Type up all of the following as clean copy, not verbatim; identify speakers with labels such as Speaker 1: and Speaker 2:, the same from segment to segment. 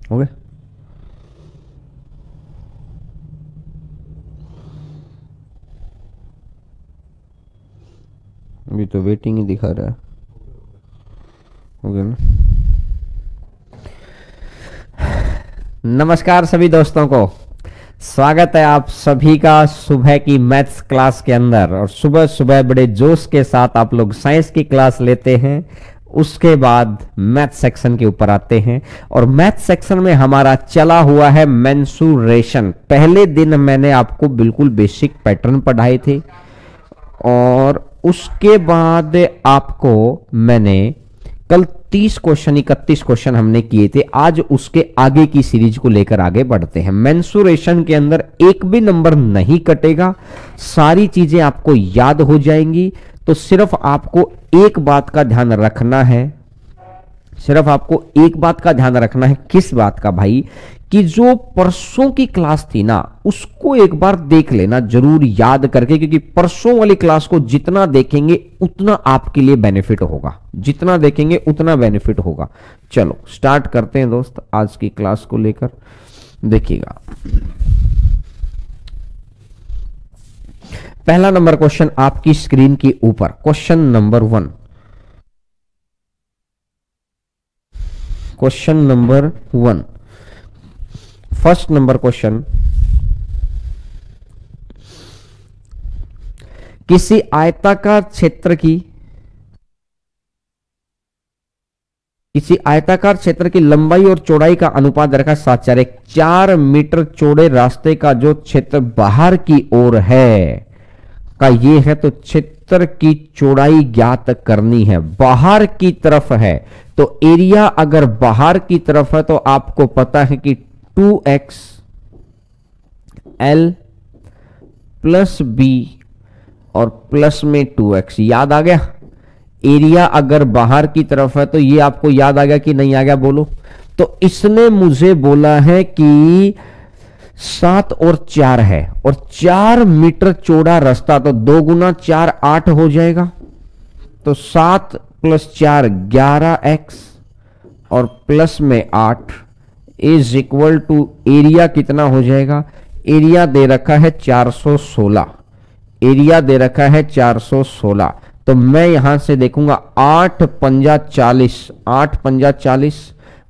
Speaker 1: हो गया। अभी तो वेटिंग ही दिखा रहा है। हो गया ना। नमस्कार सभी दोस्तों को, स्वागत है आप सभी का सुबह की मैथ्स क्लास के अंदर। और सुबह सुबह बड़े जोश के साथ आप लोग साइंस की क्लास लेते हैं, उसके बाद मैथ सेक्शन के ऊपर आते हैं। और मैथ सेक्शन में हमारा चला हुआ है मेंसुरेशन। पहले दिन मैंने आपको बिल्कुल बेसिक पैटर्न पढ़ाए थे और उसके बाद आपको मैंने कल 30 क्वेश्चन 31 क्वेश्चन हमने किए थे। आज उसके आगे की सीरीज को लेकर आगे बढ़ते हैं। मेंसुरेशन के अंदर एक भी नंबर नहीं कटेगा, सारी चीजें आपको याद हो जाएंगी। तो सिर्फ आपको एक बात का ध्यान रखना है, सिर्फ आपको एक बात का ध्यान रखना है। किस बात का भाई? कि जो परसों की क्लास थी ना, उसको एक बार देख लेना जरूर याद करके, क्योंकि परसों वाली क्लास को जितना देखेंगे उतना आपके लिए बेनिफिट होगा, जितना देखेंगे उतना बेनिफिट होगा। चलो स्टार्ट करते हैं दोस्त आज की क्लास को लेकर। देखिएगा, पहला नंबर क्वेश्चन आपकी स्क्रीन के ऊपर, question number 1। Question number 1, first number question. किसी आयताकार क्षेत्र की लंबाई और चौड़ाई का अनुपात रखा 7:4। 4 मीटर चौड़े रास्ते का जो क्षेत्र बाहर की ओर है का ये है, तो क्षेत्र की चौड़ाई ज्ञात करनी है। बाहर की तरफ है तो एरिया अगर बाहर की तरफ है तो आपको पता है कि 2x L प्लस b और प्लस में 2x। याद आ गया? एरिया अगर बाहर की तरफ है तो ये आपको याद आ गया कि नहीं आ गया? बोलो। तो इसने मुझे बोला है कि 7 और 4 है और 4 मीटर चौड़ा रास्ता, तो 2 गुना 4 8 हो जाएगा। तो 7 प्लस 4 11x और प्लस में 8 इज इक्वल टू एरिया कितना हो जाएगा? एरिया दे रखा है 416। एरिया दे रखा है 416। तो मैं यहां से देखूंगा 8 पंजा 40, 8 पंजा 40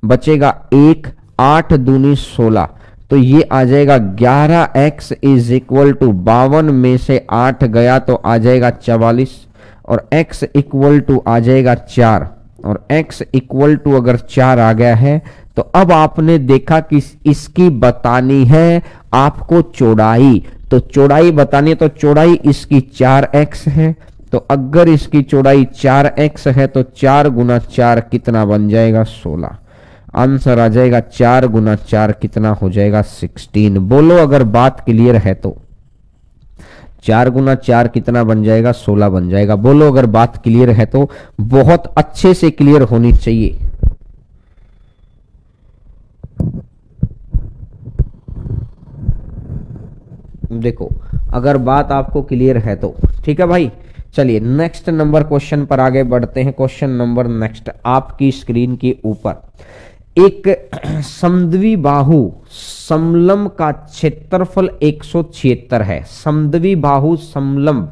Speaker 1: बचेगा 1, 8 दूनी 16। तो ये आ जाएगा 11x इज इक्वल टू 52 में से 8 गया तो आ जाएगा 44 और x इक्वल टू आ जाएगा 4। और x इक्वल टू अगर 4 आ गया है तो अब आपने देखा कि इसकी बतानी है आपको चौड़ाई। तो चौड़ाई बतानी है तो चौड़ाई इसकी 4x है। तो अगर इसकी चौड़ाई 4x है तो 4 गुना 4 कितना बन जाएगा? 16। आंसर आ जाएगा 4 गुना 4 कितना हो जाएगा? 16। बोलो अगर बात क्लियर है तो। 4 गुना 4 कितना बन जाएगा? 16 बन जाएगा। बोलो अगर बात क्लियर है तो। बहुत अच्छे से क्लियर होनी चाहिए। देखो अगर बात आपको क्लियर है तो ठीक है भाई। चलिए नेक्स्ट नंबर क्वेश्चन पर आगे बढ़ते हैं। क्वेश्चन नंबर नेक्स्ट आपकी स्क्रीन के ऊपर, एक समद्विबाहु समलंब का क्षेत्रफल 176 है। समद्विबाहु समलंब,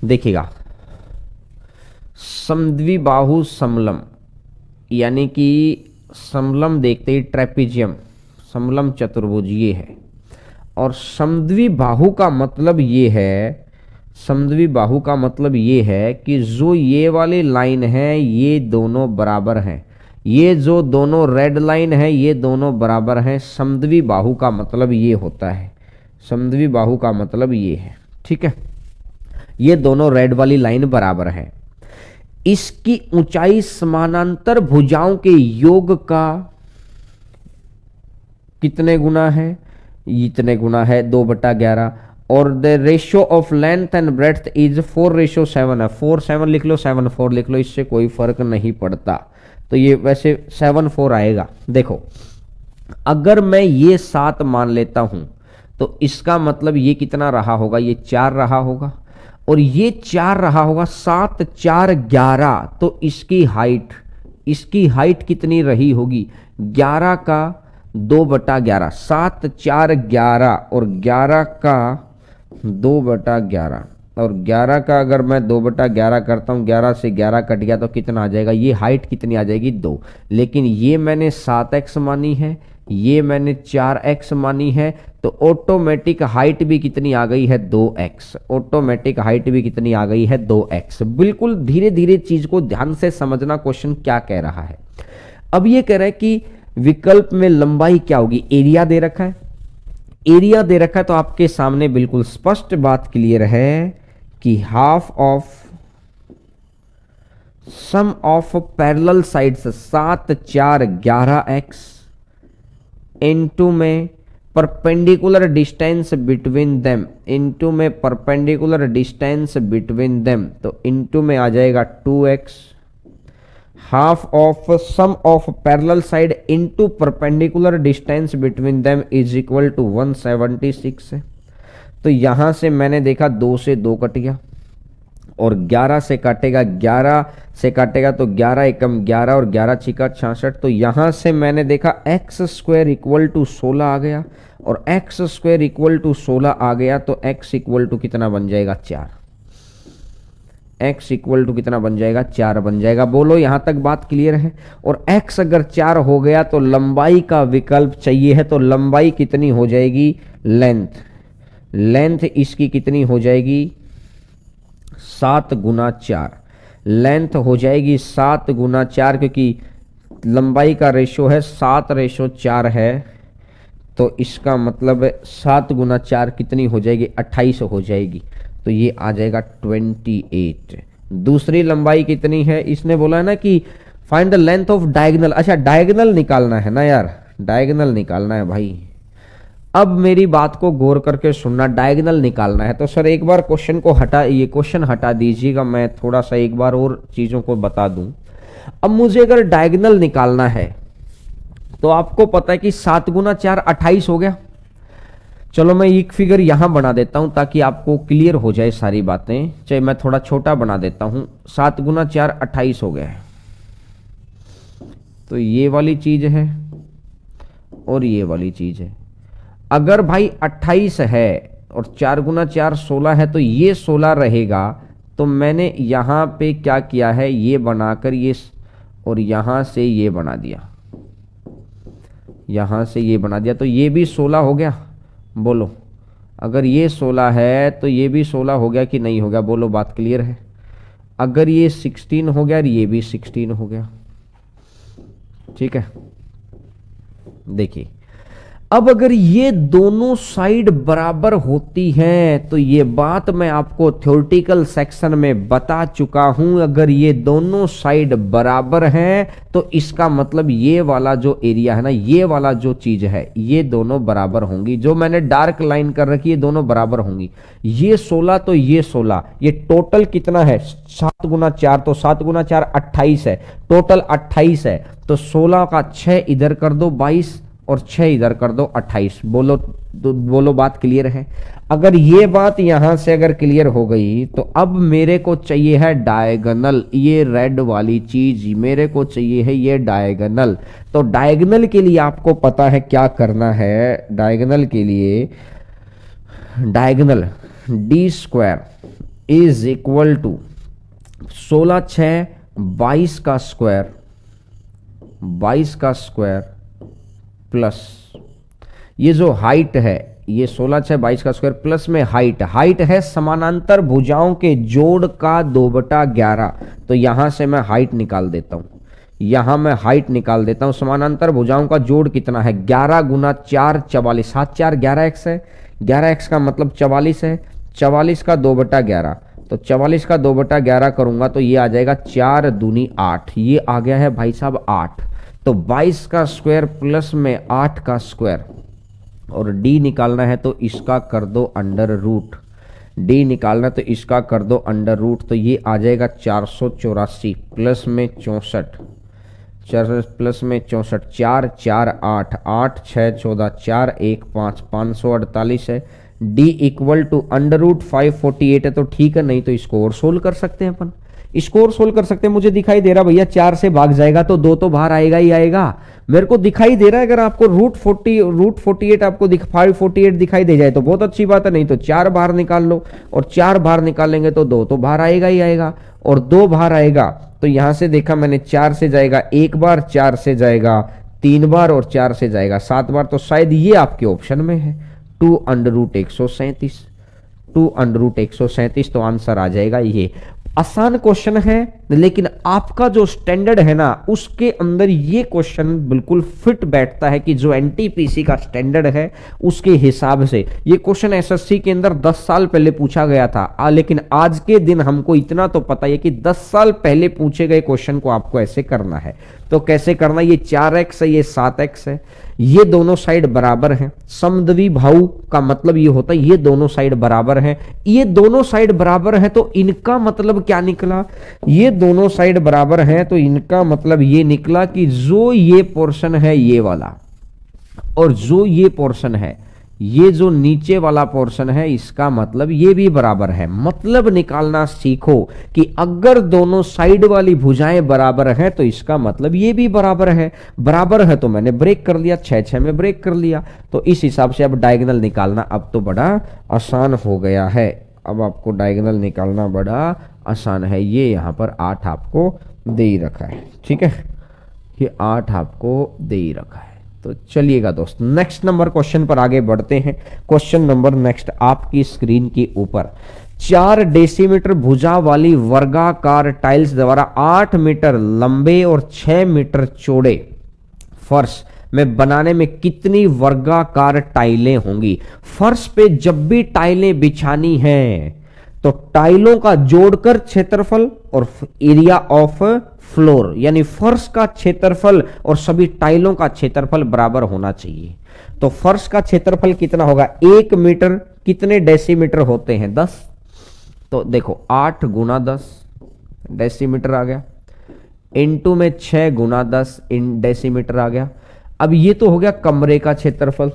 Speaker 1: देखिएगा समद्विबाहु समलंब यानी कि समलंब देखते ही ट्रेपीजियम, समलंब चतुर्भुज ये है। और समद्विबाहु का मतलब ये है, समद्विबाहु का मतलब ये है कि जो ये वाली लाइन है ये दोनों बराबर हैं, ये जो दोनों रेड लाइन है ये दोनों बराबर हैं। समद्विबाहु का मतलब ये होता है, समद्विबाहु का मतलब ये है, ठीक है। ये दोनों रेड वाली लाइन बराबर है। इसकी ऊंचाई समानांतर भुजाओं के योग का कितने गुना है? इतने गुना है, 2/11। और the ratio of length and breadth is 4:7 है। 4:7 लिख लो, 7:4 लिख लो, इससे कोई फर्क नहीं पड़ता। तो ये वैसे 7:4 आएगा। देखो अगर मैं ये 7 मान लेता हूं तो इसका मतलब ये कितना रहा होगा? ये 4 रहा होगा और ये 4 रहा होगा। 7 4 11, तो इसकी हाइट कितनी रही होगी? 11 का 2/11, 7 4 11 और 11 का 2/11 और 11 का अगर मैं 2/11 करता हूँ, 11 से 11 कट गया तो कितना आ जाएगा, ये हाइट कितनी आ जाएगी 2। लेकिन ये मैंने 7x मानी है, ये मैंने 4x मानी है, तो ऑटोमेटिक हाइट भी कितनी आ गई है 2x। ऑटोमेटिक हाइट भी कितनी आ गई है 2x। बिल्कुल धीरे धीरे चीज को ध्यान से समझना, क्वेश्चन क्या कह रहा है। अब ये कह रहा है कि विकल्प में लंबाई क्या होगी, एरिया दे रखा है, एरिया दे रखा है तो आपके सामने बिल्कुल स्पष्ट बात क्लियर है कि half of sum of parallel sides 7 4 11x into में perpendicular distance between them, into में परपेंडिकुलर डिस्टेंस बिटवीन देम, तो इनटू में आ जाएगा 2x, half of sum of parallel side into perpendicular distance between them is equal to 176 है। तो यहां से मैंने देखा 2 से 2 कट गया और 11 से काटेगा, 11 से काटेगा तो 11 एकम 11 और 11 छिका 66। तो यहां से मैंने देखा एक्स स्क्वायर इक्वल टू 16 आ गया और एक्स स्क्वायर इक्वल टू 16 आ गया तो एक्स इक्वल टू कितना बन जाएगा 4। x इक्वल टू कितना बन जाएगा 4 बन जाएगा। बोलो यहां तक बात क्लियर है। और x अगर 4 हो गया तो लंबाई का विकल्प चाहिए है, तो लंबाई कितनी हो जाएगी, लेंथ, लेंथ इसकी कितनी हो जाएगी 7 गुना 4, लेंथ हो जाएगी 7 गुना 4, क्योंकि लंबाई का रेशो है 7:4 है, तो इसका मतलब 7 गुना 4 कितनी हो जाएगी 28 हो जाएगी, तो ये आ जाएगा 28। दूसरी लंबाई कितनी है, इसने बोला है ना कि find the length of diagonal. अच्छा डायगोनल निकालना है ना यार, डायगोनल निकालना है भाई। अब मेरी बात को गौर करके सुनना, डायगोनल निकालना है तो सर एक बार क्वेश्चन को हटा, ये क्वेश्चन हटा दीजिएगा, मैं थोड़ा सा एक बार और चीजों को बता दूं। अब मुझे अगर डायगोनल निकालना है तो आपको पता है कि 7 गुना 4 28 हो गया। चलो मैं एक फिगर यहां बना देता हूं ताकि आपको क्लियर हो जाए सारी बातें, चाहे मैं थोड़ा छोटा बना देता हूं। 7 गुना 4 28 हो गया, तो ये वाली चीज है और ये वाली चीज है। अगर भाई 28 है और 4 गुना 4 16 है तो ये 16 रहेगा, तो मैंने यहां पे क्या किया है, ये बनाकर ये और यहां से ये बना दिया, यहां से ये बना दिया, तो ये भी 16 हो गया। बोलो अगर ये 16 है तो ये भी 16 हो गया कि नहीं हो गया, बोलो बात क्लियर है। अगर ये 16 हो गया और ये भी 16 हो गया, ठीक है। देखिए अब अगर ये दोनों साइड बराबर होती हैं तो ये बात मैं आपको थ्योरेटिकल सेक्शन में बता चुका हूं, अगर ये दोनों साइड बराबर हैं तो इसका मतलब ये वाला जो एरिया है ना, ये वाला जो चीज है, ये दोनों बराबर होंगी। जो मैंने डार्क लाइन कर रखी है दोनों बराबर होंगी। ये 16 तो ये 16, ये टोटल कितना है 7 गुना 4, तो 7 गुना 4 28 है, टोटल 28 है, तो 16 का 6 इधर कर दो 22 और 6 इधर कर दो 28। बोलो बात क्लियर है। अगर ये बात यहां से अगर क्लियर हो गई तो अब मेरे को चाहिए है डायगोनल, ये रेड वाली चीज मेरे को चाहिए है, ये डायगोनल। तो डायगोनल के लिए आपको पता है क्या करना है, डायगोनल के लिए diagonal D square is equal to 16 6 22 का स्क्वायर, 22 का स्क्वायर प्लस ये जो हाइट है, ये 16 6 22 का स्क्वायर प्लस में हाइट, हाइट है समानांतर भुजाओं के जोड़ का 2/11। तो यहां से मैं हाइट निकाल देता हूं, यहां मैं हाइट निकाल देता हूं। समानांतर भुजाओं का जोड़ कितना है 11 गुना 4 44, 7 4 11x है, 11x का मतलब 44 है, 44 का 2/11, तो 44 का 2/11 करूंगा तो ये आ जाएगा 4 दूनी 8, ये आ गया है भाई साहब 8। तो 22 का स्क्वायर प्लस में 8 का स्क्वायर, और डी निकालना है तो इसका कर दो अंडर रूट, डी निकालना तो इसका कर दो अंडर रूट, तो ये आ जाएगा 484 प्लस में 64, प्लस में 64 4 4 8 8 6 14 4 1 5 548 है, d इक्वल टू √548 है तो ठीक है, नहीं तो इसको और सोल्व कर सकते हैं अपन, इसको और सोल्व कर सकते हैं। मुझे दिखाई दे रहा भैया 4 से भाग जाएगा तो 2 तो बाहर आएगा ही आएगा, मेरे को दिखाई दे रहा है। अगर आपको √48 आपको 548 दिखाई दे जाए तो बहुत अच्छी बात है, नहीं तो 4 बाहर निकाल लो, और 4 बाहर निकालेंगे तो 2 तो बाहर आएगा ही आएगा, और 2 बाहर आएगा तो यहां से देखा मैंने 4 से जाएगा 1 बार, 4 से जाएगा 3 बार, और 4 से जाएगा 7 बार, तो शायद ये आपके ऑप्शन में है 2√137, 2√137, तो आंसर आ जाएगा ये। आसान क्वेश्चन है, लेकिन आपका जो स्टैंडर्ड है ना उसके अंदर ये क्वेश्चन बिल्कुल फिट बैठता है कि जो एनटीपीसी का स्टैंडर्ड है उसके हिसाब से। ये क्वेश्चन एसएससी के अंदर 10 साल पहले पूछा गया था, लेकिन आज के दिन हमको इतना तो पता है कि 10 साल पहले पूछे गए क्वेश्चन को आपको ऐसे करना है। तो कैसे करना, ये 4x है, ये 7x है, ये दोनों साइड बराबर हैं। समद्विबाहु का मतलब ये होता है ये दोनों साइड बराबर हैं, ये दोनों साइड बराबर हैं तो इनका मतलब क्या निकला, ये दोनों साइड बराबर हैं तो इनका मतलब ये निकला कि जो ये पोर्शन है ये वाला, और जो ये पोर्शन है, ये जो नीचे वाला पोर्शन है, इसका मतलब ये भी बराबर है। मतलब निकालना सीखो कि अगर दोनों साइड वाली भुजाएं बराबर हैं तो इसका मतलब ये भी बराबर है। बराबर है तो मैंने ब्रेक कर लिया, 6 में ब्रेक कर लिया, तो इस हिसाब से अब डायगोनल निकालना अब तो बड़ा आसान हो गया है। अब आपको डायगोनल निकालना बड़ा आसान है। ये यहाँ पर 8 आपको दे ही रखा है, ठीक है, ये 8 आपको दे ही रखा है। तो चलिएगा दोस्त, नेक्स्ट नंबर क्वेश्चन पर आगे बढ़ते हैं। क्वेश्चन नंबर नेक्स्ट आपकी स्क्रीन के ऊपर 4 डेसीमीटर भुजा वाली वर्गाकार टाइल्स द्वारा 8 मीटर लंबे और 6 मीटर चौड़े फर्श में बनाने में कितनी वर्गाकार टाइलें होंगी। फर्श पे जब भी टाइलें बिछानी हैं तो टाइलों का जोड़कर क्षेत्रफल और एरिया ऑफ फ्लोर, यानी फर्श का क्षेत्रफल और सभी टाइलों का क्षेत्रफल बराबर होना चाहिए। तो फर्श का क्षेत्रफल कितना होगा, 1 मीटर कितने डेसीमीटर होते हैं, 10। तो देखो 8 गुना 10 डेसीमीटर आ गया, इनटू में 6 गुना 10 इन डेसीमीटर आ गया। अब ये तो हो गया कमरे का क्षेत्रफल,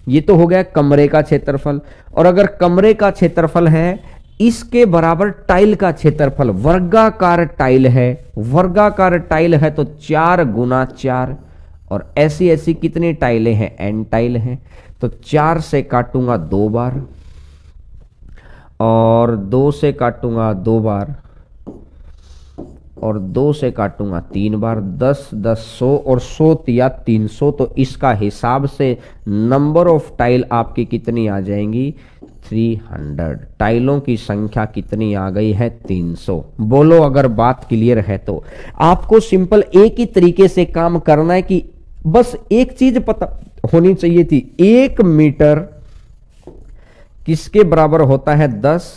Speaker 1: ये तो हो गया कमरे का क्षेत्रफल, और अगर कमरे का क्षेत्रफल है इसके बराबर टाइल का क्षेत्रफल, वर्गाकार टाइल है, वर्गाकार टाइल है तो 4 गुना 4, और ऐसी ऐसी कितनी टाइलें हैं, n टाइल हैं, तो 4 से काटूंगा 2 बार, और 2 से काटूंगा 2 बार, और 2 से काटूंगा 3 बार, 10 10 100 और 100 या 300, तो इसका हिसाब से नंबर ऑफ टाइल आपकी कितनी आ जाएंगी, 300। टाइलों की संख्या कितनी आ गई है, 300। बोलो अगर बात क्लियर है तो। आपको सिंपल एक ही तरीके से काम करना है कि बस एक चीज पता होनी चाहिए थी, 1 मीटर किसके बराबर होता है, 10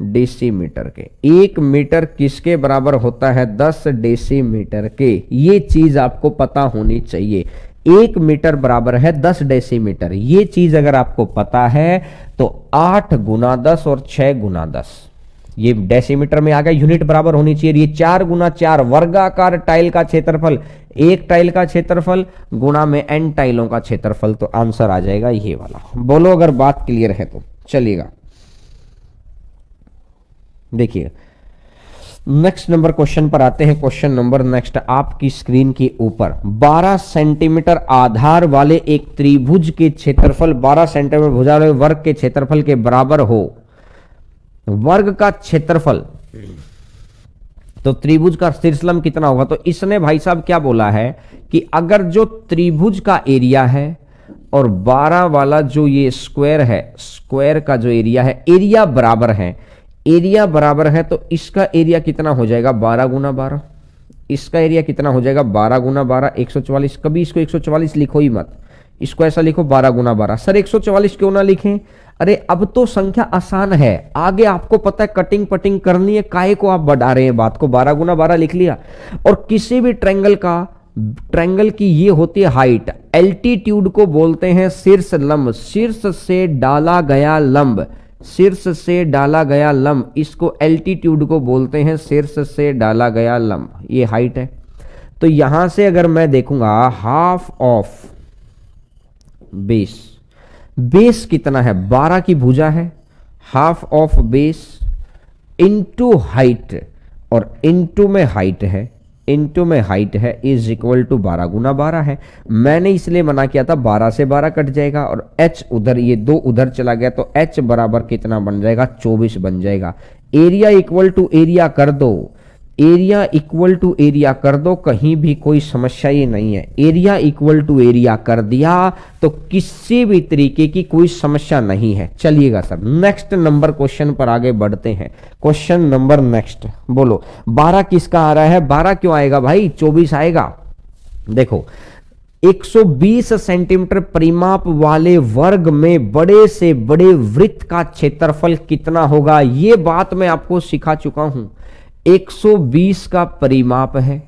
Speaker 1: डेसीमीटर के। 1 मीटर किसके बराबर होता है, 10 डेसीमीटर के। ये चीज आपको पता होनी चाहिए, 1 मीटर बराबर है 10 डेसीमीटर। ये चीज अगर आपको पता है तो 8 गुना 10 और 6 गुना 10 ये डेसीमीटर में आ गया, यूनिट बराबर होनी चाहिए। ये 4 गुना 4 वर्गाकार टाइल का क्षेत्रफल, एक टाइल का क्षेत्रफल गुणा में n टाइलों का क्षेत्रफल, तो आंसर आ जाएगा ये वाला। बोलो अगर बात क्लियर है तो। चलिएगा देखिए नेक्स्ट नंबर क्वेश्चन पर आते हैं। क्वेश्चन नंबर नेक्स्ट आपकी स्क्रीन के ऊपर 12 सेंटीमीटर आधार वाले एक त्रिभुज के क्षेत्रफल 12 सेंटीमीटर भुजा वाले वर्ग के क्षेत्रफल के बराबर हो। वर्ग का क्षेत्रफल तो त्रिभुज का शीर्षलंब कितना होगा, तो इसने भाई साहब क्या बोला है कि अगर जो त्रिभुज का एरिया है और 12 वाला जो ये स्क्वायर है, स्क्वायर का जो एरिया है, एरिया बराबर है, एरिया बराबर है तो इसका एरिया कितना हो जाएगा, 12 गुना 12। इसका एरिया कितना हो जाएगा, 12 गुना 12 144। कभी इसको 144 लिखो ही मत, इसको ऐसा लिखो 12 गुना 12। सर 144 क्यों ना लिखें, अरे अब तो संख्या आसान है, आगे आपको पता है कटिंग पटिंग करनी है, काहे को आप बढ़ा रहे हैं बात को। 12 गुना 12 लिख लिया। और किसी भी ट्रायंगल की ये होती है हाइट, एल्टीट्यूड को बोलते हैं शीर्ष लंब, शीर्ष से डाला गया लंब, शीर्ष से डाला गया लंब, इसको एल्टीट्यूड को बोलते हैं शीर्ष से डाला गया लंब, ये हाइट है। तो यहां से अगर मैं देखूंगा हाफ ऑफ बेस, बेस कितना है, 12 की भुजा है, half of base into height, और इनटू में हाइट है, इनटू में हाइट है, इज इक्वल टू 12 गुना 12 है। मैंने इसलिए मना किया था 12 से 12 कट जाएगा और h उधर, ये 2 उधर चला गया तो h बराबर कितना बन जाएगा, 24 बन जाएगा। एरिया इक्वल टू एरिया कर दो, एरिया इक्वल टू एरिया कर दो, कहीं भी कोई समस्या ये नहीं है। एरिया इक्वल टू एरिया कर दिया तो किसी भी तरीके की कोई समस्या नहीं है। चलिएगा सर, नेक्स्ट नंबर क्वेश्चन पर आगे बढ़ते हैं। क्वेश्चन नंबर नेक्स्ट, बोलो 12 किसका आ रहा है, 12 क्यों आएगा भाई, 24 आएगा। देखो 120 सेंटीमीटर परिमाप वाले वर्ग में बड़े से बड़े वृत्त का क्षेत्रफल कितना होगा, ये बात मैं आपको सिखा चुका हूं। 120 का परिमाप है,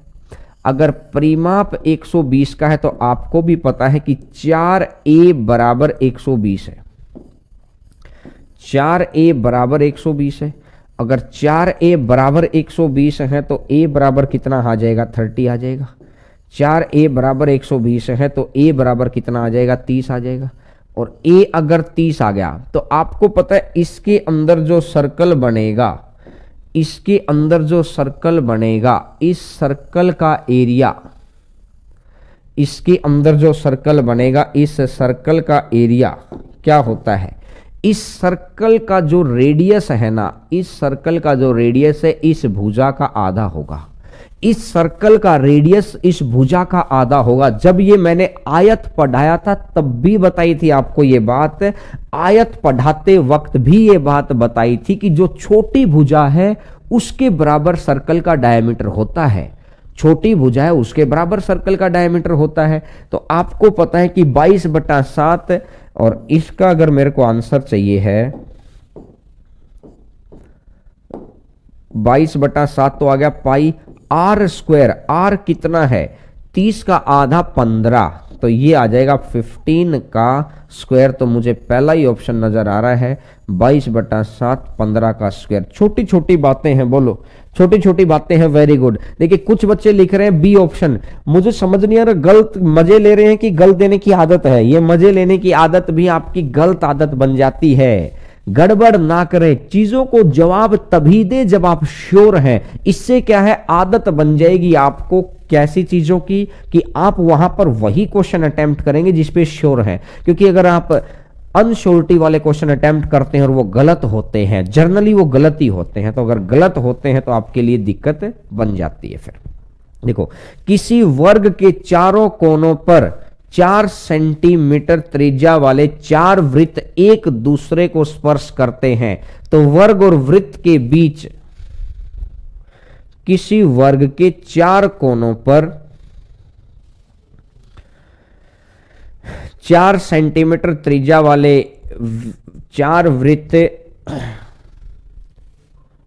Speaker 1: अगर परिमाप 120 का है तो आपको भी पता है कि 4a बराबर 120 है, 4a बराबर 120 है। अगर 4a बराबर 120 है तो a बराबर कितना आ जाएगा, 30 आ जाएगा। 4a बराबर 120 है तो a बराबर कितना आ जाएगा, 30 आ जाएगा। और a अगर 30 आ गया तो आपको पता है इसके अंदर जो सर्कल बनेगा, इसके अंदर जो सर्कल बनेगा, इस सर्कल का एरिया, इसके अंदर जो सर्कल बनेगा, इस सर्कल का एरिया क्या होता है, इस सर्कल का जो रेडियस है ना, इस सर्कल का जो रेडियस है इस भुजा का आधा होगा। इस सर्कल का रेडियस इस भुजा का आधा होगा। जब ये मैंने आयत पढ़ाया था तब भी बताई थी आपको ये बात, आयत पढ़ाते वक्त भी ये बात बताई थी कि जो छोटी भुजा है उसके बराबर सर्कल का डायमीटर होता है, छोटी भुजा है उसके बराबर सर्कल का डायमीटर होता है। तो आपको पता है कि 22/7, और इसका अगर मेरे को आंसर चाहिए है 22/7 तो आ गया पाई आर स्क्वायर। आर कितना है, 30 का आधा 15, तो ये आ जाएगा 15 का स्क्वायर। तो मुझे पहला ही ऑप्शन नजर आ रहा है 22/7 15 का स्क्वायर। छोटी छोटी बातें हैं, बोलो छोटी छोटी बातें हैं, वेरी गुड। देखिए कुछ बच्चे लिख रहे हैं बी ऑप्शन, मुझे समझ नहीं आ रहा, गलत मजे ले रहे हैं कि गलत देने की आदत है। ये मजे लेने की आदत भी आपकी गलत आदत बन जाती है। गड़बड़ ना करें, चीजों को जवाब तभी दे जब आप श्योर हैं। इससे क्या है, आदत बन जाएगी आपको कैसी चीजों की कि आप वहां पर वही क्वेश्चन अटेम्प्ट करेंगे जिसपे श्योर है। क्योंकि अगर आप अनश्योरिटी वाले क्वेश्चन अटेम्प्ट करते हैं और वो गलत होते हैं, जनरली वो गलत ही होते हैं, तो अगर गलत होते हैं तो आपके लिए दिक्कत बन जाती है। फिर देखो, किसी वर्ग के चारों कोनों पर 4 सेंटीमीटर त्रिज्या वाले 4 वृत्त एक दूसरे को स्पर्श करते हैं, तो वर्ग और वृत्त के बीच, किसी वर्ग के 4 कोनों पर 4 सेंटीमीटर त्रिज्या वाले 4 वृत्त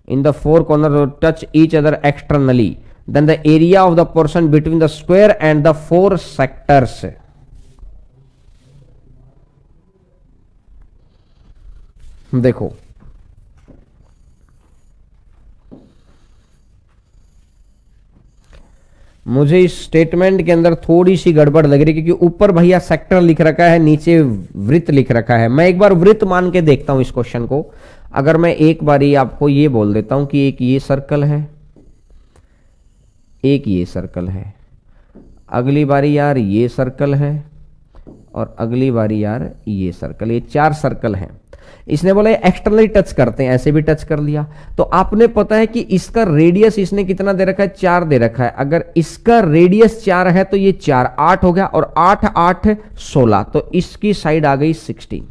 Speaker 1: in the 4 corners touch each other externally, then the area of the portion between the square and the 4 sectors. देखो मुझे इस स्टेटमेंट के अंदर थोड़ी सी गड़बड़ लग रही है, क्योंकि ऊपर भैया सेक्टर लिख रखा है, नीचे वृत्त लिख रखा है। मैं एक बार वृत्त मान के देखता हूं इस क्वेश्चन को। अगर मैं एक बारी आपको ये बोल देता हूं कि एक ये सर्कल है, एक ये सर्कल है, अगली बारी यार ये सर्कल है, और अगली बारी यार ये सर्कल, ये 4 सर्कल हैं। इसने बोला एक्सटर्नली टच करते हैं, ऐसे भी टच कर लिया। तो आपने पता है कि इसका रेडियस इसने कितना दे रखा है, 4 दे रखा है। अगर इसका रेडियस 4 है तो ये 4 8 हो गया, और 8 8 16, तो इसकी साइड आ गई 16,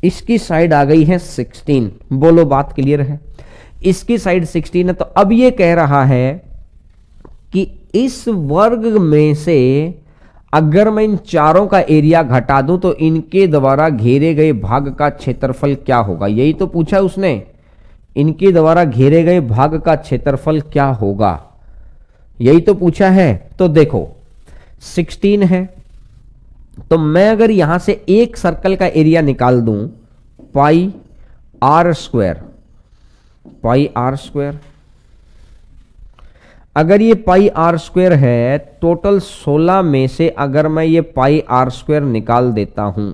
Speaker 1: इसकी साइड आ गई है 16। बोलो बात क्लियर है, इसकी साइड 16 है। तो अब ये कह रहा है कि इस वर्ग में से अगर मैं इन चारों का एरिया घटा दूं तो इनके द्वारा घेरे गए भाग का क्षेत्रफल क्या होगा। यही तो पूछा उसने, इनके द्वारा घेरे गए भाग का क्षेत्रफल क्या होगा, यही तो पूछा है। तो देखो 16 है, तो मैं अगर यहां से एक सर्कल का एरिया निकाल दूं, pi r square, pi r square, अगर ये पाई आर स्क्वायर है, टोटल 16 में से अगर मैं ये पाई आर स्क्वायर निकाल देता हूं,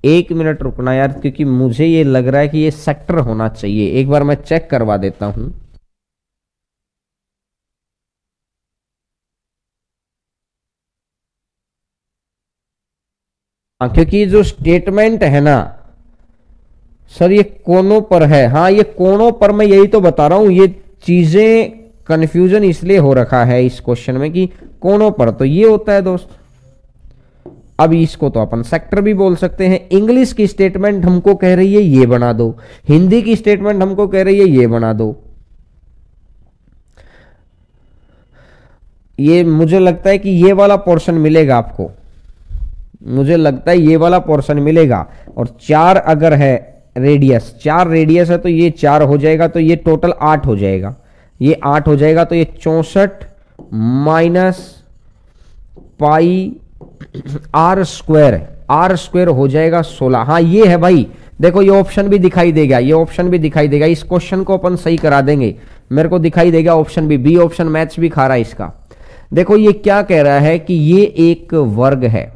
Speaker 1: एक मिनट रुकना यार, क्योंकि मुझे ये लग रहा है कि ये सेक्टर होना चाहिए। एक बार मैं चेक करवा देता हूं। हाँ, क्योंकि जो स्टेटमेंट है ना सर, ये कोनों पर है। हाँ, ये कोनों पर, मैं यही तो बता रहा हूं। ये चीजें कंफ्यूजन इसलिए हो रखा है इस क्वेश्चन में कि कोनों पर तो ये होता है दोस्त। अब इसको तो अपन सेक्टर भी बोल सकते हैं। इंग्लिश की स्टेटमेंट हमको कह रही है ये बना दो, हिंदी की स्टेटमेंट हमको कह रही है ये बना दो। ये मुझे लगता है कि ये वाला पोर्शन मिलेगा आपको, मुझे लगता है ये वाला पोर्शन मिलेगा। और 4 अगर है रेडियस, 4 रेडियस है तो ये 4 हो जाएगा, तो ये टोटल 8 हो जाएगा। ये 8 हो जाएगा, तो ये 64 माइनस पाई आर स्क्वायर हो जाएगा 16। हाँ ये है भाई, देखो ये ऑप्शन भी दिखाई देगा, ये ऑप्शन भी दिखाई देगा। इस क्वेश्चन को अपन सही करा देंगे, मेरे को दिखाई देगा ऑप्शन भी। बी ऑप्शन मैथ्स भी खा रहा है इसका। देखो ये क्या कह रहा है कि ये एक वर्ग है,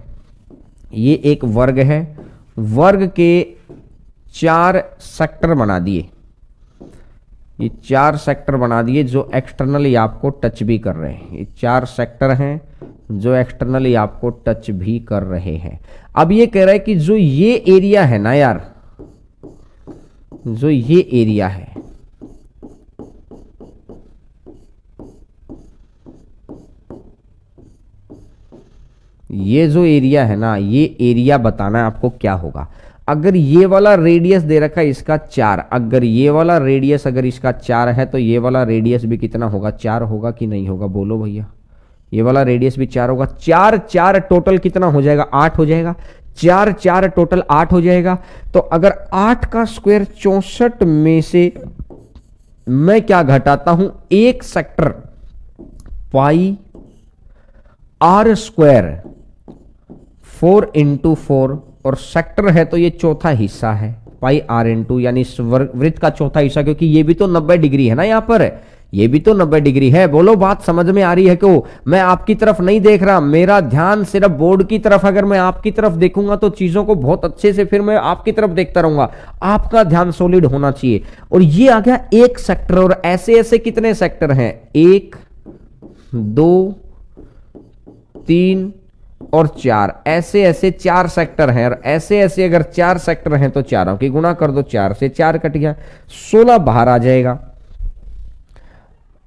Speaker 1: ये एक वर्ग है, वर्ग के 4 सेक्टर बना दिए, ये 4 सेक्टर बना दिए जो एक्सटर्नली आपको टच भी कर रहे हैं। ये 4 सेक्टर हैं जो एक्सटर्नली आपको टच भी कर रहे हैं। अब ये कह रहा है कि जो ये एरिया है ना यार, जो ये एरिया है, ये जो एरिया है ना, ये एरिया बताना है आपको क्या होगा। अगर ये वाला रेडियस दे रखा है इसका 4, अगर ये वाला रेडियस अगर इसका 4 है तो ये वाला रेडियस भी कितना होगा, 4 होगा कि नहीं होगा, बोलो भैया। ये वाला रेडियस भी 4 होगा। 4 4 टोटल कितना हो जाएगा, 8 हो जाएगा। 4 4 टोटल 8 हो जाएगा। तो अगर 8 का स्क्वायर 64 में से मैं क्या घटाता हूं, एक sector pi r square 4 into 4, और सेक्टर है तो ये चौथा हिस्सा है पाई आर इंटू, यानी इस वृत्त का चौथा हिस्सा, क्योंकि ये भी तो 90 डिग्री है ना, यहां पर ये भी तो 90 डिग्री है। बोलो बात समझ में आ रही है क्यों? मैं आपकी तरफ नहीं देख रहा, मेरा ध्यान सिर्फ बोर्ड की तरफ। अगर मैं आपकी तरफ देखूंगा तो चीजों को बहुत अच्छे से फिर मैं आपकी तरफ देखता रहूंगा। आपका ध्यान सॉलिड होना चाहिए। और ये आ गया एक सेक्टर, और ऐसे ऐसे कितने सेक्टर हैं, 1 2 3 और 4, ऐसे ऐसे 4 सेक्टर हैं। और ऐसे ऐसे अगर 4 सेक्टर हैं तो चारों की गुणा कर दो, 4 से 4 कट गया, 16 बाहर आ जाएगा।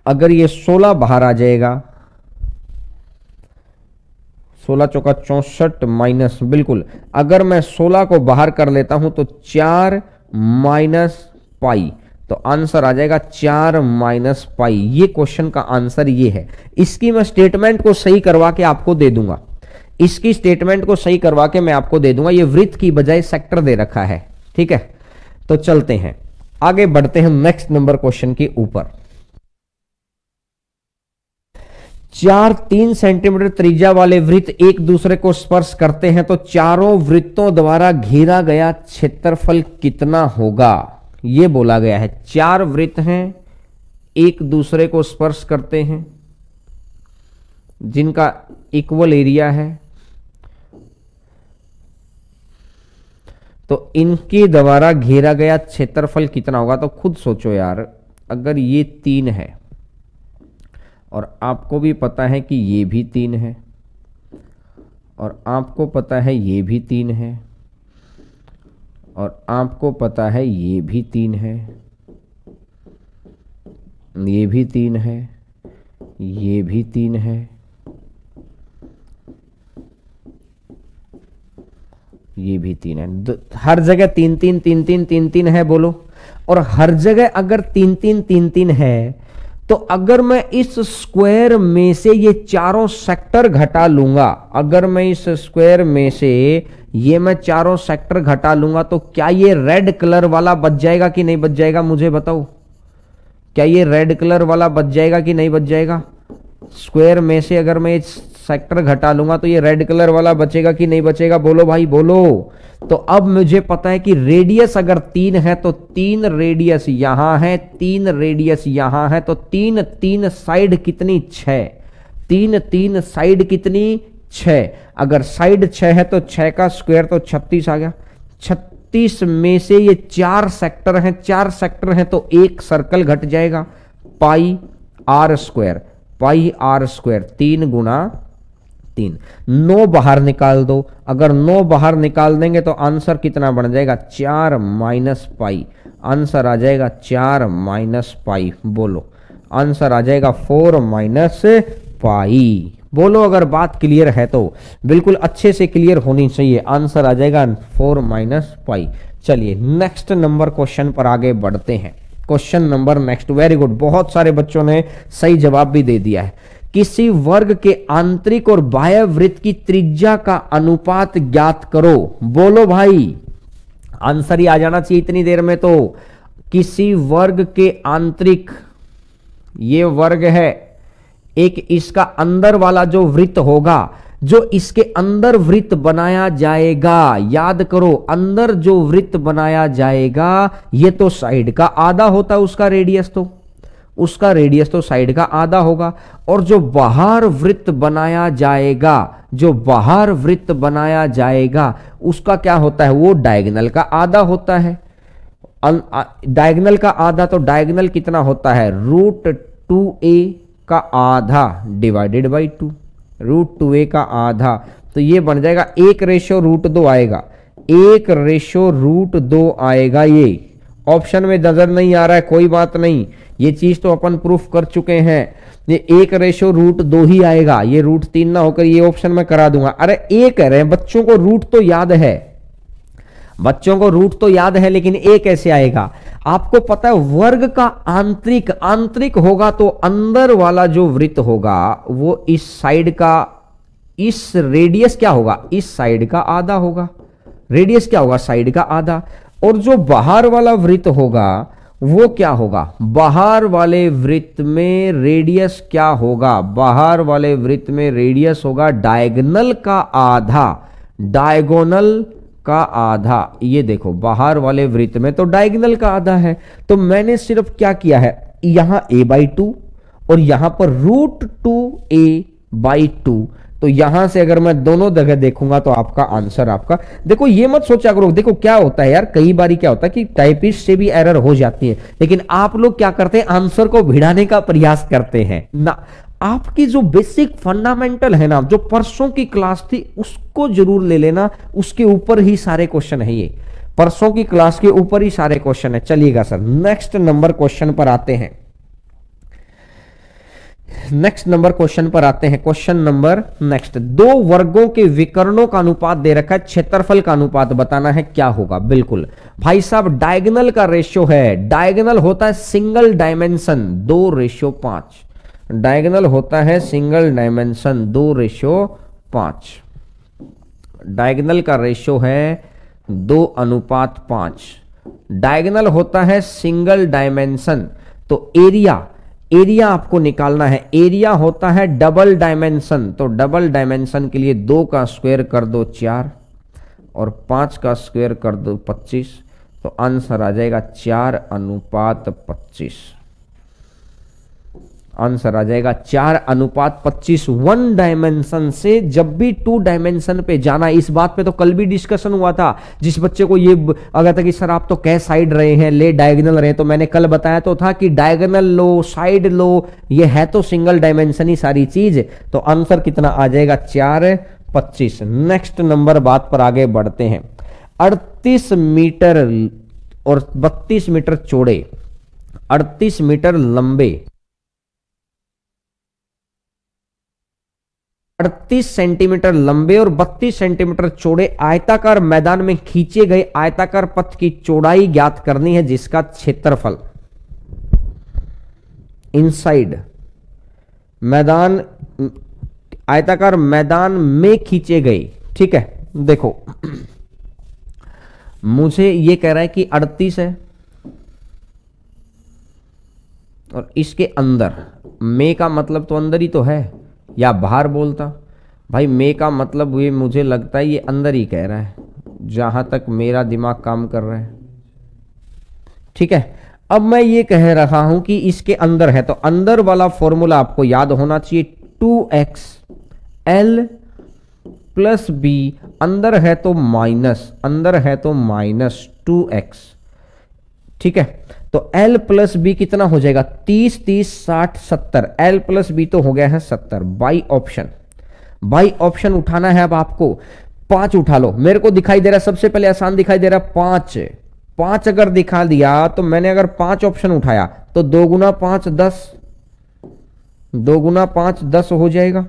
Speaker 1: अगर ये 16 बाहर आ जाएगा, 16 चौका 64 माइनस, बिल्कुल अगर मैं 16 को बाहर कर लेता हूं तो 4 माइनस पाई, तो आंसर आ जाएगा 4 माइनस पाई। ये क्वेश्चन का आंसर ये है। इसकी मैं स्टेटमेंट को सही करवा के आपको दे दूंगा, इसकी स्टेटमेंट को सही करवा के मैं आपको दे दूंगा। ये वृत्त की बजाय सेक्टर दे रखा है, ठीक है। तो चलते हैं आगे, बढ़ते हैं नेक्स्ट नंबर क्वेश्चन के ऊपर। 4 3 सेंटीमीटर त्रिज्या वाले वृत्त एक दूसरे को स्पर्श करते हैं तो चारों वृत्तों द्वारा घेरा गया क्षेत्रफल कितना होगा, यह बोला गया है। 4 वृत्त हैं, एक दूसरे को स्पर्श करते हैं, जिनका इक्वल एरिया है, तो इनके द्वारा घेरा गया क्षेत्रफल कितना होगा। तो खुद सोचो यार, अगर ये 3 है और आपको भी पता है कि ये भी 3 है, और आपको पता है ये भी 3 है, और आपको पता है ये भी 3 है, ये भी 3 है, ये भी 3 है, ये भी 3 है। हर जगह 3 3 3 3 3 3 है, बोलो। और हर जगह अगर 3 3 3 3 है, तो अगर मैं इस स्क्वायर में से ये चारों सेक्टर घटा लूंगा, अगर मैं इस स्क्वायर में से ये मैं चारों सेक्टर घटा लूंगा, तो क्या ये रेड कलर वाला बच जाएगा कि नहीं बच जाएगा, मुझे बताओ। क्या ये रेड कलर वाला बच जाएगा कि नहीं बच जाएगा? स्क्वायर में से अगर मैं सेक्टर घटा लूंगा तो ये रेड कलर वाला बचेगा कि नहीं बचेगा, बोलो भाई बोलो। तो अब मुझे पता है कि रेडियस अगर 3 है तो 3 रेडियस यहां है, 3 रेडियस यहां है, तो 3 3 साइड कितनी 6, 3 3 साइड कितनी 6। अगर साइड 6 है तो 6 का स्क्वायर तो 36 आ गया, 36 में से ये 4 सेक्टर हैं, 4 सेक्टर हैं तो एक सर्कल घट जाएगा, pi r square, pi r square 3 गुना 3। 9 बाहर निकाल दो, अगर 9 बाहर निकाल देंगे तो आंसर कितना बन जाएगा, 4 माइनस पाई। आंसर आ जाएगा 4 माइनस पाई। बोलो आंसर आ जाएगा 4 माइनस पाई। बोलो अगर बात क्लियर है तो, बिल्कुल अच्छे से क्लियर होनी चाहिए। आंसर आ जाएगा 4 माइनस पाई। चलिए नेक्स्ट नंबर क्वेश्चन पर आगे बढ़ते हैं। Question number next, very good, बहुत सारे बच्चों ने सही जवाब भी दे दिया है। किसी वर्ग के आंतरिक और बाह्य वृत्त की त्रिज्या का अनुपात ज्ञात करो। बोलो भाई, आंसर ही आ जाना चाहिए इतनी देर में तो। किसी वर्ग के आंतरिक, ये वर्ग है एक, इसका अंदर वाला जो वृत्त होगा, जो इसके अंदर वृत्त बनाया जाएगा, याद करो अंदर जो वृत्त बनाया जाएगा ये तो साइड का आधा होता है, उसका रेडियस तो साइड का आधा होगा। और जो बाहर वृत्त बनाया जाएगा, जो बाहर वृत्त बनाया जाएगा उसका क्या होता है, वो डायगोनल का आधा होता है। डायगोनल का आधा तो डायगोनल कितना होता है, √2a का आधा डिवाइडेड बाई 2, √2a का आधा। तो ये बन जाएगा 1/√2 आएगा, 1/√2 आएगा। ये ऑप्शन में नजर नहीं आ रहा है, कोई बात नहीं, ये चीज तो अपन प्रूफ कर चुके हैं। ये 1/√2 ही आएगा, ये √3 ना होकर ये ऑप्शन में करा दूंगा। अरे ए कह रहे हैं, बच्चों को रूट तो याद है, बच्चों को रूट तो याद है, लेकिन ए कैसे आएगा। आपको पता है वर्ग का आंतरिक, आंतरिक होगा तो अंदर वाला जो वृत्त होगा वो इस साइड का, इस रेडियस क्या होगा, इस साइड का आधा होगा। रेडियस क्या होगा, साइड का आधा। और जो बाहर वाला वृत्त होगा वो क्या होगा, बाहर वाले वृत्त में रेडियस क्या होगा, बाहर वाले वृत्त में रेडियस होगा डायगोनल का आधा, डायगोनल का आधा। ये देखो बाहर वाले वृत्त में तो डायगोनल का आधा है, तो मैंने सिर्फ क्या किया है, यहां a/2 और यहां पर √2a/2। तो यहां से अगर मैं दोनों जगह देखूंगा तो आपका आंसर, आपका देखो, ये मत सोचा करो। देखो क्या होता है यार, कई बारी क्या होता है कि टाइपिस्ट से भी एरर हो जाती है, लेकिन आप लोग क्या करते हैं, आंसर को भिड़ाने का प्रयास करते हैं ना। आपकी जो बेसिक फंडामेंटल है ना, जो परसों की क्लास थी उसको जरूर ले लेना, उसके ऊपर ही सारे क्वेश्चन है। ये परसों की क्लास के ऊपर ही सारे क्वेश्चन है। चलिएगा सर, नेक्स्ट नंबर क्वेश्चन पर आते हैं। नेक्स्ट नंबर क्वेश्चन पर आते हैं। क्वेश्चन नंबर नेक्स्ट, दो वर्गों के विकर्णों का अनुपात दे रखा है, क्षेत्रफल का अनुपात बताना है क्या होगा। बिल्कुल भाई साहब, डायगोनल का रेशियो है, डायगोनल होता है सिंगल डायमेंशन 2:5, डायगोनल होता है सिंगल डायमेंशन 2:5, डायगोनल का रेशियो है 2:5, डायगोनल होता है सिंगल डायमेंशन। तो एरिया, एरिया आपको निकालना है, एरिया होता है डबल डायमेंशन। तो डबल डायमेंशन के लिए 2 का स्क्वायर कर दो 4 और 5 का स्क्वायर कर दो 25, तो आंसर आ जाएगा 4:25। आंसर आ जाएगा 4:25। 1 डायमेंशन से जब भी 2 डायमेंशन पे जाना, इस बात पे तो कल भी डिस्कशन हुआ था। जिस बच्चे को ये अगर था कि सर आप तो कह साइड रहे हैं, ले डायगोनल रहे, तो मैंने कल बताया तो था कि डायगोनल लो, साइड लो, ये है तो सिंगल डायमेंशन ही सारी चीज। तो आंसर कितना आ जाएगा 4:25। नेक्स्ट नंबर बात पर आगे बढ़ते हैं। 38 मीटर और 32 मीटर चौड़े, 38 मीटर लंबे, 38 सेंटीमीटर लंबे और 32 सेंटीमीटर चौड़े आयताकार मैदान में खींचे गए आयताकार पथ की चौड़ाई ज्ञात करनी है, जिसका क्षेत्रफल इनसाइड मैदान, आयताकार मैदान में खींचे गए। ठीक है, देखो मुझे ये कह रहा है कि 38 है और इसके अंदर, में का मतलब तो अंदर ही तो है, या बाहर बोलता भाई, मे का मतलब ये मुझे लगता है ये अंदर ही कह रहा है, जहां तक मेरा दिमाग काम कर रहा है। ठीक है, अब मैं ये कह रहा हूं कि इसके अंदर है, तो अंदर वाला फॉर्मूला आपको याद होना चाहिए, 2xl + b अंदर है तो माइनस, अंदर है तो -2x, ठीक है। तो l प्लस बी कितना हो जाएगा, 30 30 60 70, l प्लस बी तो हो गया है 70। बाई ऑप्शन, बाई ऑप्शन उठाना है अब आपको। 5 उठा लो, मेरे को दिखाई दे रहा है सबसे पहले आसान दिखाई दे रहा है 5। 5 अगर दिखा दिया तो मैंने अगर 5 ऑप्शन उठाया तो 2 गुना 5 10, 2 गुना 5 10 हो जाएगा।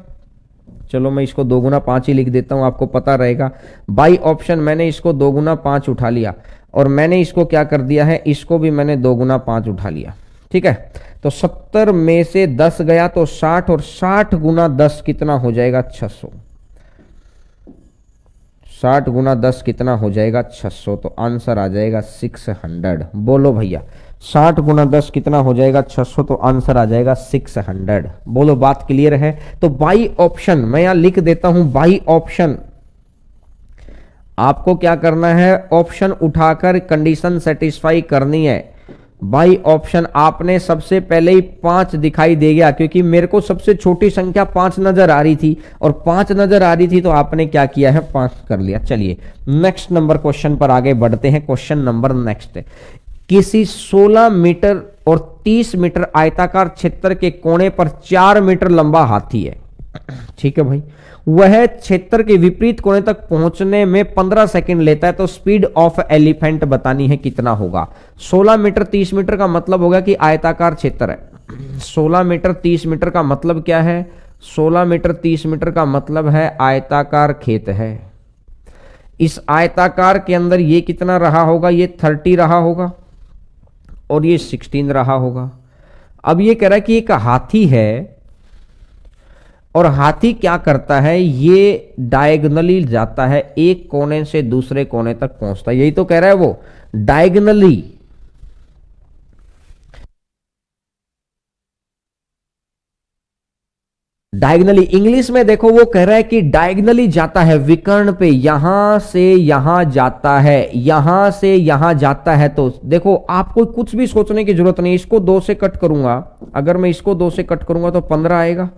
Speaker 1: चलो मैं इसको 2 गुना 5 ही लिख देता हूं, आपको पता रहेगा। बाई ऑप्शन मैंने इसको 2 गुना 5 उठा लिया और मैंने इसको क्या कर दिया है, इसको भी मैंने 2 गुना 5 उठा लिया, ठीक है। तो 70 में से 10 गया तो 60, और 60 गुना 10 कितना हो जाएगा 600। 60 गुना 10 कितना हो जाएगा 600, तो आंसर आ जाएगा 600। बोलो भैया 60 गुना 10 कितना हो जाएगा 600, तो आंसर आ जाएगा 600। बोलो बात क्लियर है। तो बाई ऑप्शन मैं यहां लिख देता हूं, बाई ऑप्शन आपको क्या करना है, ऑप्शन उठाकर कंडीशन सेटिस्फाई करनी है। बाई ऑप्शन आपने सबसे पहले ही 5 दिखाई दे गया, क्योंकि मेरे को सबसे छोटी संख्या 5 नजर आ रही थी, और 5 नजर आ रही थी तो आपने क्या किया है 5 कर लिया। चलिए नेक्स्ट नंबर क्वेश्चन पर आगे बढ़ते हैं। क्वेश्चन नंबर नेक्स्ट है, किसी 16 मीटर और 30 मीटर आयताकार क्षेत्र के कोने पर 4 मीटर लंबा हाथी है, ठीक है भाई। वह क्षेत्र के विपरीत कोने तक पहुंचने में 15 सेकंड लेता है, तो स्पीड ऑफ एलिफेंट बतानी है कितना होगा। 16 मीटर 30 मीटर का मतलब होगा कि आयताकार क्षेत्र है। 16 मीटर 30 मीटर का मतलब क्या है, 16 मीटर 30 मीटर का मतलब है आयताकार खेत है। इस आयताकार के अंदर ये कितना रहा होगा, ये 30 रहा होगा और ये 16 रहा होगा। अब ये कह रहा है कि एक हाथी है, और हाथी क्या करता है, ये डायगोनली जाता है, एक कोने से दूसरे कोने तक पहुंचता है। यही तो कह रहा है वो, डायगोनली। डायगोनली इंग्लिश में देखो वो कह रहा है कि डायगोनली जाता है, विकर्ण पे, यहां से यहां जाता है, यहां से यहां जाता है। तो देखो आपको कुछ भी सोचने की जरूरत नहीं। इसको 2 से कट करूंगा, अगर मैं इसको 2 से कट करूंगा तो 15 आएगा।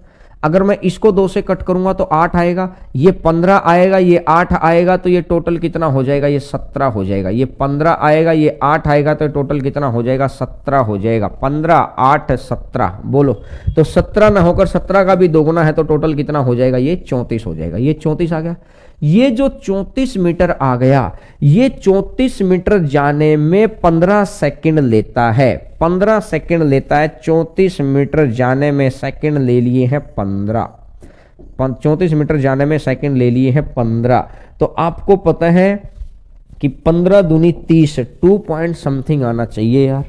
Speaker 1: अगर मैं इसको 2 से कट करूंगा तो 8 आएगा, ये 15 आएगा, ये 8 आएगा, तो ये टोटल कितना हो जाएगा, ये 17 हो जाएगा। ये 15 आएगा, ये 8 आएगा, तो टोटल कितना हो जाएगा 17 हो जाएगा। 15 8 17 बोलो, तो 17 ना होकर 17 का भी 2 गुना है, तो टोटल कितना हो जाएगा, ये 34 हो जाएगा। ये 34 आ गया। ये जो 34 मीटर आ गया, ये 34 मीटर जाने में 15 सेकंड लेता है। 15 सेकंड लेता है 34 मीटर जाने में, सेकंड ले लिए हैं 15। 34 मीटर जाने में सेकंड ले लिए हैं 15। तो आपको पता है कि 15 दूनी 30, 2 पॉइंट समथिंग आना चाहिए यार,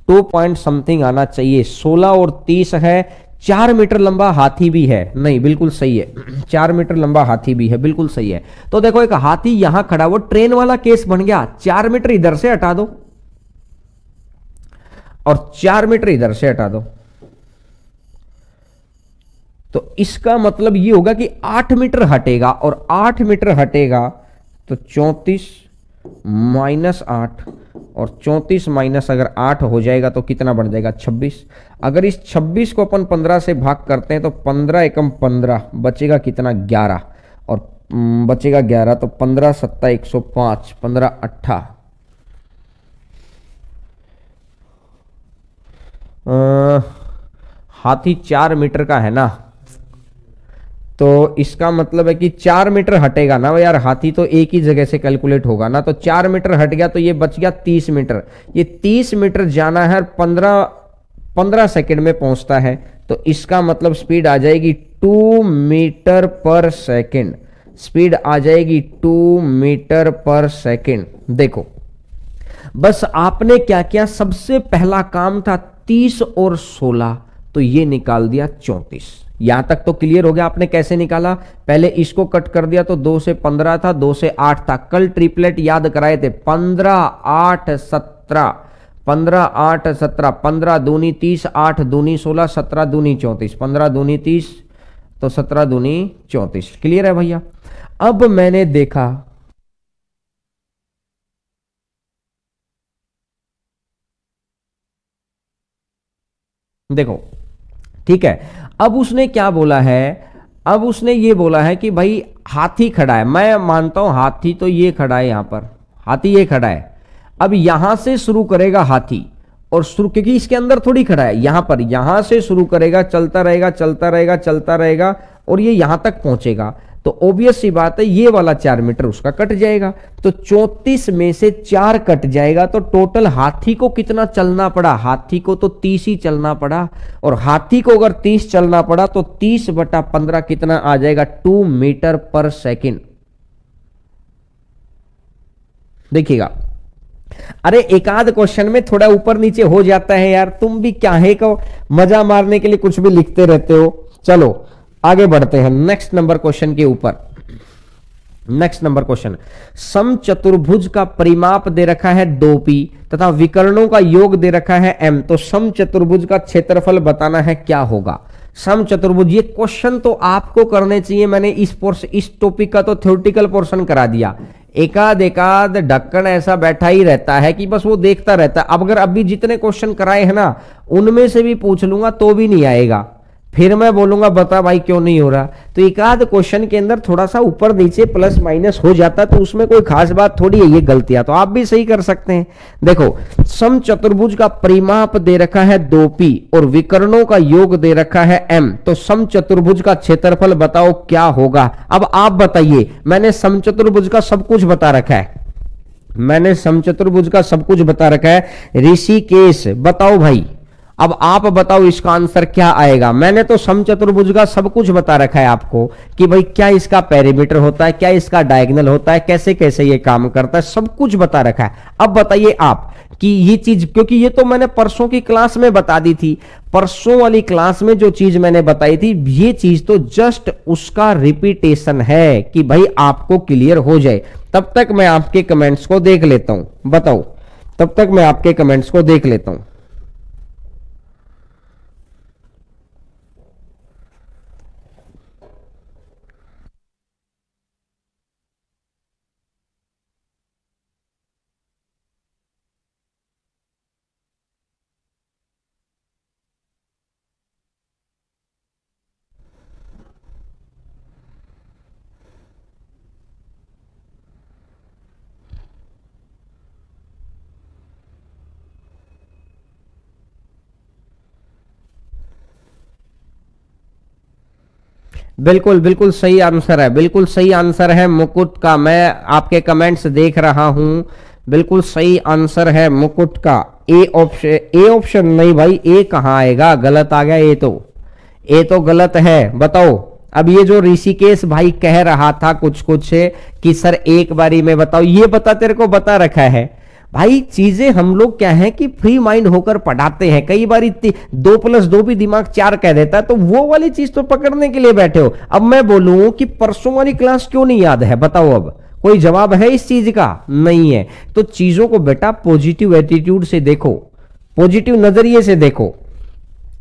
Speaker 1: 2 पॉइंट समथिंग आना चाहिए। 16 और 30 है, 4 मीटर लंबा हाथी भी है। नहीं बिल्कुल सही है, 4 मीटर लंबा हाथी भी है, बिल्कुल सही है। तो देखो एक हाथी यहां खड़ा, वो ट्रेन वाला केस बन गया। 4 मीटर इधर से हटा दो और 4 मीटर इधर से हटा दो, तो इसका मतलब ये होगा कि 8 मीटर हटेगा, और 8 मीटर हटेगा तो 34 माइनस 8, और 34 माइनस अगर 8 हो जाएगा तो कितना बढ़ जाएगा 26। अगर इस 26 को अपन 15 से भाग करते हैं तो 15 एकम 15 बचेगा कितना 11, और बचेगा 11, तो 15 7 105, 15 8 हाथी 4 मीटर का है ना, तो इसका मतलब है कि 4 मीटर हटेगा ना यार, हाथी तो एक ही जगह से कैलकुलेट होगा ना। तो 4 मीटर हट गया तो ये बच गया 30 मीटर। ये 30 मीटर जाना है, 15 सेकंड में पहुंचता है, तो इसका मतलब स्पीड आ जाएगी 2 मीटर पर सेकंड। स्पीड आ जाएगी 2 मीटर पर सेकंड। देखो बस आपने क्या किया, सबसे पहला काम था 30 और 16, तो ये निकाल दिया 34। यहां तक तो क्लियर हो गया। आपने कैसे निकाला, पहले इसको कट कर दिया तो 2 से 15 था, 2 से 8 था। कल ट्रिपलेट याद कराए थे, 15 8 17, 15 8 17, 15 दूनी 30, 8 दूनी 16, 17 दूनी 34, 15 दूनी 30, तो 17 दूनी 34। क्लियर है भैया। अब मैंने देखा, देखो ठीक है, अब उसने क्या बोला है, अब उसने ये बोला है कि भाई हाथी खड़ा है, मैं मानता हूं हाथी तो ये खड़ा है, यहां पर हाथी ये खड़ा है। अब यहां से शुरू करेगा हाथी और शुरू, क्योंकि इसके अंदर थोड़ी खड़ा है, यहां पर यहां से शुरू करेगा, चलता रहेगा चलता रहेगा चलता रहेगा और ये यहां तक पहुंचेगा, तो ऑब्वियस सी बात है ये वाला 4 मीटर उसका कट जाएगा। तो 34 में से 4 कट जाएगा, तो टोटल हाथी को कितना चलना पड़ा, हाथी को तो 30 ही चलना पड़ा। और हाथी को अगर 30 चलना पड़ा तो 30/15 कितना आ जाएगा, 2 मीटर पर सेकेंड। देखिएगा, अरे एक आध क्वेश्चन में थोड़ा ऊपर नीचे हो जाता है यार, तुम भी क्या है को मजा मारने के लिए कुछ भी लिखते रहते हो। चलो आगे बढ़ते हैं नेक्स्ट नंबर क्वेश्चन के ऊपर। नेक्स्ट नंबर क्वेश्चन, समचतुर्भुज का परिमाप दे रखा है 2p तथा विकर्णों का योग दे रखा है m, तो समचतुर्भुज का क्षेत्रफल बताना है, क्या होगा। समचतुर्भुज, ये क्वेश्चन तो आपको करने चाहिए, मैंने इस टॉपिक का तो थ्योरेटिकल पोर्शन करा दिया। एकाध ढक्कन ऐसा बैठा ही रहता है कि बस वो देखता रहता है। अब अगर अभी जितने क्वेश्चन कराए हैं ना, उनमें से भी पूछ लूंगा तो भी नहीं आएगा, फिर मैं बोलूंगा बता भाई क्यों नहीं हो रहा। तो एक आध क्वेश्चन के अंदर थोड़ा सा ऊपर नीचे प्लस माइनस हो जाता, तो उसमें कोई खास बात थोड़ी है, ये गलतियां तो आप भी सही कर सकते हैं। देखो, समचतुर्भुज का परिमाप दे रखा है 2p और विकर्णों का योग दे रखा है m, तो समचतुर्भुज का क्षेत्रफल बताओ क्या होगा। अब आप बताइए, मैंने समचतुर्भुज का सब कुछ बता रखा है, मैंने समचतुर्भुज का सब कुछ बता रखा है। ऋषिकेश बताओ भाई, अब आप बताओ इसका आंसर क्या आएगा। मैंने तो समचतुर्भुज का सब कुछ बता रखा है आपको कि भाई क्या इसका पेरीमीटर होता है, क्या इसका डायगोनल होता है, कैसे कैसे ये काम करता है, सब कुछ बता रखा है। अब बताइए आप कि ये चीज, क्योंकि ये तो मैंने परसों की क्लास में बता दी थी, परसों वाली क्लास में जो चीज मैंने बताई थी, ये चीज तो जस्ट उसका रिपीटेशन है कि भाई आपको क्लियर हो जाए। तब तक मैं आपके कमेंट्स को देख लेता हूं, बताओ, तब तक मैं आपके कमेंट्स को देख लेता हूं। बिल्कुल बिल्कुल सही आंसर है, बिल्कुल सही आंसर है मुकुट का। मैं आपके कमेंट्स देख रहा हूं, बिल्कुल सही आंसर है मुकुट का। ए ऑप्शन, ए ऑप्शन नहीं भाई, ए कहां आएगा, गलत आ गया, ए तो गलत है। बताओ, अब ये जो ऋषिकेश भाई कह रहा था कुछ कुछ कि सर एक बारी में बताओ, ये बता, तेरे को बता रखा है भाई। चीजें हम लोग क्या है कि फ्री माइंड होकर पढ़ाते हैं, कई बार 2+2 भी दिमाग 4 कह देता है, तो वो वाली चीज तो पकड़ने के लिए बैठे हो। अब मैं बोलूं कि परसों वाली क्लास क्यों नहीं याद है, बताओ, अब कोई जवाब है इस चीज का, नहीं है। तो चीजों को बेटा पॉजिटिव एटीट्यूड से देखो, पॉजिटिव नजरिए से देखो,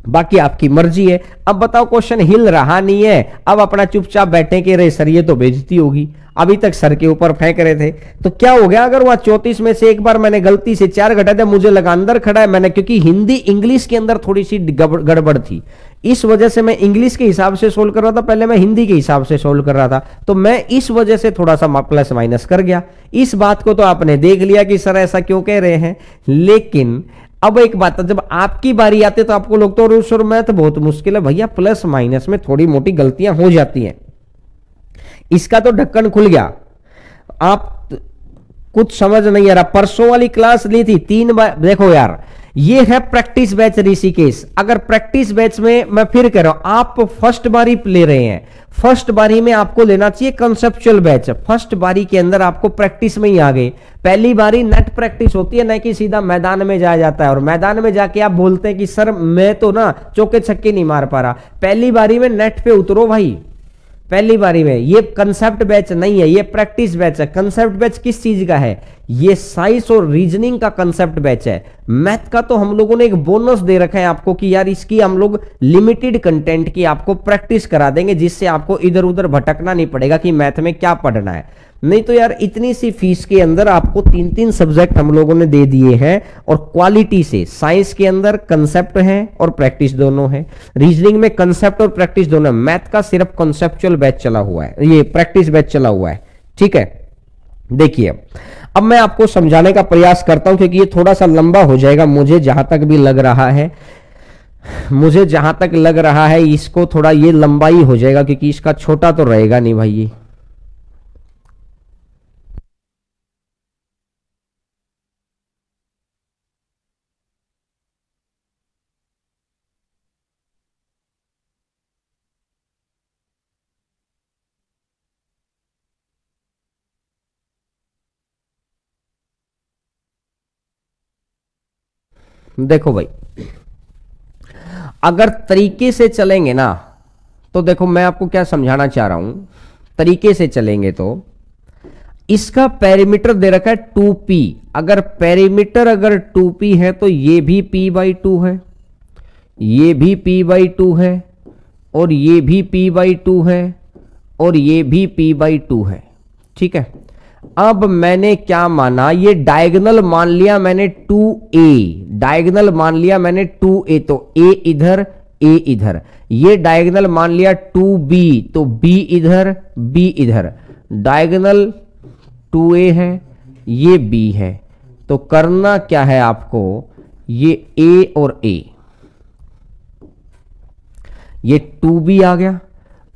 Speaker 1: बाकी आपकी मर्जी है। अब बताओ, क्वेश्चन हिल रहा नहीं है, अब अपना चुपचाप बैठे के रे सर ये तो बेइज्जती होगी, अभी तक सर के ऊपर फेंक रहे थे, तो क्या हो गया अगर वह 34 में से एक बार मैंने गलती से 4 घटा दिया, मुझे लगा अंदर खड़ा है, मैंने क्योंकि हिंदी इंग्लिश के अंदर थोड़ी सी गड़बड़ थी, इस वजह से मैं इंग्लिश के हिसाब से सोल्व कर रहा था, पहले मैं हिंदी के हिसाब से सोल्व कर रहा था, तो मैं इस वजह से थोड़ा सा प्लस माइनस कर गया। इस बात को तो आपने देख लिया कि सर ऐसा क्यों कह रहे हैं। लेकिन अब एक बात है, जब आपकी बारी आती है तो आपको लगता है सर मैथ बहुत मुश्किल है। भैया प्लस माइनस में थोड़ी मोटी गलतियां हो जाती हैं, इसका तो ढक्कन खुल गया, आप कुछ समझ नहीं आ रहा। परसों वाली क्लास ली थी 3 बार, देखो यार ये है प्रैक्टिस बैच ऋषिकेश। अगर प्रैक्टिस बैच में मैं फिर कह रहा हूं, आप फर्स्ट बारी ले रहे हैं, फर्स्ट बारी में आपको लेना चाहिए कंसेप्चुअल बैच, फर्स्ट बारी के अंदर आपको प्रैक्टिस में ही आ गए। पहली बारी नेट प्रैक्टिस होती है, न कि सीधा मैदान में जाया जाता है, और मैदान में जाके आप बोलते हैं कि सर मैं तो ना चौके छक्के नहीं मार पा रहा। पहली बारी में नेट पे उतरो भाई, पहली बारी में। ये कंसेप्ट बैच नहीं है, ये प्रैक्टिस बैच है। कंसेप्ट बैच किस चीज का है, ये साइंस और रीजनिंग का कंसेप्ट बैच है। मैथ का तो हम लोगों ने एक बोनस दे रखा है आपको कि यार इसकी हम लोग लिमिटेड कंटेंट की आपको प्रैक्टिस करा देंगे, जिससे आपको इधर उधर भटकना नहीं पड़ेगा कि मैथ में क्या पढ़ना है। नहीं तो यार इतनी सी फीस के अंदर आपको 3-3 सब्जेक्ट हम लोगों ने दे दिए हैं और क्वालिटी से। साइंस के अंदर कंसेप्ट है और प्रैक्टिस दोनों है, रीजनिंग में कंसेप्ट और प्रैक्टिस दोनों, मैथ का सिर्फ कॉन्सेप्चुअल बैच चला हुआ है, ये प्रैक्टिस बैच चला हुआ है। ठीक है, देखिए अब मैं आपको समझाने का प्रयास करता हूं क्योंकि ये थोड़ा सा लंबा हो जाएगा, मुझे जहां तक भी लग रहा है, मुझे जहां तक लग रहा है इसको थोड़ा ये लंबाई हो जाएगा क्योंकि इसका छोटा तो रहेगा नहीं भाई ये। देखो भाई, अगर तरीके से चलेंगे ना तो देखो मैं आपको क्या समझाना चाह रहा हूं, तरीके से चलेंगे तो इसका पेरीमीटर दे रखा है 2p, अगर पेरीमीटर अगर 2p है तो ये भी p/2 है, ये भी p/2 है, और ये भी p/2 है, और ये भी p/2 है। ठीक है, अब मैंने क्या माना, ये डायगोनल मान लिया मैंने 2a, डायगोनल मान लिया मैंने 2a, तो a इधर a इधर, ये डायगोनल मान लिया 2b, तो b इधर b इधर, डायगोनल 2a है, ये b है, तो करना क्या है आपको, ये a और a, ये 2b आ गया,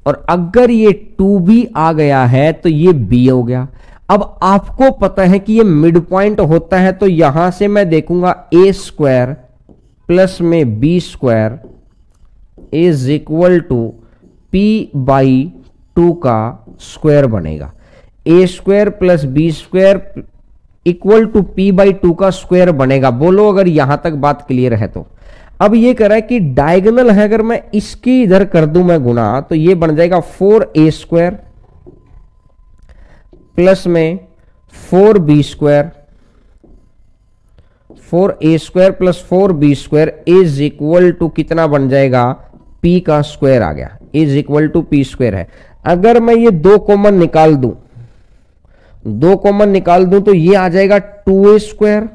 Speaker 1: और अगर ये 2b आ गया है तो ये b हो गया। अब आपको पता है कि ये मिड पॉइंट होता है, तो यहां से मैं देखूंगा a स्क्वायर प्लस में b square is equal to p/2 का स्क्वायर बनेगा। a square plus b square equal to p/2 का स्क्वायर बनेगा। बोलो अगर यहां तक बात क्लियर है तो। अब ये कह रहा है कि डायगोनल है, अगर मैं इसकी इधर कर दूं मैं गुना, तो ये बन जाएगा 4a स्क्वायर प्लस में 4b square, 4a square plus 4b square is equal to कितना बन जाएगा, p का स्क्वायर आ गया, is equal to p square है। अगर मैं ये दो कॉमन निकाल दूं, दो कॉमन निकाल दूं तो ये आ जाएगा 2a स्क्वायर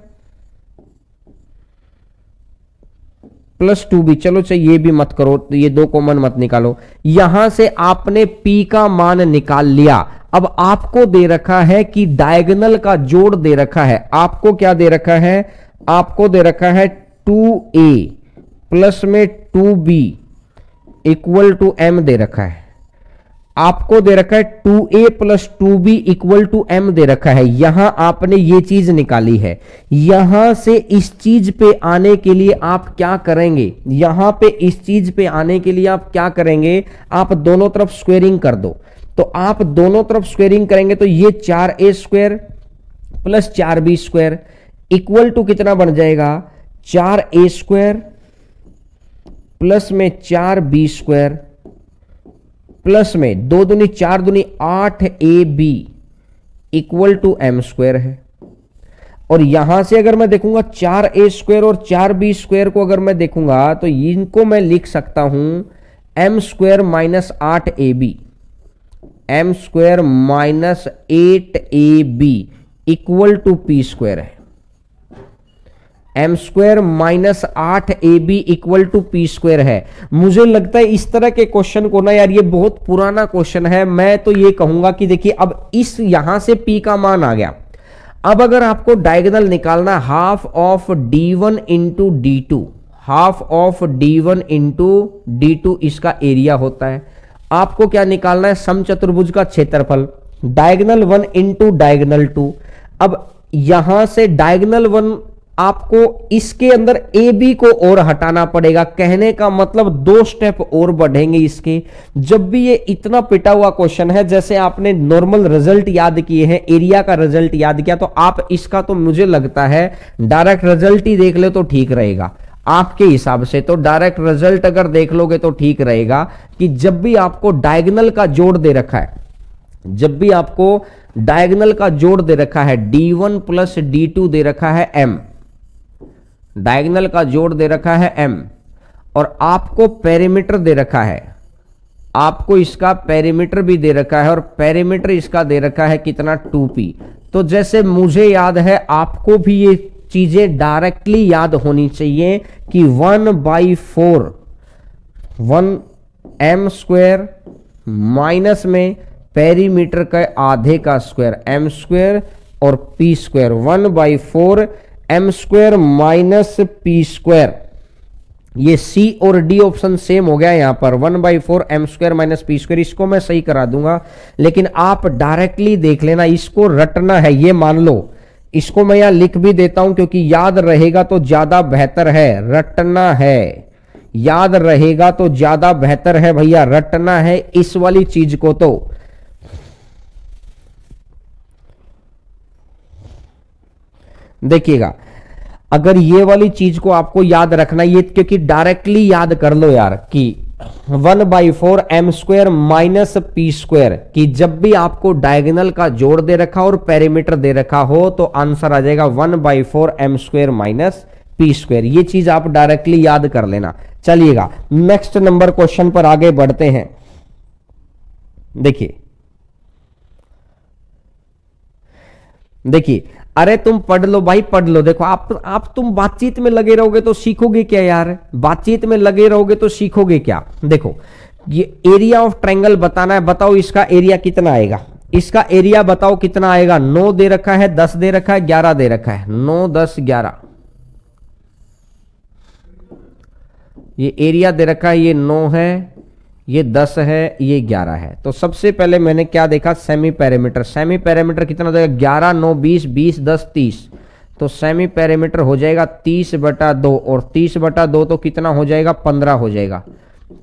Speaker 1: प्लस 2b, चलो चाहिए ये भी मत करो, तो ये दो कॉमन मत निकालो। यहां से आपने p का मान निकाल लिया। अब आपको दे रखा है कि डायगोनल का जोड़ दे रखा है, आपको क्या दे रखा है, आपको दे रखा है 2a प्लस में 2b इक्वल टू m दे रखा है, आपको दे रखा है 2a plus 2b equal to m दे रखा है। यहां आपने ये चीज निकाली है, यहां से इस चीज पे आने के लिए आप क्या करेंगे, यहां पे इस चीज पे आने के लिए आप क्या करेंगे, आप दोनों तरफ स्क्वेयरिंग कर दो। तो आप दोनों तरफ स्क्वेयरिंग करेंगे तो ये 4a square plus 4b square equal to कितना बन जाएगा, 4a स्क्वायर प्लस में 4b स्क्वायर प्लस में 2 दूनी 4 दूनी 8ab equal to m square है। और यहां से अगर मैं देखूंगा 4a स्क्वायर और 4b स्क्वायर को अगर मैं देखूंगा तो इनको मैं लिख सकता हूं m square minus 8ab, m square minus 8ab equal to p square है, m square minus 8ab equal to p square है। मुझे लगता है इस तरह के क्वेश्चन को ना यार, ये बहुत पुराना क्वेश्चन है, मैं तो ये कहूंगा कि देखिए अब इस यहां से p का मान आ गया। अब अगर आपको डायगोनल निकालना, half of d1 into d2, half of d1 into d2 इसका एरिया होता है। आपको क्या निकालना है, समचतुर्भुज का क्षेत्रफल, डायगोनल 1 इंटू डायगोनल 2। अब यहां से डायगोनल 1 आपको इसके अंदर ए बी को और हटाना पड़ेगा, कहने का मतलब 2 स्टेप और बढ़ेंगे इसके। जब भी ये इतना पिटा हुआ क्वेश्चन है, जैसे आपने नॉर्मल रिजल्ट याद किए हैं, एरिया का रिजल्ट याद किया, तो आप इसका तो मुझे लगता है डायरेक्ट रिजल्ट ही देख ले तो ठीक रहेगा। आपके हिसाब से तो डायरेक्ट रिजल्ट अगर देख लोगे तो ठीक रहेगा कि जब भी आपको डायगोनल का जोड़ दे रखा है, जब भी आपको डायगोनल का जोड़ दे रखा है, d1 प्लस d2 दे रखा है m, डायगोनल का जोड़ दे रखा है m, और आपको पेरीमीटर दे रखा है आपको इसका पेरीमीटर भी दे रखा है और पेरीमीटर इसका दे रखा है कितना 2p। तो जैसे मुझे याद है आपको भी ये चीजें डायरेक्टली याद होनी चाहिए कि 1/4 1m² माइनस में पेरीमीटर का आधे का स्क्वायर m² और p², 1/4 m² माइनस p²। ये C और D ऑप्शन सेम हो गया यहां पर, 1/4 m² माइनस p²। इसको मैं सही करा दूंगा, लेकिन आप डायरेक्टली देख लेना, इसको रटना है, ये मान लो। इसको मैं यहां लिख भी देता हूं क्योंकि याद रहेगा तो ज्यादा बेहतर है, रटना है, याद रहेगा तो ज्यादा बेहतर है भैया, रटना है इस वाली चीज को। तो देखिएगा, अगर ये वाली चीज को आपको याद रखना, ये क्योंकि डायरेक्टली याद कर लो यार कि 1/4 m² माइनस p² कि जब भी आपको डायगोनल का जोड़ दे रखा और पेरीमीटर दे रखा हो तो आंसर आ जाएगा 1/4 m² माइनस p²। ये चीज आप डायरेक्टली याद कर लेना। चलिएगा नेक्स्ट नंबर क्वेश्चन पर आगे बढ़ते हैं। देखिए अरे तुम पढ़ लो भाई, पढ़ लो। देखो आप तुम बातचीत में लगे रहोगे तो सीखोगे क्या यार, बातचीत में लगे रहोगे तो सीखोगे क्या। देखो ये एरिया ऑफ ट्रायंगल बताना है, बताओ इसका एरिया कितना आएगा, इसका एरिया बताओ कितना आएगा। 9 दे रखा है, 10 दे रखा है, 11 दे रखा है, 9 10 11। ये एरिया दे रखा है, ये 9 है, ये 10 है, ये 11 है। तो सबसे पहले मैंने क्या देखा, सेमी पैरामीटर। सेमी पैरामीटर कितना हो जाएगा, 11 9 20 20 10 30। तो सेमी पैरामीटर हो जाएगा 30/2 और 30/2 तो कितना हो जाएगा, 15 हो जाएगा।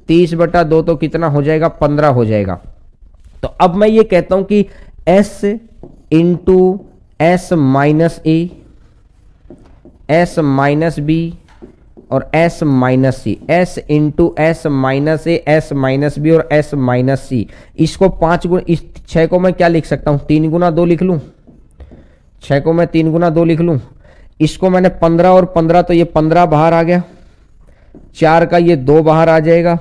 Speaker 1: 30/2 तो कितना हो जाएगा, 15 हो जाएगा। तो अब मैं ये कहता हूं कि s इंटू s माइनस ए, s माइनस बी और s माइनस सी, s इंटू s माइनस ए, s माइनस बी और s माइनस सी। इसको 5 गुना, इस 6 को मैं क्या लिख सकता हूं, 3 गुना 2 लिख लूं। 6 को मैं 3 गुना 2 लिख लूं। इसको मैंने 15 और 15 तो ये 15 बाहर आ गया, 4 का ये 2 बाहर आ जाएगा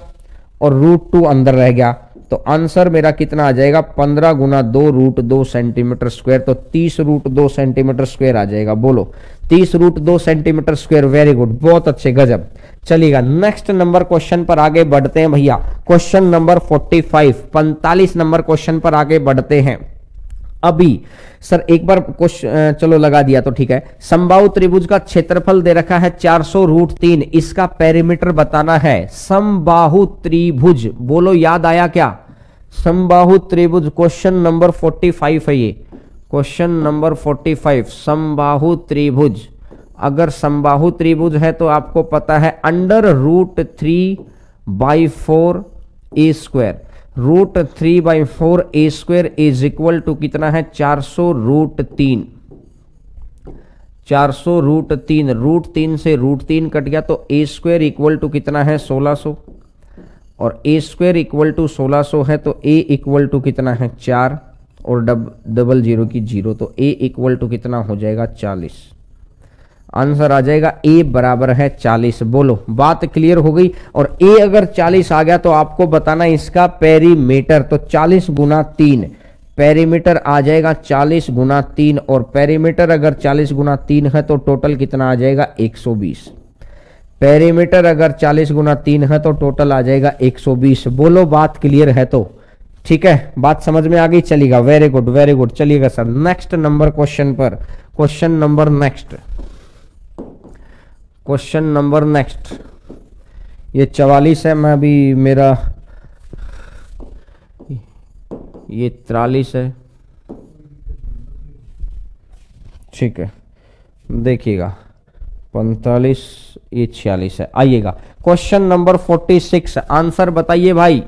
Speaker 1: और √2 अंदर रह गया। तो आंसर मेरा कितना आ जाएगा, 15 गुना 2 √2 सेंटीमीटर स्क्वायर। तो 30 √2 सेंटीमीटर स्क्वायर आ जाएगा। बोलो 30 √2 सेंटीमीटर स्क्वायर। वेरी गुड, बहुत अच्छे, गजब। चलिएगा नेक्स्ट नंबर क्वेश्चन पर आगे बढ़ते हैं भैया। क्वेश्चन नंबर 45 नंबर क्वेश्चन पर आगे बढ़ते हैं। अभी सर एक बार क्वेश्चन चलो लगा दिया तो ठीक है। समबाहु त्रिभुज का क्षेत्रफल दे रखा है 400 √3, इसका पेरीमीटर बताना है। समबाहु त्रिभुज, बोलो याद आया क्या, समबाहु त्रिभुज। क्वेश्चन नंबर 45 है ये, क्वेश्चन नंबर 45। समबाहु त्रिभुज, अगर समबाहु त्रिभुज है तो आपको पता है √3/4 a²। √3/4 a² is equal to कितना है, 400 √3। 400 √3, √3 से √3 कट गया तो a² इक्वल टू कितना है, 1600। और a² इक्वल टू 1600 है तो a इक्वल टू कितना है, 4 और डबल जीरो की 0, तो a इक्वल टू कितना हो जाएगा, 40। आंसर आ जाएगा a बराबर है 40। बोलो बात क्लियर हो गई। और a अगर 40 आ गया तो आपको बताना इसका पेरीमीटर। तो 40 गुना 3 पेरीमीटर आ जाएगा, 40 गुना 3। और पेरीमीटर अगर 40 गुना 3 है तो टोटल कितना आ जाएगा, 120। पेरीमीटर अगर 40 गुना 3 है तो टोटल आ जाएगा 120। बोलो बात क्लियर है तो ठीक है, बात समझ में आ गई। चलिएगा, वेरी गुड वेरी गुड। चलिएगा सर नेक्स्ट नंबर क्वेश्चन पर। Question number next, question number next, ये 44 है। मैं अभी मेरा ये 43 है, ठीक है। देखिएगा 45, ये 46 है। आइएगा क्वेश्चन नंबर 46, आंसर बताइए भाई।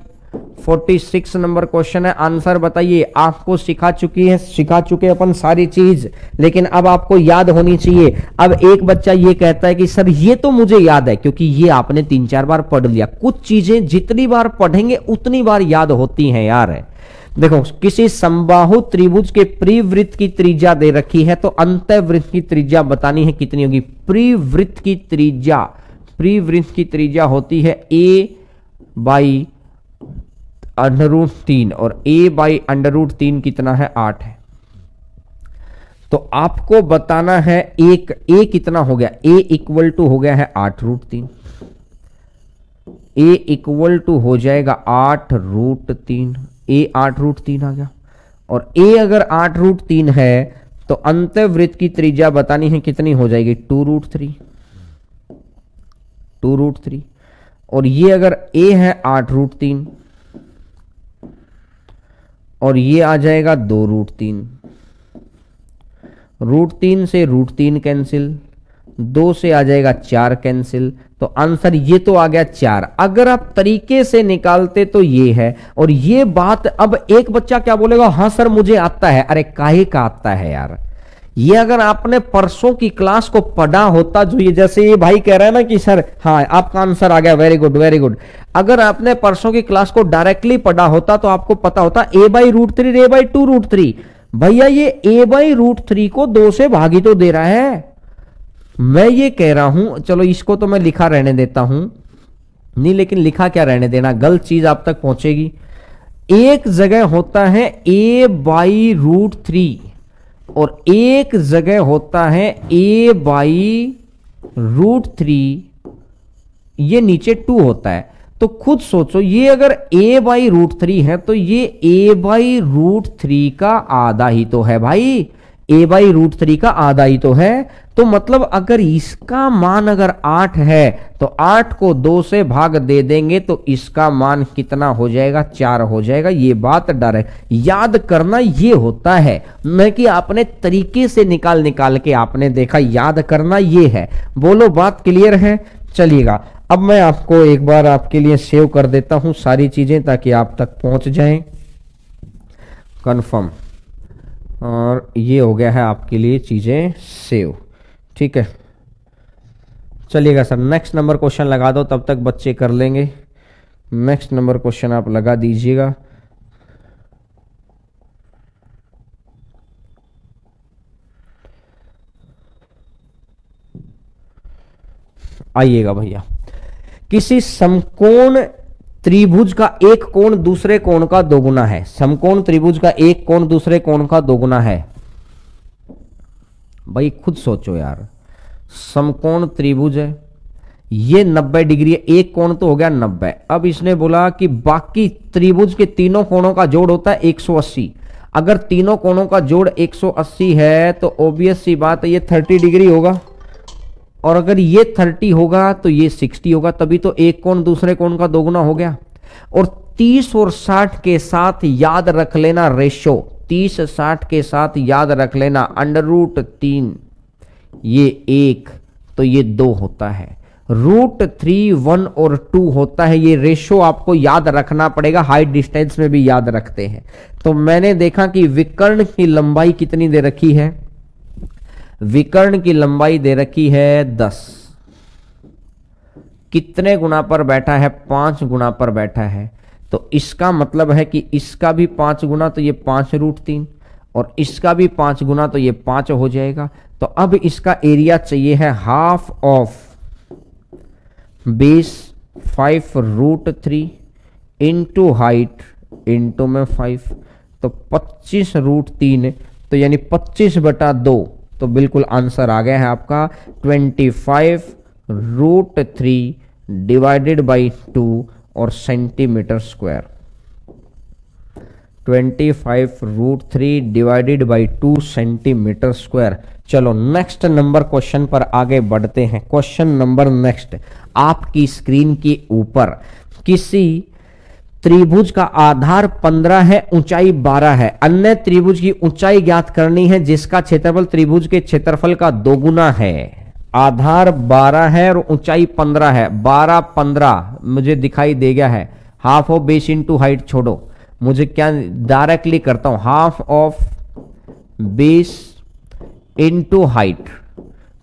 Speaker 1: 46 नंबर क्वेश्चन है, आंसर बताइए। आपको सिखा चुके अपन सारी चीज, लेकिन अब आपको याद होनी चाहिए। अब एक बच्चा ये कहता है कि सर ये तो मुझे याद है क्योंकि ये आपने 3-4 बार पढ़ लिया। कुछ चीजें जितनी बार पढ़ेंगे उतनी बार याद होती हैं यार। देखो किसी समबाहु त्रिभुज के परिवृत्त की त्रिज्या दे रखी है तो अंतःवृत्त की त्रिज्या बतानी है कितनी होगी। परिवृत्त की त्रिज्या होती है a/, √3 और a/√3 कितना है 8 है। तो आपको बताना है एक a कितना हो गया, a इक्वल टू हो गया है 8√3, a इक्वल टू हो जाएगा 8√3, a 8√3 आ गया। और a अगर 8√3 है तो अंतःवृत्त की त्रिज्या बतानी है कितनी हो जाएगी 2√3, 2√3। और ये अगर a है 8√3 और ये आ जाएगा 2√3, √3 से √3 कैंसिल, 2 से आ जाएगा 4 कैंसिल, तो आंसर ये तो आ गया 4। अगर आप तरीके से निकालते तो ये है। और ये बात अब एक बच्चा क्या बोलेगा, हाँ सर मुझे आता है। अरे काहे का आता है यार, ये अगर आपने परसों की क्लास को पढ़ा होता, जो ये जैसे ये भाई कह रहा है ना कि सर हाँ आपका आंसर आ गया, वेरी गुड वेरी गुड। अगर आपने परसों की क्लास को डायरेक्टली पढ़ा होता तो आपको पता होता a/√3 a/2√3। भैया ये a/√3 को 2 से भागी तो दे रहा है। मैं ये कह रहा हूं, चलो इसको तो मैं लिखा रहने देता हूं, नहीं लेकिन लिखा क्या रहने देना, गलत चीज आप तक पहुंचेगी। एक जगह होता है a/√3 और एक जगह होता है a/√3, ये नीचे 2 होता है। तो खुद सोचो, ये अगर a/√3 है तो ये a/√3 का आधा ही तो है भाई, a/√3 का आधा ही तो है। तो मतलब अगर इसका मान अगर 8 है तो 8 को 2 से भाग दे देंगे तो इसका मान कितना हो जाएगा, 4 हो जाएगा। ये बात डायरेक्ट याद करना ये होता है, न कि आपने तरीके से निकाल के आपने देखा। याद करना ये है। बोलो बात क्लियर है? चलिएगा अब मैं आपको एक बार आपके लिए सेव कर देता हूं सारी चीजें ताकि आप तक पहुंच जाएं। कंफर्म, और ये हो गया है आपके लिए चीजें सेव, ठीक है। चलिएगा सर नेक्स्ट नंबर क्वेश्चन लगा दो, तब तक बच्चे कर लेंगे। नेक्स्ट नंबर क्वेश्चन आप लगा दीजिएगा। आइएगा भैया, किसी समकोण त्रिभुज का एक कोण दूसरे कोण का दोगुना है। समकोण त्रिभुज का एक कोण दूसरे कोण का दोगुना है। भाई खुद सोचो यार, समकोण त्रिभुज है, ये 90 डिग्री है, एक कोण तो हो गया 90। अब इसने बोला कि बाकी त्रिभुज के तीनों कोणों का जोड़ होता है 180। अगर तीनों कोणों का जोड़ 180 है तो ऑब्वियस सी बात है ये 30 डिग्री होगा, और अगर ये 30 होगा तो ये 60 होगा, तभी तो एक कोण दूसरे कोण का दोगुना हो गया। और 30 और 60 के साथ याद रख लेना रेशो, 30-60 के साथ याद रख लेना √3, ये 1 तो ये 2 होता है। √3 1 और 2 होता है, ये रेशो आपको याद रखना पड़ेगा, हाइट डिस्टेंस में भी याद रखते हैं। तो मैंने देखा कि विकर्ण की लंबाई कितनी दे रखी है, विकर्ण की लंबाई दे रखी है 10। कितने गुना पर बैठा है, 5 गुना पर बैठा है। तो इसका मतलब है कि इसका भी 5 गुना तो ये 5√3, और इसका भी 5 गुना तो ये 5 हो जाएगा। तो अब इसका एरिया चाहिए है half of base 5√3 into height into में 5, तो 25√3, तो यानी 25/2। तो बिल्कुल आंसर आ गया है आपका 25√3 डिवाइडेड बाई 2 और centimetre square. 25√3 divided by 2 centimetre square. चलो नेक्स्ट नंबर क्वेश्चन पर आगे बढ़ते हैं। क्वेश्चन नंबर नेक्स्ट, आपकी स्क्रीन के ऊपर किसी त्रिभुज का आधार 15 है, ऊंचाई 12 है। अन्य त्रिभुज की ऊंचाई ज्ञात करनी है जिसका क्षेत्रफल त्रिभुज के क्षेत्रफल का दोगुना है। आधार 12 है और ऊंचाई 15 है। 12 15 मुझे दिखाई दे गया है। Half of base into height छोड़ो, मुझे क्या डायरेक्टली करता हूं, half of base into height.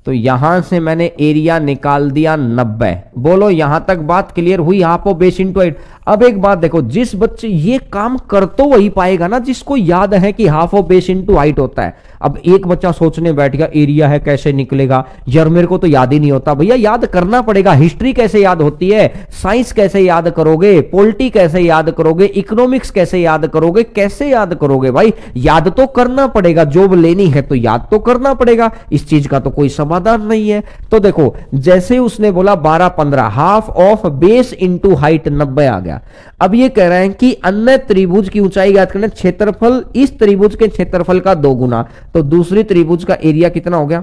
Speaker 1: तो यहां से मैंने एरिया निकाल दिया 90। बोलो यहां तक बात क्लियर हुई, half of base into height. अब एक बात देखो, जिस बच्चे ये काम कर तो वही पाएगा ना जिसको याद है कि half of base into height होता है। अब एक बच्चा सोचने बैठ गया एरिया है कैसे निकलेगा, यार मेरे को तो याद ही नहीं होता। भैया याद करना पड़ेगा। हिस्ट्री कैसे याद होती है, साइंस कैसे याद करोगे, पॉलिटी कैसे याद करोगे, इकोनॉमिक्स कैसे याद करोगे, कैसे याद करोगे भाई? याद तो करना पड़ेगा। जॉब लेनी है तो याद तो करना पड़ेगा। इस चीज का तो कोई समाधान नहीं है। तो देखो जैसे उसने बोला 12 15, half of base into height 90 आ गया। अब ये कह रहे हैं कि अन्य त्रिभुज की ऊंचाई ज्ञात करना, क्षेत्रफल इस त्रिभुज के क्षेत्रफल का 2 गुना। तो दूसरी त्रिभुज का एरिया कितना हो गया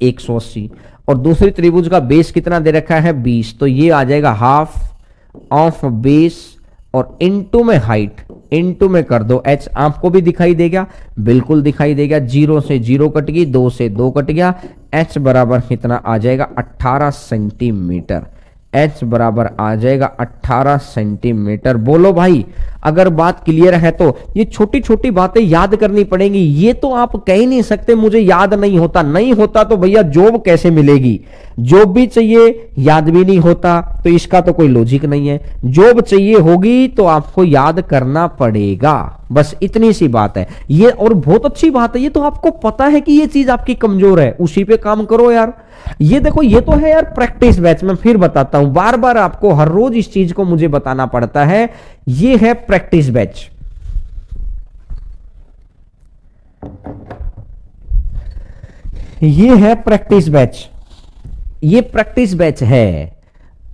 Speaker 1: 180, और दूसरी त्रिभुज का बेस कितना दे रखा है 20। तो ये आ जाएगा हाफ ऑफ बेस और इनटू में हाइट, इनटू में कर दो h। आपको भी दिखाई देगा, बिल्कुल दिखाई देगा। 0 से 0 कट गई, 2 से 2 कट गया। h बराबर कितना आ जाएगा 18 सेंटीमीटर। h बराबर आ जाएगा 18 सेंटीमीटर। बोलो भाई, अगर बात क्लियर है तो ये छोटी छोटी बातें याद करनी पड़ेंगी। ये तो आप कह ही नहीं सकते मुझे याद नहीं होता। नहीं होता तो भैया जॉब कैसे मिलेगी? जॉब भी चाहिए, याद भी नहीं होता, तो इसका तो कोई लॉजिक नहीं है। जॉब चाहिए होगी तो आपको याद करना पड़ेगा, बस इतनी सी बात है ये। और बहुत अच्छी बात है, ये तो आपको पता है कि ये चीज आपकी कमजोर है, उसी पे काम करो यार। ये देखो, ये तो है यार प्रैक्टिस बैच। मैं फिर बताता हूं, बार बार आपको हर रोज इस चीज को मुझे बताना पड़ता है। ये है प्रैक्टिस बैच। ये है प्रैक्टिस बैच, ये प्रैक्टिस बैच है।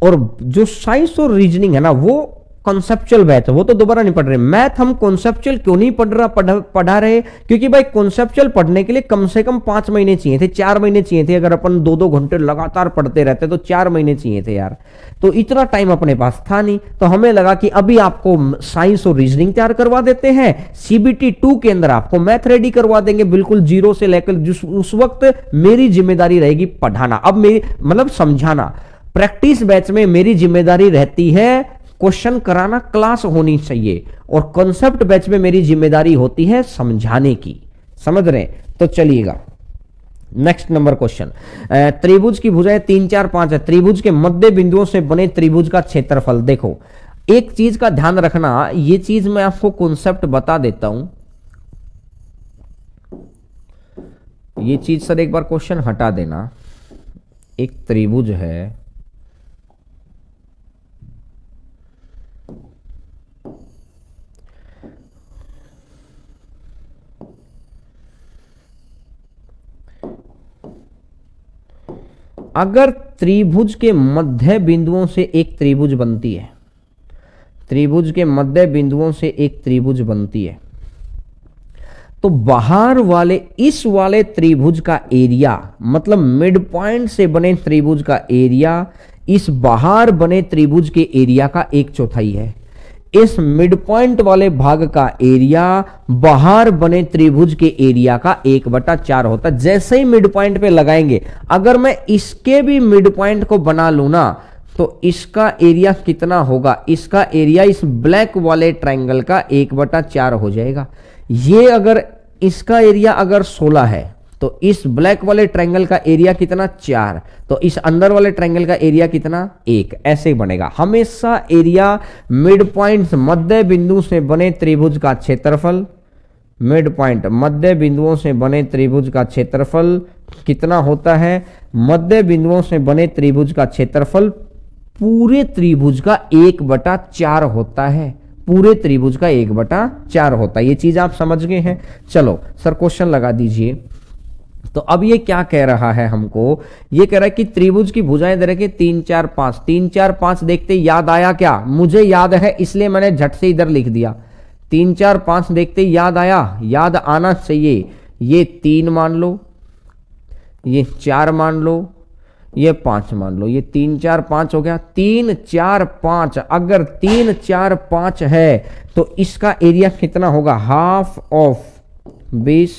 Speaker 1: और जो साइंस और रीजनिंग है ना, वो कॉन्सेप्चुअल बैच है, वो तो दोबारा नहीं पढ़ रहे। मैथ हम कॉन्सेप्चुअल क्यों नहीं पढ़ा रहे? क्योंकि भाई कॉन्सेप्चुअल पढ़ने के लिए कम से कम 5 महीने चाहिए थे, 4 महीने चाहिए थे। अगर अपन 2-2 घंटे लगातार पढ़ते रहते तो 4 महीने चाहिए थे यार। तो इतना टाइम अपने पास था नहीं, तो हमें लगा कि अभी आपको साइंस और रीजनिंग तैयार करवा देते हैं। CBT 2 के अंदर आपको मैथ रेडी करवा देंगे, बिल्कुल 0 से लेकर। उस वक्त मेरी जिम्मेदारी रहेगी पढ़ाना, अब मेरी मतलब समझाना। प्रैक्टिस बैच में मेरी जिम्मेदारी रहती है क्वेश्चन कराना, क्लास होनी चाहिए। और कॉन्सेप्ट बैच में मेरी जिम्मेदारी होती है समझाने की। समझ रहे? तो चलिएगा नेक्स्ट नंबर क्वेश्चन। त्रिभुज की भुजाएं 3 4 5 है। त्रिभुज के मध्य बिंदुओं से बने त्रिभुज का क्षेत्रफल। देखो एक चीज का ध्यान रखना, ये चीज मैं आपको कॉन्सेप्ट बता देता हूं। ये चीज सर एक बार क्वेश्चन हटा देना। एक त्रिभुज है, अगर त्रिभुज के मध्य बिंदुओं से एक त्रिभुज बनती है, त्रिभुज के मध्य बिंदुओं से एक त्रिभुज बनती है, तो बाहर वाले इस वाले त्रिभुज का एरिया, मतलब मिड पॉइंट से बने त्रिभुज का एरिया इस बाहर बने त्रिभुज के एरिया का 1/4 है। इस मिड पॉइंट वाले भाग का एरिया बाहर बने त्रिभुज के एरिया का 1/4 होता है। जैसे ही मिड पॉइंट पे लगाएंगे, अगर मैं इसके भी मिड पॉइंट को बना लूं ना, तो इसका एरिया कितना होगा? इसका एरिया इस ब्लैक वाले ट्रायंगल का 1/4 हो जाएगा। ये अगर इसका एरिया अगर 16 है, तो इस ब्लैक वाले ट्रायंगल का एरिया कितना 4, तो इस अंदर वाले ट्रायंगल का एरिया कितना 1। ऐसे ही बनेगा हमेशा। एरिया मिड पॉइंट मध्य बिंदु से बने त्रिभुज का क्षेत्रफल, मिड पॉइंट मध्य बिंदुओं से बने त्रिभुज का क्षेत्रफल कितना होता है? मध्य बिंदुओं से बने त्रिभुज का क्षेत्रफल पूरे त्रिभुज का 1/4 होता है। पूरे त्रिभुज का 1/4 होता है। ये चीज आप समझ गए हैं? चलो सर क्वेश्चन लगा दीजिए। तो अब ये क्या कह रहा है हमको? ये कह रहा है कि त्रिभुज की भुजाएं दे रखे 3 4 5। 3 4 5 देखते याद आया क्या? मुझे याद है इसलिए मैंने झट से इधर लिख दिया। 3 4 5 देखते याद आया, याद आना चाहिए। ये 3 मान लो, ये 4 मान लो, ये 5 मान लो। ये 3 4 5 हो गया। 3 4 5, अगर 3 4 5 है तो इसका एरिया कितना होगा? Half of base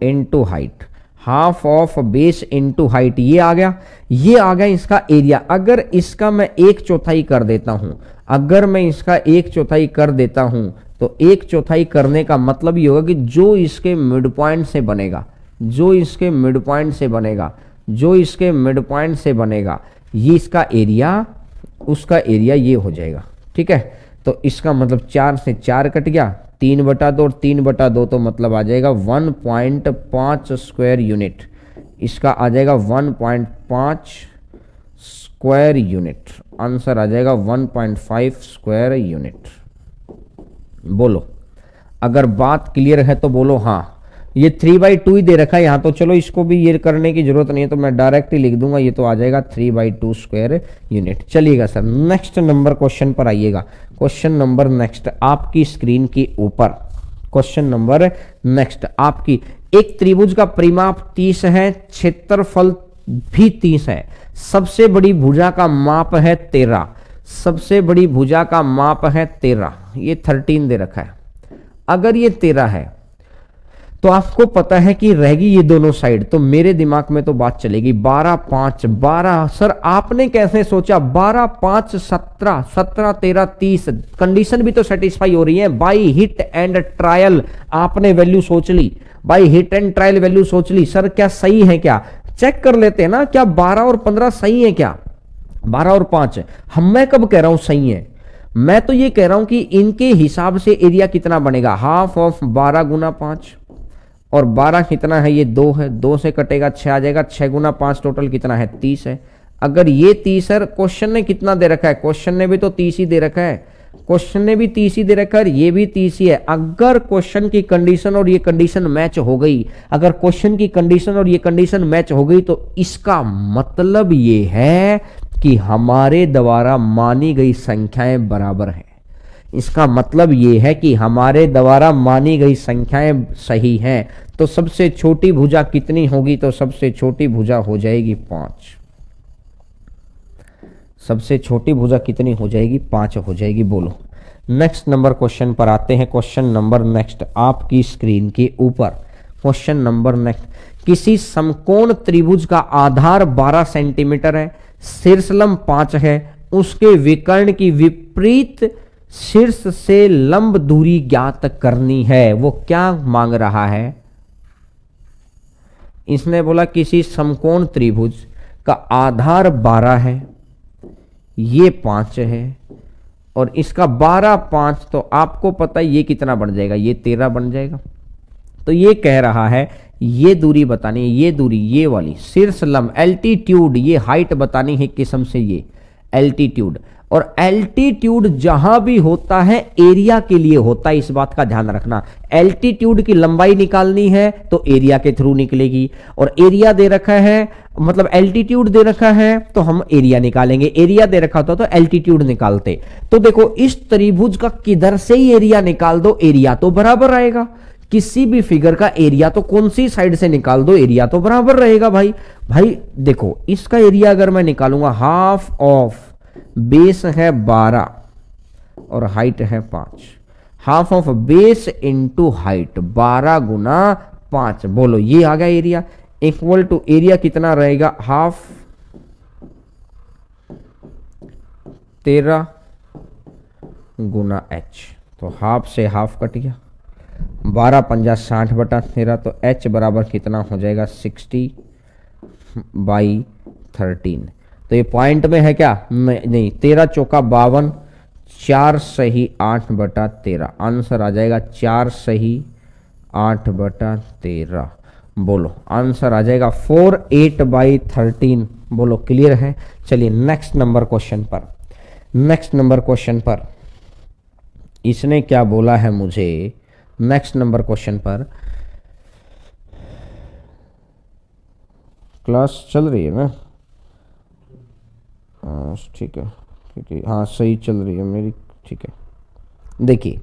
Speaker 1: into height, half of base into height. ये आ गया, ये आ गया इसका एरिया। अगर इसका मैं 1/4 कर देता हूं, अगर मैं इसका 1/4 कर देता हूं, तो 1/4 करने का मतलब ये होगा कि जो इसके मिड पॉइंट से बनेगा, जो इसके मिड पॉइंट से बनेगा, जो इसके मिड पॉइंट से बनेगा, ये इसका एरिया उसका एरिया ये हो जाएगा। ठीक है, तो इसका मतलब 4 से 4 कट गया, 3/2 और 3/2 तो मतलब आ जाएगा 1.5 स्क्वायर यूनिट। इसका आ जाएगा 1.5 स्क्वायर यूनिट, आंसर आ जाएगा 1.5 स्क्वायर यूनिट। बोलो, अगर बात क्लियर है तो बोलो हाँ। ये 3/2 ही दे रखा है यहाँ, तो चलो इसको भी ये करने की जरूरत नहीं है, तो मैं डायरेक्ट ही लिख दूंगा, ये तो आ जाएगा 3/2 स्क्वायर यूनिट। चलिएगा सर, नेक्स्ट नंबर क्वेश्चन पर आइएगा। क्वेश्चन नंबर नेक्स्ट आपकी स्क्रीन के ऊपर, क्वेश्चन नंबर नेक्स्ट आपकी, एक त्रिभुज का परिमाप 30 है, क्षेत्रफल भी 30 है, सबसे बड़ी भुजा का माप है 13, सबसे बड़ी भुजा का माप है 13, ये 13 दे रखा है। अगर ये 13 है तो आपको पता है कि रहेगी ये दोनों साइड, तो मेरे दिमाग में तो बात चलेगी 12 5 12। सर आपने कैसे सोचा 12 5 17, 17 13 30, कंडीशन भी तो सेटिस्फाई हो रही है। बाय हिट एंड ट्रायल आपने वैल्यू सोच ली, by hit and trial value सोच ली। सर क्या सही है, क्या चेक कर लेते हैं ना, क्या 12 और 15 सही है, क्या 12 और 5? मैं कब कह रहा हूं सही है, मैं तो ये कह रहा हूं कि इनके हिसाब से एरिया कितना बनेगा, हाफ ऑफ 12 गुना 5, और 12 कितना है, ये 2 है, 2 से कटेगा 6 आ जाएगा, 6 गुना 5 टोटल कितना है 30 है। अगर ये 30 है, क्वेश्चन ने कितना दे रखा है, क्वेश्चन ने भी तो 30 ही दे रखा है, क्वेश्चन ने भी 30 ही दे रखा है, ये भी 30 ही है। अगर क्वेश्चन की कंडीशन और ये कंडीशन मैच हो गई, अगर क्वेश्चन की कंडीशन और ये कंडीशन मैच हो गई, तो इसका मतलब ये है कि हमारे द्वारा मानी गई संख्याएं बराबर हैं। इसका मतलब ये है कि हमारे द्वारा मानी गई संख्याएं सही हैं। तो सबसे छोटी भुजा कितनी होगी, तो सबसे छोटी भुजा हो जाएगी 5। सबसे छोटी भुजा कितनी हो जाएगी, 5 हो जाएगी। बोलो, नेक्स्ट नंबर क्वेश्चन पर आते हैं। क्वेश्चन नंबर नेक्स्ट आपकी स्क्रीन के ऊपर, क्वेश्चन नंबर नेक्स्ट, किसी समकोण त्रिभुज का आधार 12 सेंटीमीटर है, शीर्षलंब 5 है, उसके विकर्ण की विपरीत शीर्ष से लंब दूरी ज्ञात करनी है। वो क्या मांग रहा है, इसने बोला किसी समकोण त्रिभुज का आधार 12 है, ये 5 है, और इसका 12 5, तो आपको पता है ये कितना बन जाएगा, ये 13 बन जाएगा। तो ये कह रहा है ये दूरी बतानी है, ये दूरी ये वाली शीर्ष लंब एल्टीट्यूड, ये हाइट बतानी है किस्म से, ये एल्टीट्यूड। और एल्टीट्यूड जहां भी होता है एरिया के लिए होता है, इस बात का ध्यान रखना। एल्टीट्यूड की लंबाई निकालनी है तो एरिया के थ्रू निकलेगी, और एरिया दे रखा है, मतलब एल्टीट्यूड दे रखा है तो हम एरिया निकालेंगे, एरिया दे रखा होता तो एल्टीट्यूड निकालते। तो देखो इस त्रिभुज का किधर से ही एरिया निकाल दो, एरिया तो बराबर आएगा। किसी भी फिगर का एरिया तो कौन सी साइड से निकाल दो, एरिया तो बराबर रहेगा। भाई देखो इसका एरिया अगर मैं निकालूंगा, हाफ ऑफ बेस है 12 और हाइट है 5, half of base into height 12 गुना 5। बोलो ये आ गया एरिया, इक्वल टू एरिया कितना रहेगा, हाफ 13 गुना h। तो हाफ से हाफ कट गया, 12 पंजा 60 बटा 13, तो h बराबर कितना हो जाएगा 60/13। तो ये पॉइंट में है क्या, नहीं 13 चौका 52, 4 सही 8 बटा 13, आंसर आ जाएगा 4 सही 8 बटा 13। बोलो आंसर आ जाएगा 48/13। बोलो क्लियर है। चलिए नेक्स्ट नंबर क्वेश्चन पर, नेक्स्ट नंबर क्वेश्चन पर इसने क्या बोला है मुझे, नेक्स्ट नंबर क्वेश्चन पर, क्लास चल रही है ना, ठीक है ठीक है, हाँ सही चल रही है मेरी, ठीक है। देखिए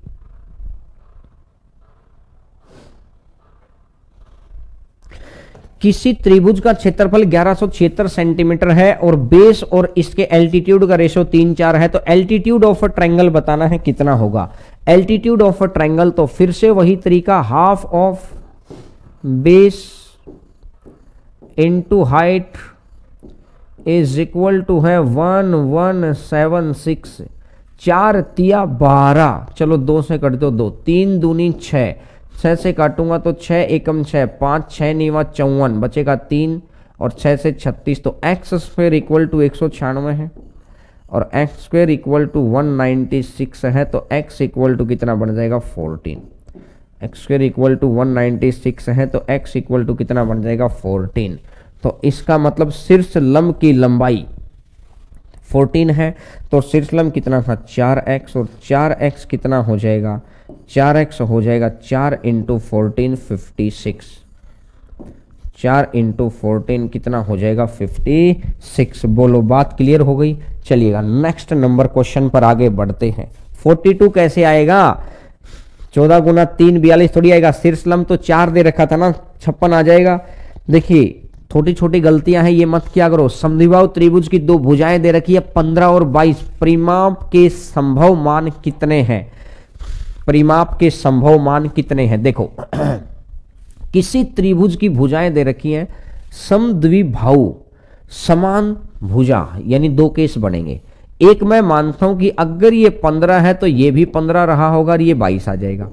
Speaker 1: किसी त्रिभुज का क्षेत्रफल 1176 सेंटीमीटर है और बेस और इसके एल्टीट्यूड का रेशो 3-4 है, तो एल्टीट्यूड ऑफ अ ट्रायंगल बताना है कितना होगा। एल्टीट्यूड ऑफ अ ट्रायंगल, तो फिर से वही तरीका, half of base into height is equal to है 1176, 4 तिया 12, चलो 2 से कट दो 2, 3 दूनी 6, 6 से काटूंगा तो 6 एकम 6, 5 6 नीवा 54, बचेगा 3 और 6 से 36, तो एक्स स्क्वायर इक्वल टू 196 है। और एक्स स्क्वायर इक्वल टू 196 है तो एक्स इक्वल टू कितना बन जाएगा 14। एक्स स्क्वायर इक्वल टू 196 है तो एक्स इक्वल टू कितना बन जाएगा 14। तो इसका मतलब शीर्ष लंब की लंबाई 14 है तो शीर्ष लंब कितना था 4x, और 4x कितना हो जाएगा 4x हो जाएगा 4 इंटू 14 56। 4 इंटू 14 कितना हो जाएगा 56। बोलो बात क्लियर हो गई। चलिएगा नेक्स्ट नंबर क्वेश्चन पर आगे बढ़ते हैं। 42 कैसे आएगा, 14 गुना 3 42 थोड़ी आएगा। शीर्ष लंब तो 4 दे रखा था ना, 56 आ जाएगा। देखिए छोटी छोटी गलतियां हैं, ये मत किया करो। समद्विबाहु त्रिभुज की दो भुजाएं दे रखी है 15 और 22। परिमाप के संभव मान कितने हैं, परिमाप के संभव मान कितने हैं। देखो किसी त्रिभुज की भुजाएं दे रखी हैं समद्विबाहु समान भुजा, यानी दो केस बनेंगे। एक मैं मानता हूं कि अगर ये 15 है तो ये भी 15 रहा होगा और ये 22 आ जाएगा।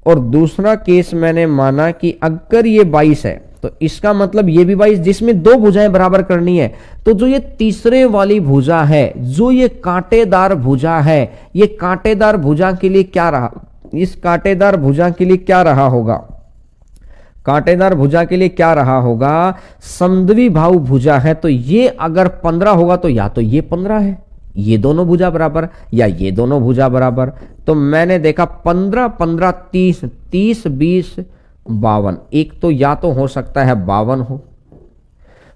Speaker 1: और दूसरा केस मैंने माना कि अगर ये 22 है तो इसका मतलब ये भी 22, जिसमें दो भुजाएं बराबर करनी है। तो जो ये तीसरे वाली भुजा है, जो ये कांटेदार भुजा है, ये कांटेदार भुजा के लिए क्या रहा, इस कांटेदार भुजा के लिए क्या रहा होगा, कांटेदार भुजा के लिए क्या रहा होगा, समद्विबाहु भुजा है। तो ये अगर 15 होगा तो या तो ये 15 है, ये दोनों भुजा बराबर, या ये दोनों भुजा बराबर। तो मैंने देखा 15 15 30, 30 20 52, एक तो या तो हो सकता है 52 हो,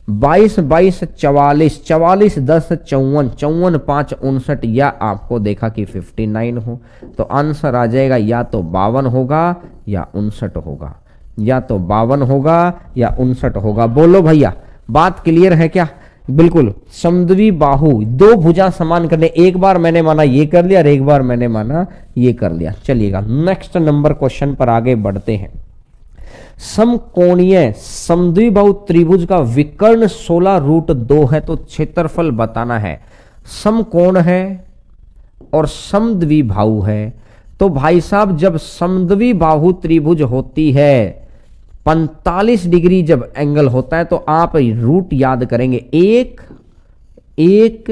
Speaker 1: 22 22 44, 44 10 54, 54 5 59, या आपको देखा कि 59 हो। तो आंसर आ जाएगा या तो 52 होगा या 59 होगा, या तो 52 होगा या 59 होगा। बोलो भैया बात क्लियर है क्या। बिल्कुल समद्विबाहु दो भुजा समान करने, एक बार मैंने माना ये कर लिया और एक बार मैंने माना ये कर लिया। चलिएगा नेक्स्ट नंबर क्वेश्चन पर आगे बढ़ते हैं। समकोणीय समद्विबाहु त्रिभुज का विकर्ण 16√2 है तो क्षेत्रफल बताना है। समकोण है और समद्विबाहु है, तो भाई साहब जब समद्विबाहु त्रिभुज होती है 45 डिग्री जब एंगल होता है तो आप रूट याद करेंगे, 1 1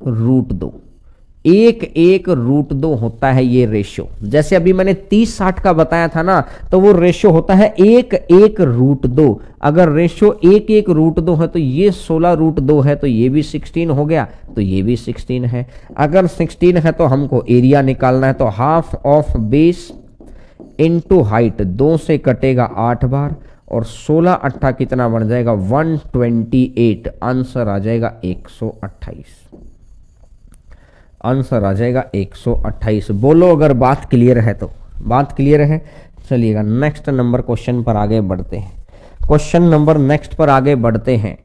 Speaker 1: रूट 2, 1 1 रूट 2 होता है ये रेशियो। जैसे अभी मैंने 30 60 का बताया था ना, तो वो रेशियो होता है 1 1 रूट 2। अगर रेशियो 1 1 रूट 2 है तो ये 16√2 है, तो ये भी 16 हो गया, तो ये भी 16 है। अगर 16 है तो हमको एरिया निकालना है, तो half of base into height, 2 से कटेगा 8 बार, और 16 8 कितना बन जाएगा 128। आंसर आ जाएगा 128, आंसर आ जाएगा 128। बोलो अगर बात क्लियर है तो। बात क्लियर है। चलिएगा नेक्स्ट नंबर क्वेश्चन पर आगे बढ़ते हैं। क्वेश्चन नंबर नेक्स्ट पर आगे बढ़ते हैं।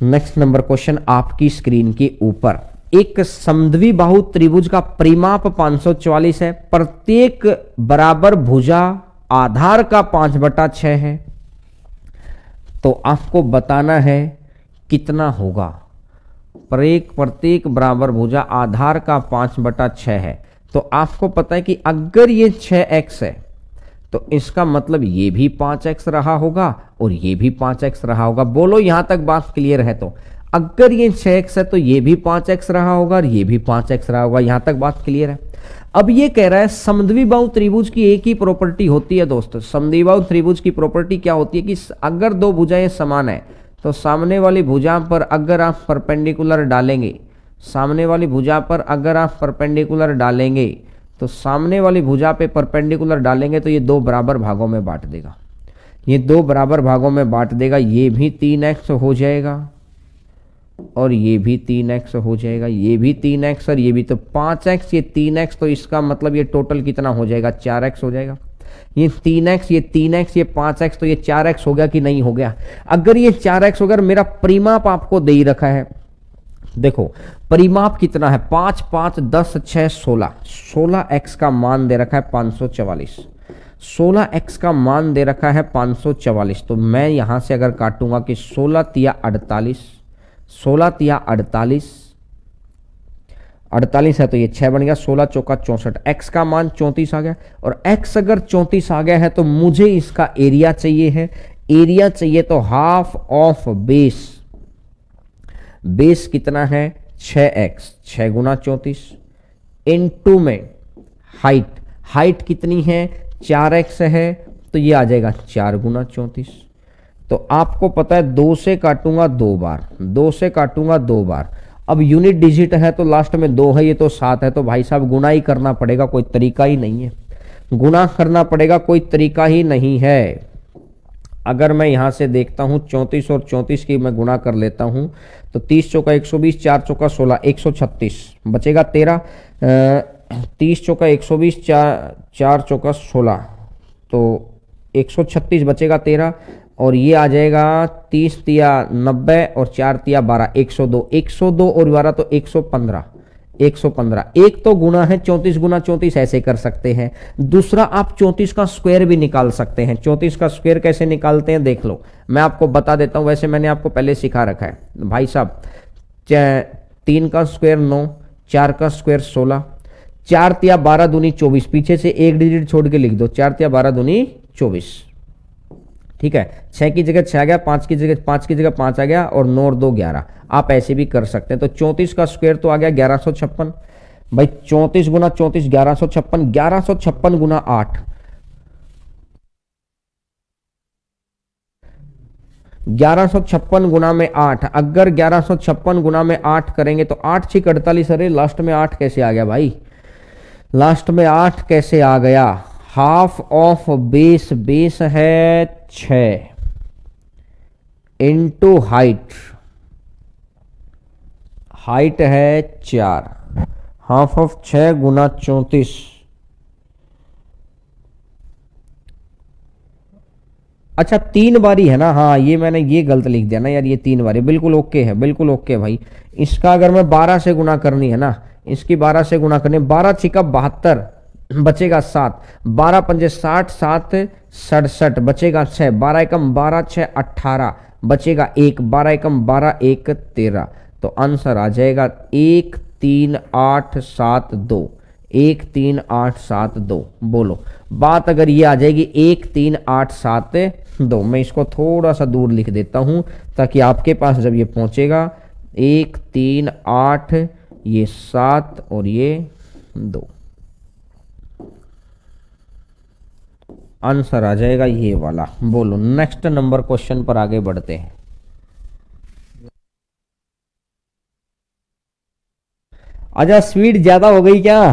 Speaker 1: नेक्स्ट नंबर क्वेश्चन आपकी स्क्रीन के ऊपर। एक समद्विबाहु त्रिभुज का परिमाप 544 है, प्रत्येक बराबर भुजा आधार का 5/6 है, तो आपको बताना है कितना होगा। प्रत्येक बराबर भुजा आधार का 5/6 है, तो आपको पता है कि अगर ये 6x है तो इसका मतलब ये भी 5x रहा होगा और ये भी 5x रहा होगा। बोलो यहां तक बात क्लियर है तो। अगर ये 6x है तो ये भी 5x रहा होगा और ये भी 5x रहा होगा। यहां तक बात क्लियर है। अब ये कह रहा है समद्विबाहु त्रिभुज की एक ही प्रॉपर्टी होती है दोस्तों। समद्विबाहु त्रिभुज की प्रॉपर्टी क्या होती है कि अगर दो भुजाएं समान है तो सामने वाली भुजा पर अगर आप परपेंडिकुलर डालेंगे, सामने वाली भुजा पर अगर आप परपेंडिकुलर डालेंगे तो सामने वाली भुजा पे परपेंडिकुलर डालेंगे तो ये 2 बराबर भागों में बांट देगा। ये 2 बराबर भागों में बांट देगा। ये भी 3x हो जाएगा और ये भी 3x हो जाएगा, ये भी 3x और ये भी, तो 5x ये 3x, तो इसका मतलब ये टोटल कितना हो जाएगा 4x हो जाएगा। ये 3x ये 3x ये 5x, तो ये 4x हो गया कि नहीं हो गया। अगर ये 4x होगा, मेरा परिमाप आपको दे ही रखा है। देखो परिमाप कितना है 5 5 10 6 16, 16x का मान दे रखा है 544, 16x का मान दे रखा है 544। तो मैं यहां से अगर काटूंगा कि 16 तिया 48, 16 तिया 48, 48 है तो ये 6 बन गया, 16 चौका 64, x का मान 34 आ गया। और x अगर 34 आ गया है तो मुझे इसका एरिया चाहिए है। एरिया चाहिए तो हाफ ऑफ बेस, बेस कितना है 6x, 6 × 34, इनटू में हाइट कितनी है, 4x है, तो ये आ जाएगा 4 × 34। तो आपको पता है 2 से काटूंगा 2 बार, 2 से काटूंगा 2 बार। अब यूनिट डिजिट है तो लास्ट में 2 है, ये तो 7 है, तो भाई साहब गुना ही करना पड़ेगा, कोई तरीका ही नहीं है, गुना करना पड़ेगा, कोई तरीका ही नहीं है। अगर मैं यहां से देखता हूं 34 और 34 की मैं गुना कर लेता हूं तो 30 चौका 120, 4 चौका 16, 136 बचेगा 13, 30 चौका 120, 4 चौका 16, तो 136 बचेगा 13, और ये आ जाएगा 30 तिया 90 और 4 तिया 12, 102, 102 और 12 तो 115, 115। एक तो गुना है, 34 × 34 ऐसे कर सकते हैं। दूसरा आप 34 का स्क्वायर भी निकाल सकते हैं। 34 का स्क्वायर कैसे निकालते हैं देख लो, मैं आपको बता देता हूं, वैसे मैंने आपको पहले सिखा रखा है भाई साहब। 3 का स्क्वायर 9, 4 का स्क्वायर 16, 4 तिया 12 दूनी 24, पीछे से एक डिजिट छोड़ के लिख दो, 4 तिया 12 दूनी 24, ठीक है। 6 की जगह 6 आ गया, 5 की जगह 5 आ गया, और 9 और 2 11। आप ऐसे भी कर सकते हैं। तो 34 का स्क्वायर तो आ गया 1156 भाई, 34 × 34 1156, 1156 × 8, 1156 गुना में 8, अगर 1156 गुना में 8 करेंगे तो 8 6 48, अरे लास्ट में 8 कैसे आ गया भाई, लास्ट में 8 कैसे आ गया, हाफ ऑफ बेस, बेस है 6 इंटू हाइट है 4, हाफ ऑफ 6 × 34, अच्छा 3 बारी है ना, हाँ ये मैंने ये गलत लिख दिया ना यार, ये 3 बारी, बिल्कुल ओके है, बिल्कुल ओके भाई। इसका अगर मैं 12 से गुना करनी है ना, इसकी 12 से गुना करनी, 12 छिका 72 बचेगा 7, 12 पंजे 60, 7 67 बचेगा 6, 12 एकम 12, 6 18 बचेगा 1, 12 एकम 12, 1 13, तो आंसर आ जाएगा 13872, 13872। बोलो बात अगर ये आ जाएगी 13872, मैं इसको थोड़ा सा दूर लिख देता हूं ताकि आपके पास जब ये पहुंचेगा 138, ये 7 और ये 2, आंसर आ जाएगा ये वाला। बोलो नेक्स्ट नंबर क्वेश्चन पर आगे बढ़ते हैं। अच्छा स्पीड ज्यादा हो गई क्या,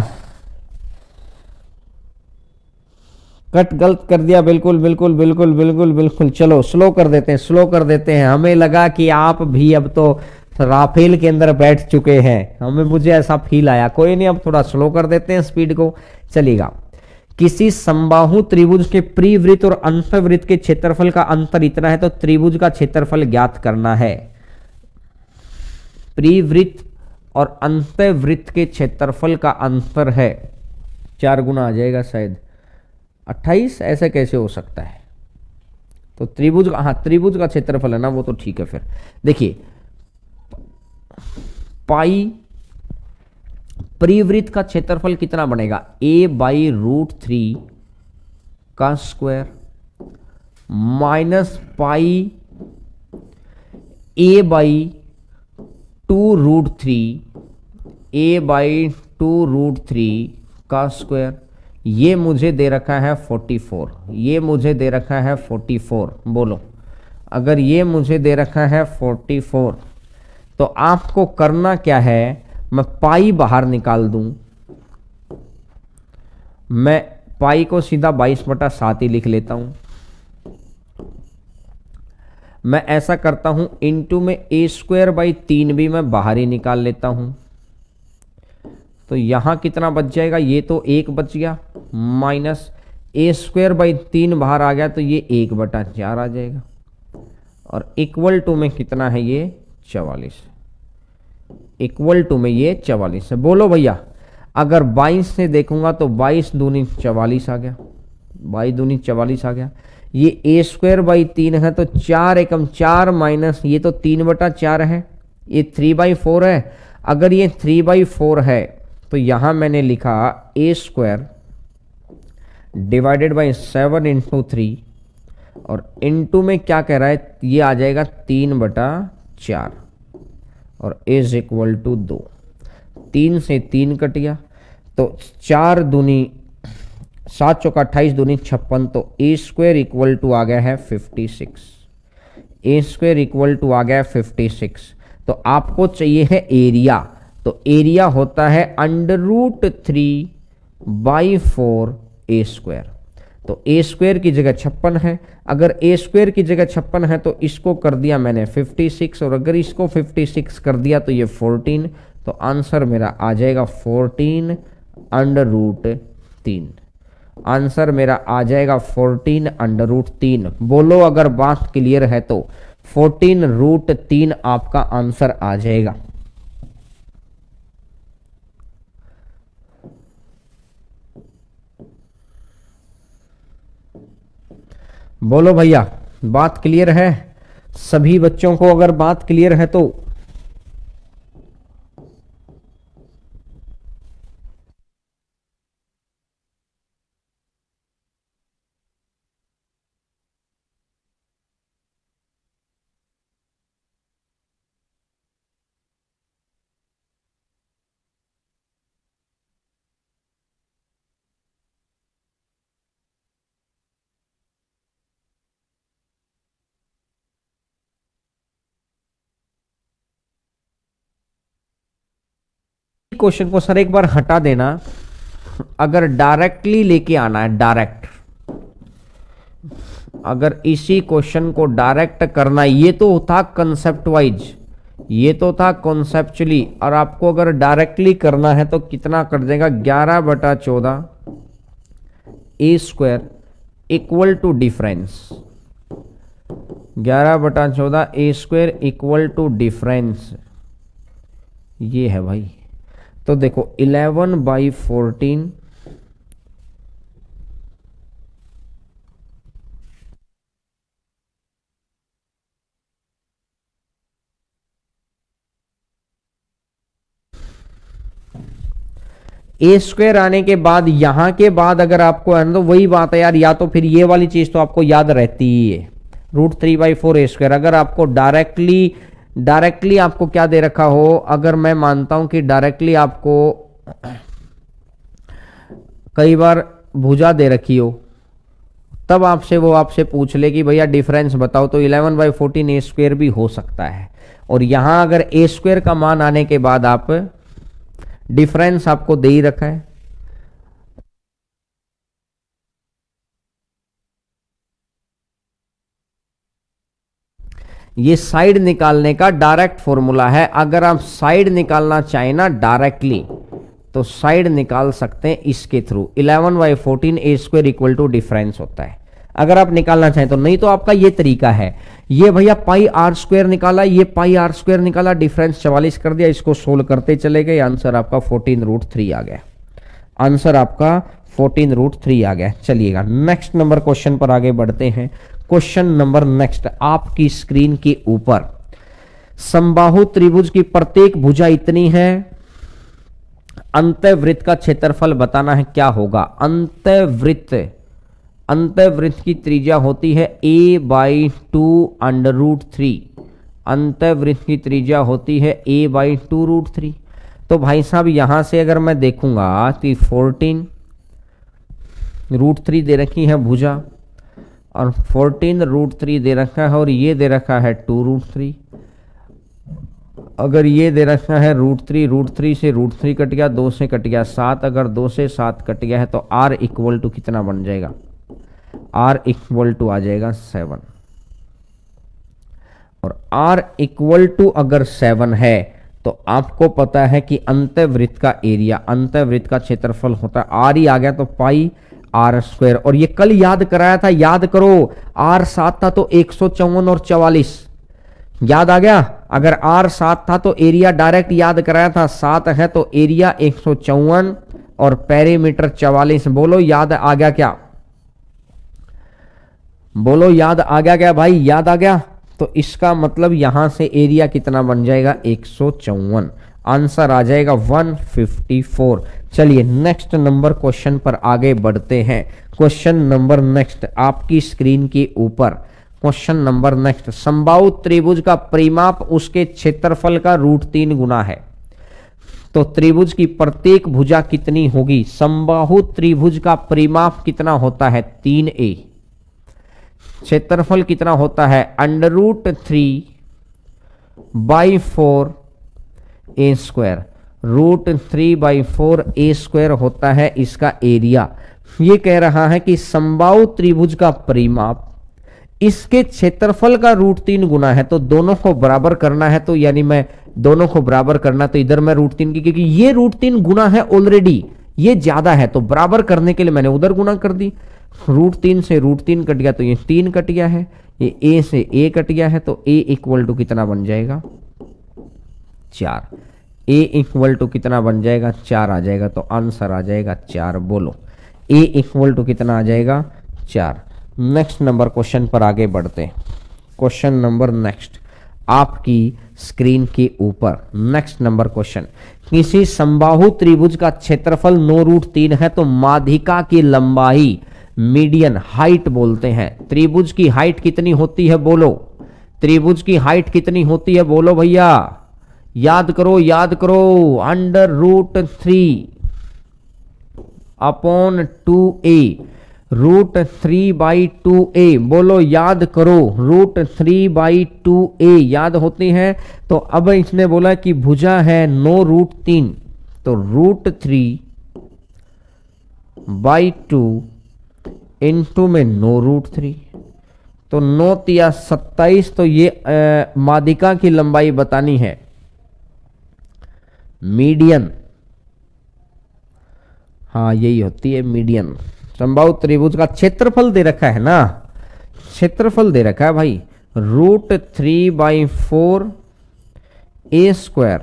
Speaker 1: कट गलत कर दिया, बिल्कुल बिल्कुल बिल्कुल बिल्कुल बिल्कुल, चलो स्लो कर देते हैं, स्लो कर देते हैं। हमें लगा कि आप भी अब तो राफेल के अंदर बैठ चुके हैं, मुझे ऐसा फील आया, कोई नहीं अब थोड़ा स्लो कर देते हैं स्पीड को, चलेगा। किसी समबाहु त्रिभुज के परिवृत्त और अंतःवृत्त के क्षेत्रफल का अंतर इतना है तो त्रिभुज का क्षेत्रफल ज्ञात करना है। परिवृत्त और अंतःवृत्त के क्षेत्रफल का अंतर है 4 गुना आ जाएगा शायद 28, ऐसा कैसे हो सकता है, तो त्रिभुज का, हाँ त्रिभुज का क्षेत्रफल है ना, वो तो ठीक है। फिर देखिए पाई परिवृत्त का क्षेत्रफल कितना बनेगा, a/√3 का square minus pi a/2√3, a/2√3 का स्क्वायर, ये मुझे दे रखा है 44, ये मुझे दे रखा है 44। बोलो अगर ये मुझे दे रखा है 44 तो आपको करना क्या है, मैं पाई बाहर निकाल दूं, मैं पाई को सीधा 22/7 ही लिख लेता हूं। मैं ऐसा करता हूं इनटू में a²/3 भी मैं बाहर ही निकाल लेता हूं, तो यहां कितना बच जाएगा, ये तो 1 बच गया, माइनस a²/3 बाहर आ गया तो ये 1/4 आ जाएगा, और इक्वल टू में कितना है, ये 44, इक्वल टू में ये 44 है। बोलो भैया अगर 22 से देखूंगा तो 22 दूनी 44 आ गया, 22 दूनी 44 आ गया, ये a²/3 है तो 4 एकम 4 माइनस ये तो 3/4 है, ये 3/4 है। अगर ये 3/4 है तो यहां मैंने लिखा a² डिवाइडेड बाई 7 इंटू 3, और इंटू में क्या कह रहा है, ये आ जाएगा 3/4, और इज इक्वल टू 2। 3 से 3 कट गया, तो 4 दूनी 7 चौका 28 दूनी 56, तो ए स्क्वायर इक्वल टू आ गया है 56। ए स्क्वायर इक्वल टू आ गया है 56। तो आपको चाहिए है एरिया, तो एरिया होता है √3/4 ए स्क्वायर। तो ए स्क्वायर की जगह 56 है, अगर ए स्क्वायर की जगह 56 है तो इसको कर दिया मैंने 56, और अगर इसको 56 कर दिया तो ये 14, तो आंसर मेरा आ जाएगा 14√3। आंसर मेरा आ जाएगा 14√3। बोलो अगर बात क्लियर है तो 14√3 आपका आंसर आ जाएगा। बोलो भैया, बात क्लियर है? सभी बच्चों को अगर बात क्लियर है तो क्वेश्चन को सर एक बार हटा देना। अगर डायरेक्टली लेके आना है, डायरेक्ट, अगर इसी क्वेश्चन को डायरेक्ट करना, ये तो था कंसेप्ट वाइज, ये तो था कॉन्सेप्चुअली, और आपको अगर डायरेक्टली करना है तो कितना कर देगा 11/14 ए square equal to difference. 11/14 A square equal to difference, ये है भाई। तो देखो 11/14 ए स्क्वायर आने के बाद यहां के बाद अगर आपको है ना, तो वही बात है यार, या तो फिर ये वाली चीज तो आपको याद रहती ही है, √3/4 ए स्क्वायर। अगर आपको डायरेक्टली आपको क्या दे रखा हो, अगर मैं मानता हूं कि डायरेक्टली आपको कई बार भुजा दे रखी हो, तब वो आपसे पूछ ले कि भैया डिफरेंस बताओ, तो 11/14 ए स्क्वायर भी हो सकता है। और यहां अगर ए स्क्वायर का मान आने के बाद आप डिफरेंस आपको दे ही रखा है, ये साइड निकालने का डायरेक्ट फॉर्मूला है। अगर आप साइड निकालना चाहें ना डायरेक्टली, तो साइड निकाल सकते हैं इसके थ्रू। 11/14 ए स्क्वायर इक्वल टू डिफरेंस होता है, अगर आप निकालना चाहें तो। नहीं तो आपका ये तरीका है, ये भैया πr² निकाला, ये πr² निकाला, डिफरेंस 44 कर दिया, इसको सोल्व करते चले गए, आंसर आपका 14√3 आ गया। आंसर आपका 14√3 आ गया। चलिएगा नेक्स्ट नंबर क्वेश्चन पर आगे बढ़ते हैं। क्वेश्चन नंबर नेक्स्ट आपकी स्क्रीन के ऊपर, समबाहु त्रिभुज की प्रत्येक भुजा इतनी है, अंतःवृत्त का क्षेत्रफल बताना है, क्या होगा? अंतःवृत्त की त्रिज्या होती है a/2√3। अंतःवृत्त की त्रिज्या होती है a/2√3। तो भाई साहब यहां से अगर मैं देखूंगा कि 14√3 दे रखी है भुजा, और 14√3 दे रखा है, और ये दे रखा है 2√3। अगर ये दे रखा है √3 से √3 कट गया, 2 से कट गया 7, अगर 2 से 7 कट गया है तो r इक्वल टू कितना बन जाएगा? r इक्वल टू आ जाएगा 7। और r इक्वल टू अगर 7 है तो आपको पता है कि अंतःवृत्त का एरिया, अंतःवृत्त का क्षेत्रफल होता है, r ही आ गया तो πr²। और ये कल याद कराया था, याद करो, r 7 था तो 154 और 44 याद आ गया। अगर r 7 था तो एरिया डायरेक्ट याद कराया था, 7 है तो एरिया 154 और पेरीमीटर 44। बोलो याद आ गया क्या? बोलो याद आ गया क्या भाई? याद आ गया। तो इसका मतलब यहां से एरिया कितना बन जाएगा? 154। आंसर आ जाएगा 154। चलिए नेक्स्ट नंबर क्वेश्चन पर आगे बढ़ते हैं। क्वेश्चन नंबर नेक्स्ट आपकी स्क्रीन के ऊपर, क्वेश्चन नंबर नेक्स्ट, समबाहु त्रिभुज का परिमाप उसके क्षेत्रफल का √3 गुना है। तो त्रिभुज की प्रत्येक भुजा कितनी होगी? समबाहु त्रिभुज का परिमाप कितना होता है? 3a। क्षेत्रफल कितना होता है? √3/4a²। √3/4a² होता है इसका एरिया। ये कह रहा है कि समबाहु त्रिभुज का परिमाप इसके क्षेत्रफल का √3 गुना है। तो दोनों को बराबर करना है, तो यानी मैं दोनों को बराबर करना, तो इधर मैं √3 की, क्योंकि ये √3 गुना है ऑलरेडी, ये ज्यादा है, तो बराबर करने के लिए मैंने उधर गुना कर दी। √3 से √3 कट गया तो ये 3 कट गया है, ये a से a कट गया है, तो a इक्वल टू कितना बन जाएगा? 4। a इक्वल टू कितना बन जाएगा? 4 आ जाएगा, तो आंसर आ जाएगा 4। बोलो a इक्वल टू कितना आ जाएगा? 4। नेक्स्ट नंबर क्वेश्चन पर आगे बढ़ते हैं। क्वेश्चन नंबर नेक्स्ट आपकी स्क्रीन के ऊपर। नेक्स्ट नंबर क्वेश्चन, किसी समबाहु त्रिभुज का क्षेत्रफल 9√3 है तो माध्यिका की लंबाई, मीडियन हाइट बोलते हैं। त्रिभुज की हाइट कितनी होती है? बोलो त्रिभुज की हाइट कितनी होती है? बोलो भैया, याद करो याद करो। √3/2a, √3/2a। बोलो याद करो, √3/2a याद होती है। तो अब इसने बोला कि भुजा है 9√3, तो √3/2 इंटू में 9√3, तो 9 तिया 27। तो ये माध्यिका की लंबाई बतानी है, मीडियन। हाँ यही होती है मीडियन। समबाहु त्रिभुज का क्षेत्रफल दे रखा है ना, क्षेत्रफल दे रखा है भाई, √3/4a²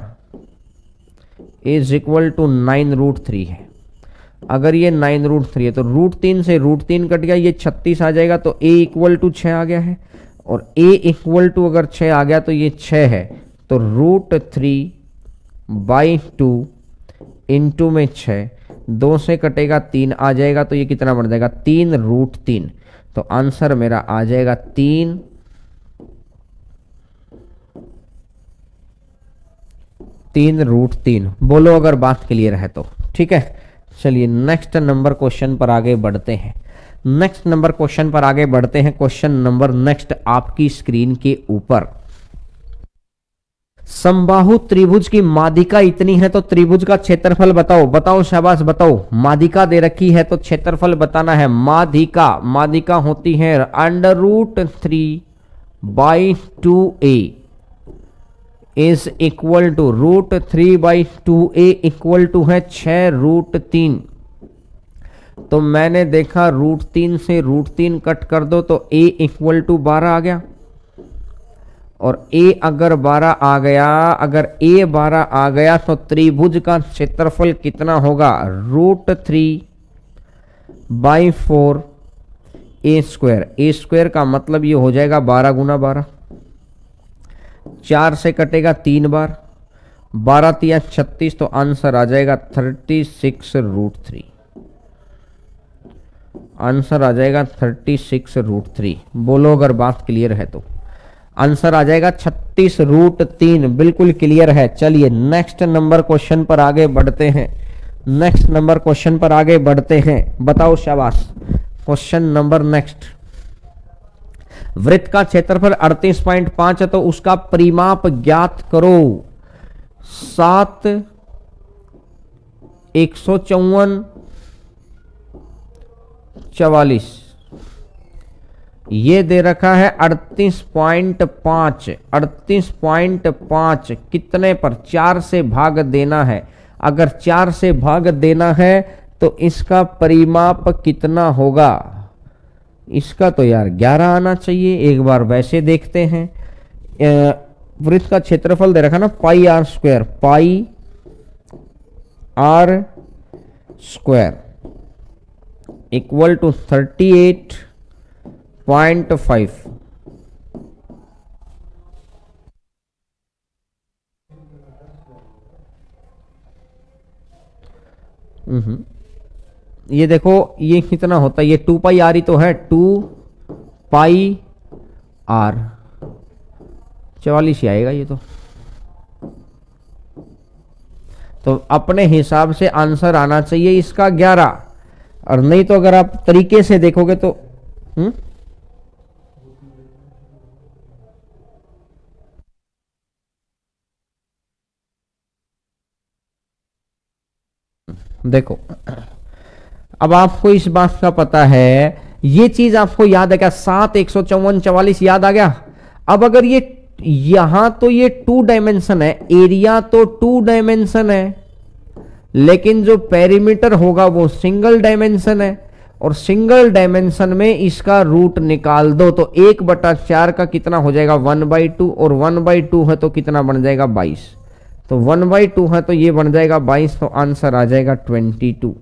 Speaker 1: इज इक्वल टू 9√3 है। अगर ये 9√3 है तो √3 से √3 कट गया, ये 36 आ जाएगा, तो a इक्वल टू 6 आ गया है। और a इक्वल टू अगर 6 आ गया तो ये 6 है, तो √3/2 इंटू में 6, 2 से कटेगा 3 आ जाएगा, तो ये कितना बन जाएगा? 3√3। तो आंसर मेरा आ जाएगा 3√3। बोलो अगर बात क्लियर है तो। ठीक है, चलिए नेक्स्ट नंबर क्वेश्चन पर आगे बढ़ते हैं। नेक्स्ट नंबर क्वेश्चन पर आगे बढ़ते हैं। क्वेश्चन नंबर नेक्स्ट आपकी स्क्रीन के ऊपर, समबाहु त्रिभुज की माध्यिका इतनी है तो त्रिभुज का क्षेत्रफल बताओ। बताओ शाबाश बताओ। माध्यिका दे रखी है तो क्षेत्रफल बताना है। माध्यिका होती है √3/2a is equal to √3/2a equal to है 6√3। तो मैंने देखा √3 से √3 कट कर दो तो a इक्वल टू 12 आ गया। और a अगर 12 आ गया तो त्रिभुज का क्षेत्रफल कितना होगा? √3/4a²। का मतलब ये हो जाएगा 12 गुना 12। 4 से कटेगा 3 बार, 12 तिया 36, तो आंसर आ जाएगा 36√3। आंसर आ जाएगा 36√3। बोलो अगर बात क्लियर है तो। आंसर आ जाएगा 36√3। बिल्कुल क्लियर है। चलिए नेक्स्ट नंबर क्वेश्चन पर आगे बढ़ते हैं। नेक्स्ट नंबर क्वेश्चन पर आगे बढ़ते हैं। बताओ शाबाश। क्वेश्चन नंबर नेक्स्ट, वृत्त का क्षेत्रफल 38.5 है तो उसका परिमाप ज्ञात करो। 7 154 44 ये दे रखा है 38.5। 38.5 कितने पर? 4 से भाग देना है। अगर 4 से भाग देना है तो इसका परिमाप कितना होगा? इसका तो यार 11 आना चाहिए। एक बार वैसे देखते हैं। वृत्त का क्षेत्रफल दे रखा ना πr² इक्वल टू 38.5। ये देखो ये कितना होता है? ये 2πr ही तो है। 2πr² आर 44 ही आएगा ये तो अपने हिसाब से आंसर आना चाहिए इसका 11, और नहीं तो अगर आप तरीके से देखोगे तो देखो, अब आपको इस बात का पता है, ये चीज आपको याद है क्या, 7, 154, 44 याद आ गया। अब अगर ये यहां तो ये 2 डायमेंशन है, एरिया तो 2 डायमेंशन है, लेकिन जो पेरीमीटर होगा वो सिंगल डायमेंशन है, और सिंगल डायमेंशन में इसका रूट निकाल दो तो 1/4 का कितना हो जाएगा 1/2, और 1/2 है तो कितना बन जाएगा 22, तो 1/2 है तो ये बन जाएगा 22, तो आंसर आ जाएगा 22।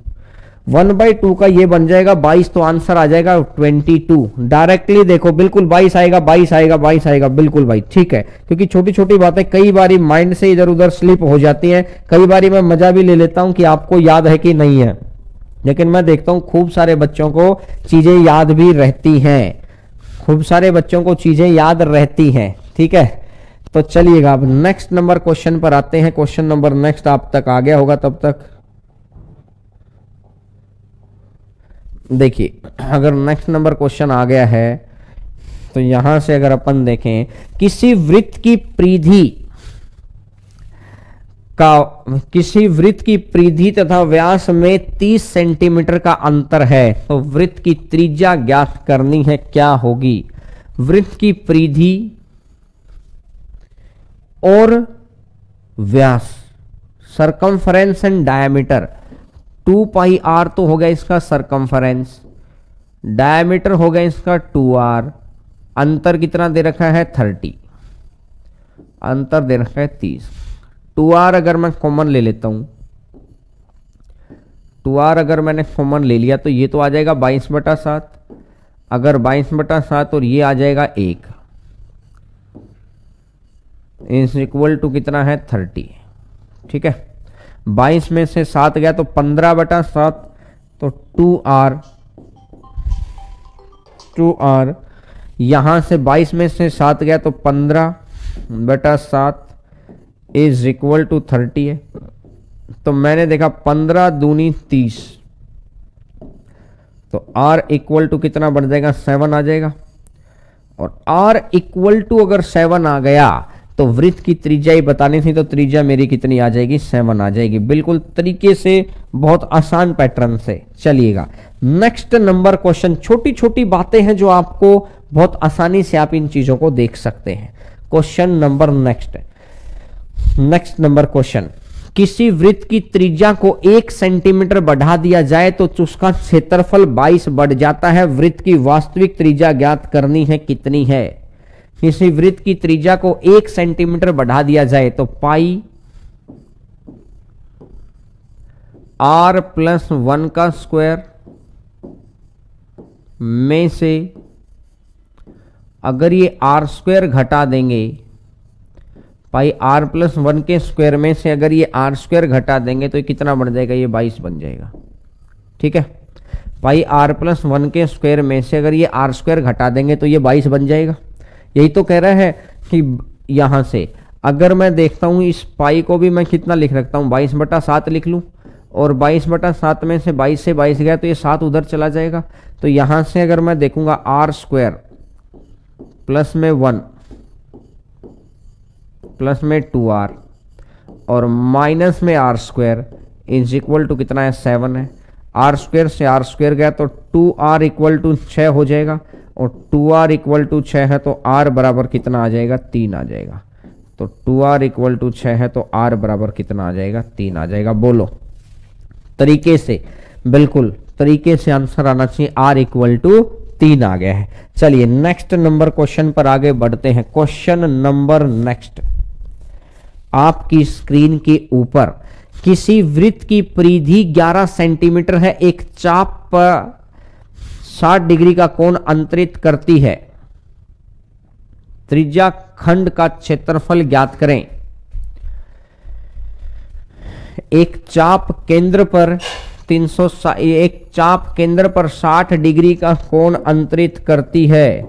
Speaker 1: 1/2 का ये बन जाएगा 22, तो आंसर आ जाएगा 22। डायरेक्टली देखो, बिल्कुल 22 आएगा, 22 आएगा, 22 आएगा, बिल्कुल भाई ठीक है, क्योंकि छोटी छोटी बातें कई बारी माइंड से इधर उधर स्लिप हो जाती हैं। कई बारी मैं मजा भी ले लेता हूं कि आपको याद है कि नहीं है, लेकिन मैं देखता हूं खूब सारे बच्चों को चीजें याद भी रहती हैं, खूब सारे बच्चों को चीजें याद रहती हैं। ठीक है, तो चलिएगा अब नेक्स्ट नंबर क्वेश्चन पर आते हैं। क्वेश्चन नंबर नेक्स्ट आप तक आ गया होगा तब तक। देखिए, अगर नेक्स्ट नंबर क्वेश्चन आ गया है तो यहां से अगर अपन देखें, किसी वृत्त की परिधि तथा व्यास में 30 सेंटीमीटर का अंतर है, तो वृत्त की त्रिज्या ज्ञात करनी है, क्या होगी। वृत्त की परिधि और व्यास, सरकमफरेंस एंड डायमीटर, 2πr तो हो गया इसका सरकमफरेंस, डायमीटर हो गया इसका 2r, अंतर कितना दे रखा है 30, अंतर दे रखा है 30। 2r अगर मैं कॉमन ले लेता हूं, 2r अगर मैंने कॉमन ले लिया तो ये तो आ जाएगा 22/7, अगर 22/7 और ये आ जाएगा 1 इज इक्वल टू कितना है 30। ठीक है, 22 में से 7 गया तो 15/7, तो 2r यहां से 22 में से 7 गया तो 15/7 इज इक्वल टू 30 है। तो मैंने देखा 15 दूनी 30, तो r इक्वल टू कितना बढ़ जाएगा 7 आ जाएगा, और r इक्वल टू अगर 7 आ गया तो वृत्त की त्रिज्या ही बतानी थी, तो त्रिज्या मेरी कितनी आ जाएगी 7 आ जाएगी, बिल्कुल तरीके से, बहुत आसान पैटर्न से। चलिएगा नेक्स्ट नंबर क्वेश्चन, छोटी छोटी बातें हैं जो आपको बहुत आसानी से आप इन चीजों को देख सकते हैं। Question number next number question, किसी वृत्त की त्रिज्या को 1 सेंटीमीटर बढ़ा दिया जाए तो उसका क्षेत्रफल 22 बढ़ जाता है, वृत्त की वास्तविक त्रिज्या ज्ञात करनी है, कितनी है। किसी वृत्त की त्रिज्या को 1 सेंटीमीटर बढ़ा दिया जाए तो पाई r+1 का स्क्वायर में से अगर ये r² घटा देंगे, पाई r+1 के स्क्वायर में से अगर ये r² घटा देंगे तो ये कितना बन जाएगा, ये 22 बन जाएगा। ठीक है, पाई r+1 के स्क्वायर में से अगर ये r² घटा देंगे तो ये 22 बन जाएगा। यही तो कह रहा है कि यहां से अगर मैं देखता हूं इस पाई को भी मैं कितना लिख रखता हूं 22/7 लिख लूं, और 22/7 में से 22 से 22 गया तो ये 7 उधर चला जाएगा। तो यहां से अगर मैं देखूंगा r² प्लस में 1 प्लस में 2r और माइनस में r² इज इक्वल टू कितना है 7 है। r² से r² गया तो 2r इक्वल टू 6 हो जाएगा, और 2r इक्वल टू 6 है तो r बराबर कितना आ जाएगा 3 आ जाएगा। तो 2r इक्वल टू 6 है तो r बराबर कितना आ जाएगा 3 आ जाएगा। बोलो तरीके से, बिल्कुल तरीके से आंसर आना चाहिए, r इक्वल टू 3 आ गया है। चलिए नेक्स्ट नंबर क्वेश्चन पर आगे बढ़ते हैं। क्वेश्चन नंबर नेक्स्ट, आपकी स्क्रीन के ऊपर किसी वृत्त की परिधि 11 सेंटीमीटर है, एक चाप पर 60 डिग्री का कोण अंतरित करती है, त्रिज्या खंड का क्षेत्रफल ज्ञात करें। एक चाप केंद्र पर 60 डिग्री का कोण अंतरित करती है,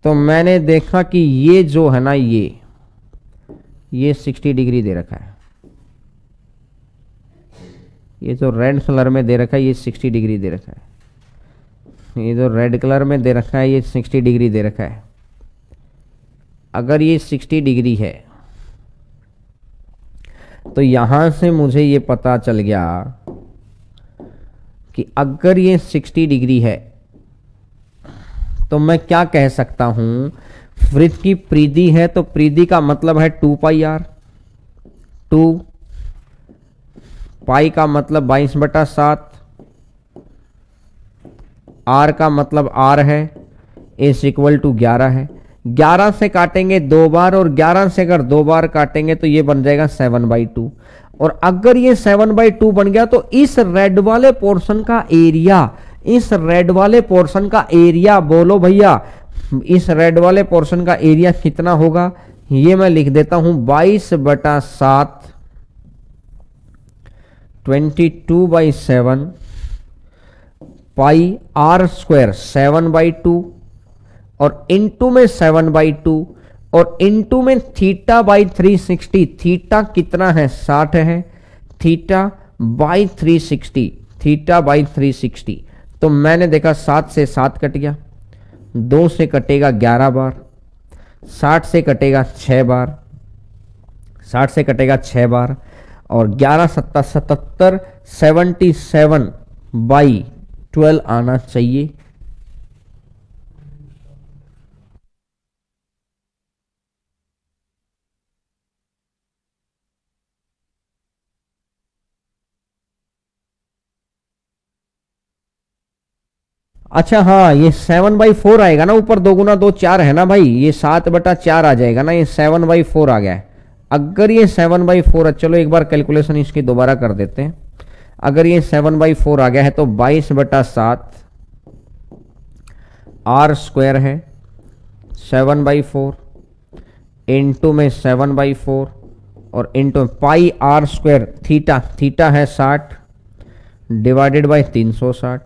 Speaker 1: तो मैंने देखा कि ये जो है ना, ये 60 डिग्री दे रखा है, ये जो रेड कलर में दे रखा है ये 60 डिग्री दे रखा है, ये जो रेड कलर में दे रखा है ये 60 डिग्री दे रखा है। अगर ये 60 डिग्री है तो यहां से मुझे ये पता चल गया कि अगर ये 60 डिग्री है तो मैं क्या कह सकता हूं, वृत्त की परिधि है तो परिधि का मतलब है 2 पाई आर, 2 पाई का मतलब 22/7, आर का मतलब आर है, इज इक्वल टू 11 है। 11 से काटेंगे 2 बार और 11 से अगर 2 बार काटेंगे तो ये बन जाएगा 7/2। और अगर ये 7/2 बन गया तो इस रेड वाले पोर्शन का एरिया, इस रेड वाले पोर्शन का एरिया बोलो भैया, इस रेड वाले पोर्शन का एरिया कितना होगा, ये मैं लिख देता हूं 22/7 22/7 पाई आर स्क्वायर 7/2 और इंटू में 7/2 और इंटू में θ/360, थीटा कितना है 60 है, θ/360, θ/360। तो मैंने देखा 7 से 7 कट गया, 2 से कटेगा 11 बार, 60 से कटेगा 6 बार, 60 से कटेगा 6 बार और 11 7 77 77/12 आना चाहिए। अच्छा हाँ, ये 7/4 आएगा ना, ऊपर 2 गुना 2 4 है ना भाई, ये 7/4 आ जाएगा ना, ये 7/4 आ गया है। अगर ये 7/4 चलो एक बार कैलकुलेशन इसकी दोबारा कर देते हैं। अगर ये 7/4 आ गया है तो 22/7 आर स्क्वायर है 7/4 इंटू में 7/4 और into pi r square, theta है 60 डिवाइडेड बाई 360,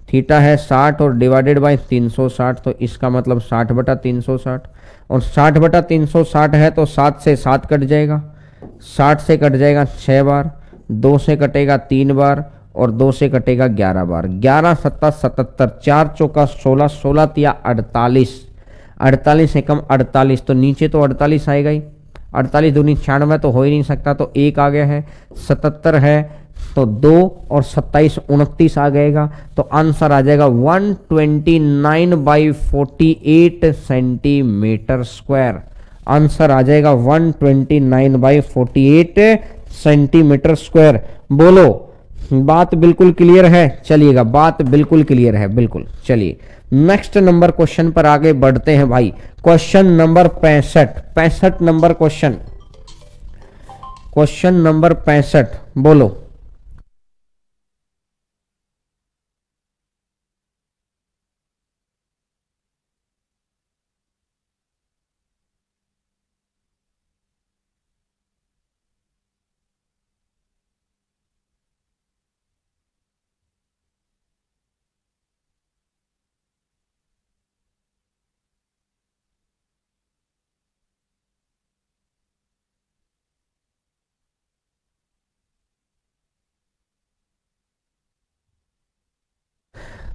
Speaker 1: थीटा है 60 और डिवाइडेड बाई 360, तो इसका मतलब 60/360 और 60/360 है तो 7 से 7 कट जाएगा, 60 से कट जाएगा 6 बार, 2 से कटेगा 3 बार और 2 से कटेगा 11 बार। 11 7 77, 4 चौका 16, 16 तिया 48, 48 एकम 48, तो नीचे तो 48 आएगा ही, 48 दूनी 96 तो हो ही नहीं सकता, तो 1 आ गया है, 77 है तो 2 और 27 29 आ जाएगा, तो आंसर आ जाएगा 129/48 सेंटीमीटर स्क्वायर। आंसर आ जाएगा 129/48 सेंटीमीटर स्क्वायर। बोलो बात बिल्कुल क्लियर है? चलिएगा, बात बिल्कुल क्लियर है, बिल्कुल। चलिए नेक्स्ट नंबर क्वेश्चन पर आगे बढ़ते हैं भाई। Question number 65 number question, question number 65 बोलो।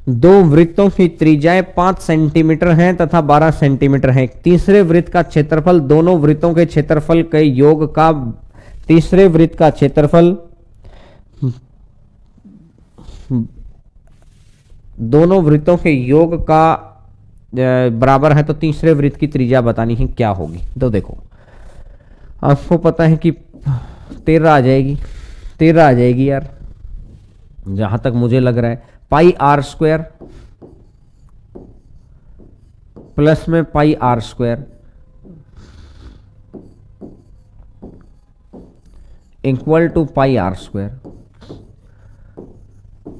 Speaker 1: दो वृत्तों की त्रिज्याएं 5 सेंटीमीटर हैं तथा 12 सेंटीमीटर हैं। तीसरे वृत्त का क्षेत्रफल दोनों वृत्तों के क्षेत्रफल के योग का, तीसरे वृत्त का क्षेत्रफल दोनों वृत्तों के योग का बराबर है, तो तीसरे वृत्त की त्रिज्या बतानी है, क्या होगी? तो देखो आपको पता है कि 13 आ जाएगी, 13 आ जाएगी यार, जहां तक मुझे लग रहा है। पाई आर स्क्वायर प्लस में pi r square equal to pi r square.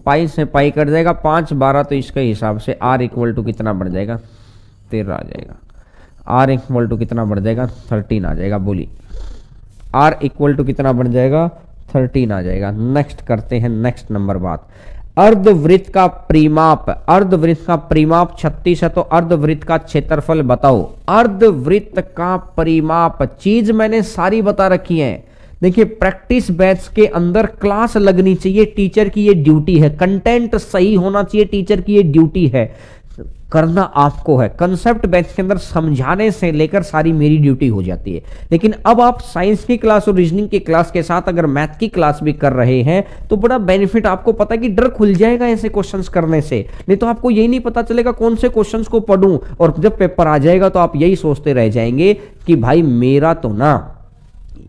Speaker 1: Pi से पाई कट जाएगा, 5 12, तो इसके हिसाब से आर इक्वल टू कितना बढ़ जाएगा? 13 आ जाएगा। आर इक्वल टू कितना बढ़ जाएगा? 13 आ जाएगा। बोली आर इक्वल टू कितना बढ़ जाएगा? 13 आ जाएगा। नेक्स्ट करते हैं नेक्स्ट नंबर बात। अर्धवृत्त का परिमाप, अर्धवृत्त का परिमाप 36 है, तो अर्धवृत्त का क्षेत्रफल बताओ। अर्धवृत्त का परिमाप चीज मैंने सारी बता रखी है। देखिए प्रैक्टिस बैच के अंदर क्लास लगनी चाहिए, टीचर की ये ड्यूटी है। कंटेंट सही होना चाहिए, टीचर की ये ड्यूटी है, करना आपको है। कंसेप्ट बैच के अंदर समझाने से लेकर सारी मेरी ड्यूटी हो जाती है। लेकिन अब आप साइंस की क्लास और रीजनिंग की क्लास के साथ अगर मैथ की क्लास भी कर रहे हैं तो बड़ा बेनिफिट आपको पता है कि डर खुल जाएगा ऐसे क्वेश्चंस करने से। नहीं तो आपको यही नहीं पता चलेगा कौन से क्वेश्चंस को पढ़ूं, और जब पेपर आ जाएगा तो आप यही सोचते रह जाएंगे कि भाई मेरा तो ना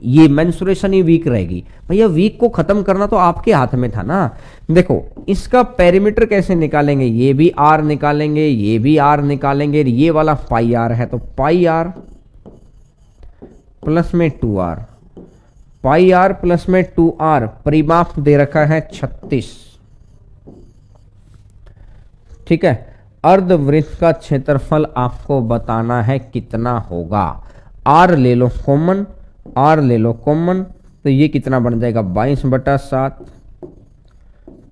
Speaker 1: ये मेंसुरेशन ही वीक रहेगी। भैया वीक को खत्म करना तो आपके हाथ में था ना। देखो इसका पेरीमीटर कैसे निकालेंगे, ये भी आर निकालेंगे, ये भी आर निकालेंगे, ये वाला पाई आर है तो पाई आर प्लस में 2r, पाई आर प्लस में 2r, परिमाप दे रखा है 36। ठीक है, अर्धवृत्त का क्षेत्रफल आपको बताना है कितना होगा। r ले लो कॉमन, r ले लो कॉमन, तो ये कितना बन जाएगा 22/7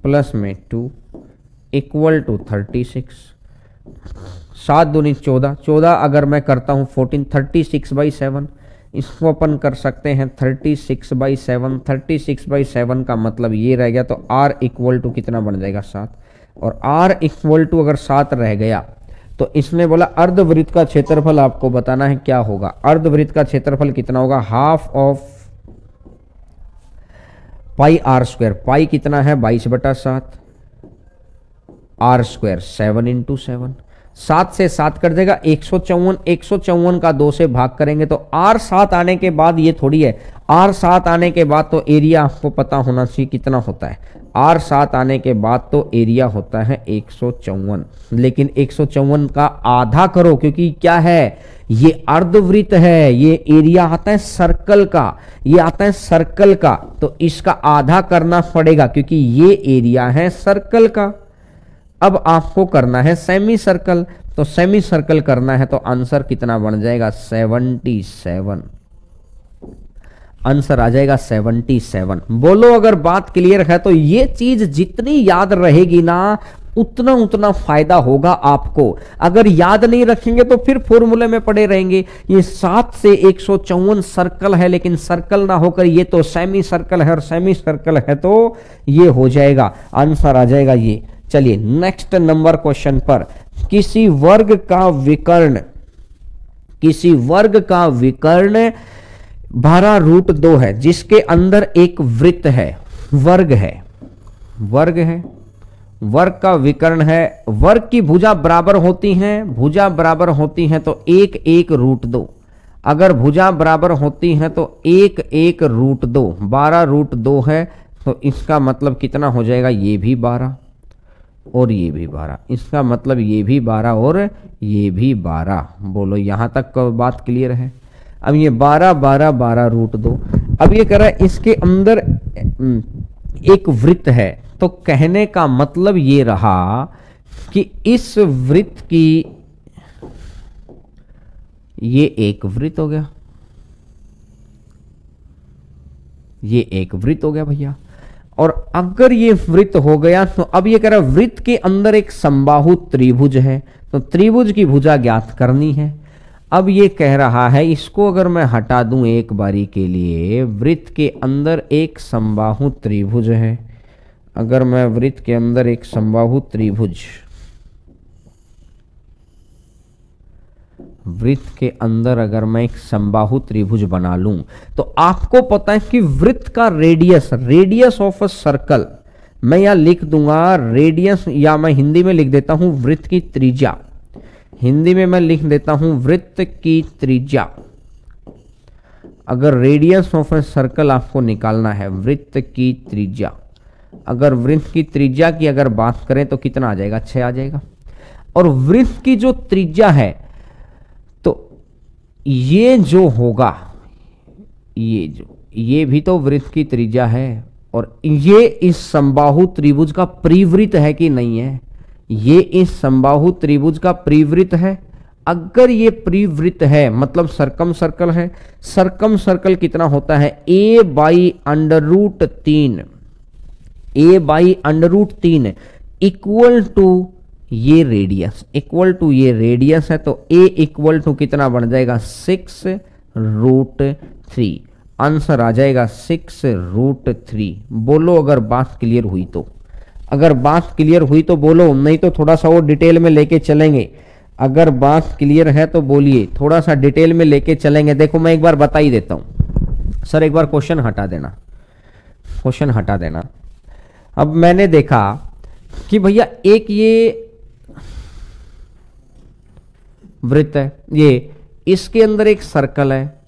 Speaker 1: प्लस में 2 इक्वल टू 36। 7 दूनी 14, 14 अगर मैं करता हूं 14, 36/7, इसको अपन कर सकते हैं 36/7। 36/7 का मतलब ये रह गया, तो r इक्वल टू कितना बन जाएगा 7, और r इक्वल टू अगर 7 रह गया तो इसने बोला अर्धवृत्त का क्षेत्रफल आपको बताना है क्या होगा। अर्धवृत्त का क्षेत्रफल कितना होगा, half of pi r square, pi कितना है 22/7, आर स्क्वायर 7 × 7, 7 से 7 कट जाएगा 154, 154 का 2 से भाग करेंगे तो आर 7 आने के बाद, ये थोड़ी है, आर 7 आने के बाद तो एरिया आपको पता होना चाहिए कितना होता है। आर 7 आने के बाद तो एरिया होता है 154, लेकिन 154 का आधा करो, क्योंकि क्या है ये अर्धवृत्त है, ये एरिया आता है सर्कल का, ये आता है सर्कल का, तो इसका आधा करना पड़ेगा क्योंकि ये एरिया है सर्कल का। अब आपको करना है सेमी सर्कल, तो सेमी सर्कल करना है तो आंसर कितना बन जाएगा 77, आंसर आ जाएगा 77। बोलो अगर बात क्लियर है तो ये चीज जितनी याद रहेगी ना उतना उतना फायदा होगा आपको। अगर याद नहीं रखेंगे तो फिर फॉर्मूले में पड़े रहेंगे। ये 7 से 154 सर्कल है, लेकिन सर्कल ना होकर ये तो सेमी सर्कल है, और सेमी सर्कल है तो ये हो जाएगा, आंसर आ जाएगा ये। चलिए नेक्स्ट नंबर क्वेश्चन पर, किसी वर्ग का विकर्ण, किसी वर्ग का विकर्ण 12√2 है जिसके अंदर एक वृत्त है, वर्ग है, वर्ग है, वर्ग का विकर्ण है। वर्ग की भुजा बराबर होती हैं, भुजा बराबर होती हैं तो 1/√2, अगर भुजा बराबर होती हैं तो 1/√2, 12√2 है तो इसका मतलब कितना हो जाएगा, ये भी 12 और ये भी 12, इसका मतलब ये भी 12 और ये भी 12। बोलो यहां तक बात क्लियर है। अब ये 12 12 12√2, अब ये कह रहा है इसके अंदर एक वृत्त है, तो कहने का मतलब ये रहा कि इस वृत्त की, ये एक वृत्त हो गया, ये एक वृत्त हो गया भैया। और अगर ये वृत्त हो गया तो अब ये कह रहा है वृत्त के अंदर एक समबाहु त्रिभुज है, तो त्रिभुज की भुजा ज्ञात करनी है। अब ये कह रहा है, इसको अगर मैं हटा दूं एक बारी के लिए, वृत्त के अंदर एक समबाहु त्रिभुज है, अगर मैं वृत्त के अंदर एक समबाहु त्रिभुज, वृत्त के अंदर अगर मैं एक समबाहु त्रिभुज बना लूं तो आपको पता है कि वृत्त का radius, radius of a circle, मैं यहां लिख दूंगा रेडियस, या मैं हिंदी में लिख देता हूं वृत्त की त्रिज्या, हिंदी में मैं लिख देता हूं वृत्त की त्रिज्या। अगर रेडियस ऑफ ए सर्कल आपको निकालना है, वृत्त की त्रिज्या, अगर वृत्त की त्रिज्या की अगर बात करें तो कितना आ जाएगा, 6 आ जाएगा। और वृत्त की जो त्रिज्या है तो ये जो होगा, ये भी तो वृत्त की त्रिज्या है, और ये इस समबाहु त्रिभुज का परिवृत्त है कि नहीं है, ये इस समबाहु त्रिभुज का परिवृत्त है। अगर ये परिवृत्त है मतलब सर्कम सर्कल है, सर्कम सर्कल कितना होता है, a/√3, A by √3 equal to ये रेडियस, इक्वल टू ये रेडियस है, तो ए इक्वल टू कितना बन जाएगा 6√3। आंसर आ जाएगा 6√3। बोलो अगर बात क्लियर हुई तो, अगर बात क्लियर हुई तो बोलो, नहीं तो थोड़ा सा और डिटेल में लेके चलेंगे। अगर बात क्लियर है तो बोलिए, थोड़ा सा डिटेल में लेके चलेंगे। देखो मैं एक बार बता ही देता हूं सर, एक बार क्वेश्चन हटा देना, क्वेश्चन हटा देना। अब मैंने देखा कि भैया एक ये वृत्त है, ये इसके अंदर एक सर्कल है,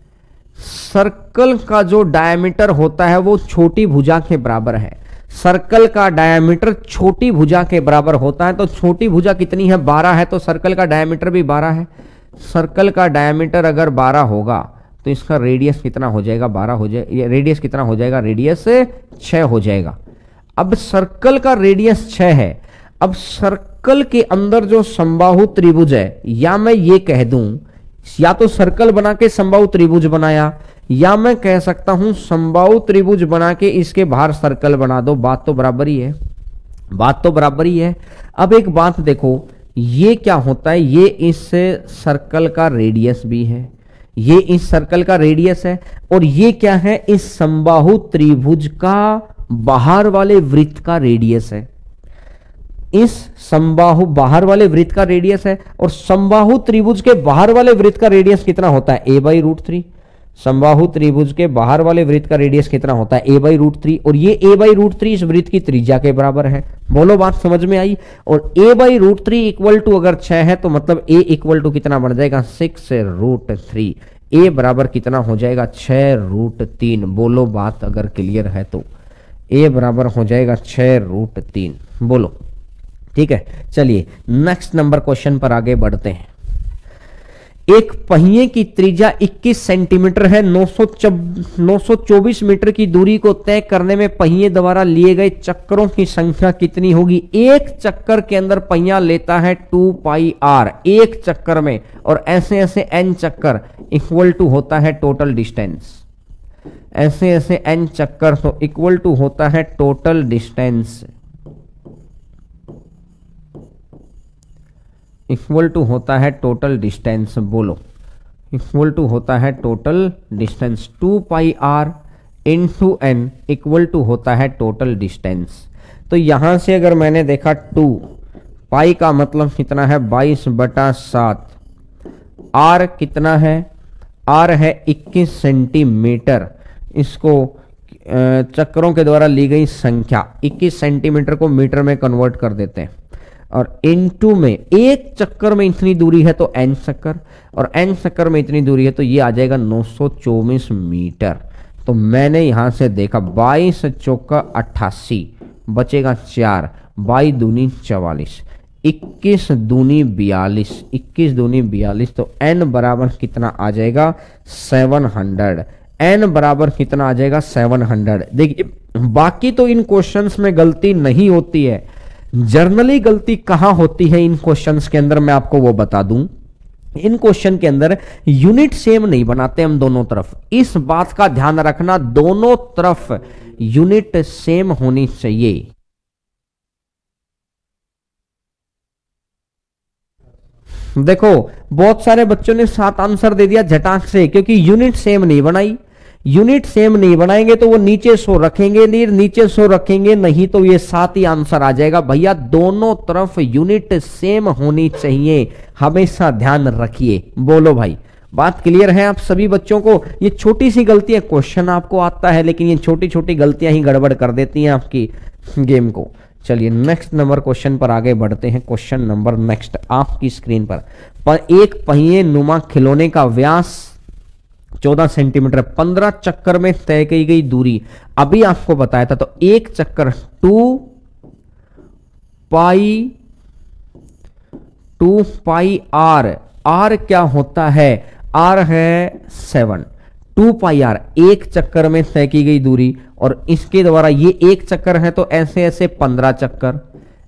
Speaker 1: सर्कल का जो डायमीटर होता है वो छोटी भुजा के बराबर है। सर्कल का डायमीटर छोटी भुजा के बराबर होता है, तो छोटी भुजा कितनी है 12 है, तो सर्कल का डायमीटर भी 12 है। सर्कल का डायमीटर अगर 12 होगा तो इसका रेडियस कितना हो जाएगा 12 हो जाएगा, रेडियस कितना हो जाएगा, रेडियस 6 हो जाएगा। अब सर्कल का रेडियस 6 है। अब सर्कल के अंदर जो समबाहु त्रिभुज है, या मैं ये कह दूं, या तो सर्कल बना के समबाहु त्रिभुज बनाया, या मैं कह सकता हूं समबाहु त्रिभुज बना के इसके बाहर सर्कल बना दो, बात तो बराबर ही है, बात तो बराबर ही है। अब एक बात देखो, ये क्या होता है, ये इस सर्कल का रेडियस भी है, ये इस सर्कल का रेडियस है, और ये क्या है, इस समबाहु त्रिभुज का बाहर वाले वृत्त का रेडियस है। इस समबाहु बाहर वाले वृत्त का रेडियस है, और समबाहु त्रिभुज के बाहर वाले वृत्त का रेडियस कितना होता है a/√3। समबाहु त्रिभुज के बाहर वाले वृत्त का रेडियस कितना होता है a/√3, और ये a/√3 इस वृत्त की त्रिज्या के बराबर है। बोलो बात समझ में आई। और a/√3 इक्वल टू अगर 6 है तो मतलब a इक्वल टू कितना बन जाएगा 6√3। a बराबर कितना हो जाएगा 6√3। बोलो बात अगर क्लियर है तो a बराबर हो जाएगा 6√3। बोलो ठीक है। चलिए नेक्स्ट नंबर क्वेश्चन पर आगे बढ़ते हैं। एक पहिए की त्रिज्या 21 सेंटीमीटर है, 924 मीटर की दूरी को तय करने में पहिए द्वारा लिए गए चक्करों की संख्या कितनी होगी। एक चक्कर के अंदर पहिया लेता है 2πr एक चक्कर में, और ऐसे ऐसे n चक्कर इक्वल टू होता है टोटल डिस्टेंस। ऐसे ऐसे n चक्कर तो इक्वल टू होता है टोटल डिस्टेंस, इक्वल टू होता है टोटल डिस्टेंस। बोलो इक्वल टू होता है total distance. 2πr into n equal to होता है टोटल डिस्टेंस। तो यहां से अगर मैंने देखा 2 पाई का मतलब कितना है 22/7, r कितना है, r है 21 सेंटीमीटर। इसको चक्करों के द्वारा ली गई संख्या 21 सेंटीमीटर को मीटर में कन्वर्ट कर देते हैं, और इनटू में एक चक्कर में इतनी दूरी है तो n चक्कर, और n चक्कर में इतनी दूरी है तो ये आ जाएगा 924 मीटर। तो मैंने यहां से देखा 22 चौका 88 बचेगा 4, 22 दूनी 44, 21 दूनी 42, 21 दूनी 42, तो n बराबर कितना आ जाएगा 700। n बराबर कितना आ जाएगा 700। देखिए बाकी तो इन क्वेश्चंस में गलती नहीं होती है, जर्नली गलती कहां होती है इन क्वेश्चंस के अंदर मैं आपको वो बता दूं। इन क्वेश्चन के अंदर यूनिट सेम नहीं बनाते हम दोनों तरफ, इस बात का ध्यान रखना, दोनों तरफ यूनिट सेम होनी चाहिए। देखो बहुत सारे बच्चों ने 7 आंसर दे दिया झटाक से, क्योंकि यूनिट सेम नहीं बनाई। यूनिट सेम नहीं बनाएंगे तो वो नीचे 100 रखेंगे, नीचे 100 रखेंगे नहीं तो ये 7 ही आंसर आ जाएगा। भैया दोनों तरफ यूनिट सेम होनी चाहिए, हमेशा ध्यान रखिए। बोलो भाई बात क्लियर है आप सभी बच्चों को। ये छोटी सी गलती है, क्वेश्चन आपको आता है लेकिन ये छोटी छोटी गलतियां ही गड़बड़ कर देती हैं आपकी गेम को। चलिए नेक्स्ट नंबर क्वेश्चन पर आगे बढ़ते हैं। क्वेश्चन नंबर नेक्स्ट आपकी स्क्रीन पर एक पहिए नुमा खिलौने का व्यास 14 सेंटीमीटर, 15 चक्कर में तय की गई दूरी अभी आपको बताया था, तो एक चक्कर 2πr, r क्या होता है, r है 7, 2πr एक चक्कर में तय की गई दूरी, और इसके द्वारा ये एक चक्कर है तो ऐसे ऐसे 15 चक्कर,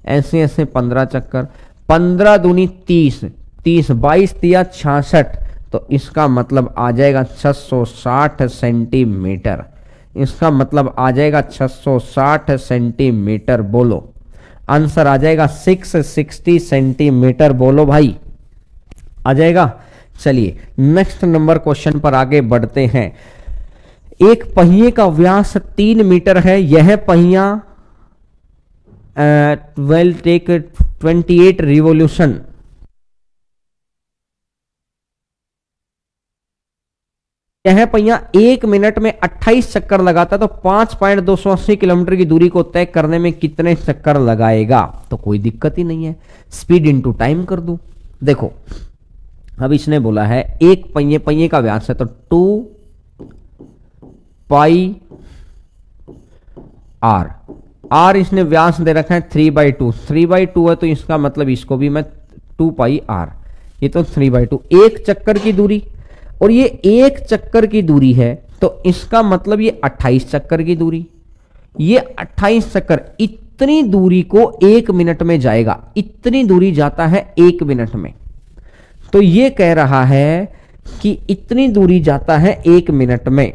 Speaker 1: ऐसे ऐसे 15 चक्कर, 15 दूनी 30, 30 22 तिया 66, तो इसका मतलब आ जाएगा 660 सेंटीमीटर। इसका मतलब आ जाएगा 660 सेंटीमीटर। बोलो आंसर आ जाएगा 660 सेंटीमीटर। बोलो भाई आ जाएगा। चलिए नेक्स्ट नंबर क्वेश्चन पर आगे बढ़ते हैं। एक पहिए का व्यास 3 मीटर है। यह पहिया विल टेक 28 रिवॉल्यूशन। यह पहिया 1 मिनट में 28 चक्कर लगाता है, तो 5.280 किलोमीटर की दूरी को तय करने में कितने चक्कर लगाएगा? तो कोई दिक्कत ही नहीं है, स्पीड इनटू टाइम कर दूं। देखो अब इसने बोला है एक पहिए का व्यास है तो 2 पाई आर। आर इसने व्यास दे रखा है 3/2। 3/2 है तो इसका मतलब इसको भी मैं 2 पाई आर, ये तो 3/2 एक चक्कर की दूरी, और ये एक चक्कर की दूरी है तो इसका मतलब ये 28 चक्कर की दूरी। ये 28 चक्कर, इतनी दूरी को 1 मिनट में जाएगा। इतनी दूरी जाता है 1 मिनट में। तो ये कह रहा है कि इतनी दूरी जाता है 1 मिनट में।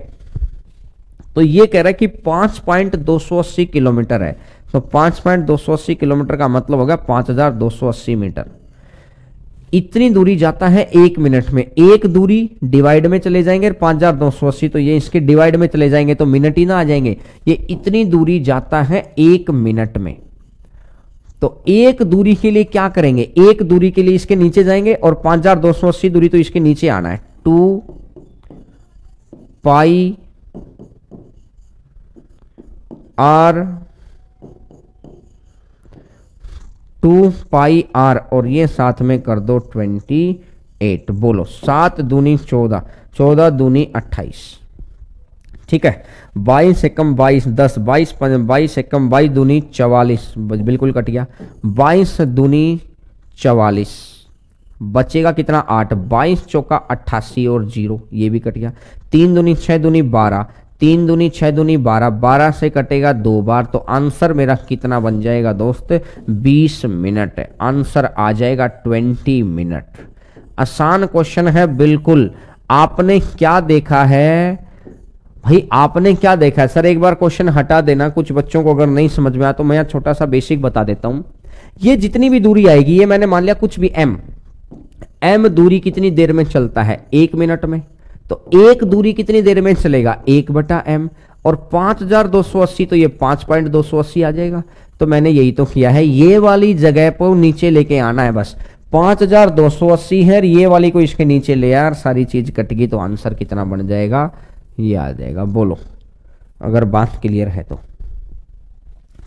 Speaker 1: तो ये कह रहा है कि 5.280 किलोमीटर है। तो 5.280 किलोमीटर का मतलब होगा 5280 मीटर। इतनी दूरी जाता है 1 मिनट में। एक दूरी डिवाइड में चले जाएंगे 5280, तो ये इसके डिवाइड में चले जाएंगे तो मिनट ही ना आ जाएंगे। ये इतनी दूरी जाता है 1 मिनट में। तो एक दूरी के लिए क्या करेंगे? एक दूरी के लिए इसके नीचे जाएंगे और 5280 दूरी तो इसके नीचे आना है। 2 पाई आर, 2 पाई आर, और ये साथ में कर दो 28। बोलो 7 दूनी 14, 14 दूनी 28। ठीक है, 22 एकम 22, 10, 22 एकम 22 दूनी 44, बिल्कुल कट गया। 22 दूनी 44, बचेगा कितना? 8। 22 चौका 88 और 0, ये भी कट गया। 3 दूनी 6 दूनी 12, 3 दूनी 6 दूनी 12, 12 से कटेगा 2 बार, तो आंसर मेरा कितना बन जाएगा दोस्त? 20 मिनट। आंसर आ जाएगा 20 मिनट। आसान क्वेश्चन है बिल्कुल। आपने क्या देखा है भाई? आपने क्या देखा है? सर एक बार क्वेश्चन हटा देना, कुछ बच्चों को अगर नहीं समझ में आया तो मैं यहाँ छोटा सा बेसिक बता देता हूं। ये जितनी भी दूरी आएगी, ये मैंने मान लिया कुछ भी m दूरी कितनी देर में चलता है? 1 मिनट में। तो एक दूरी कितनी देर में चलेगा? 1/m। और 5280 तो ये 5.280 आ जाएगा। तो मैंने यही तो किया है, ये वाली जगह पर नीचे लेके आना है बस। 5280 है, ये वाली को इसके नीचे ले यार, सारी चीज कट गई, तो आंसर कितना बन जाएगा? ये आ जाएगा। बोलो अगर बात क्लियर है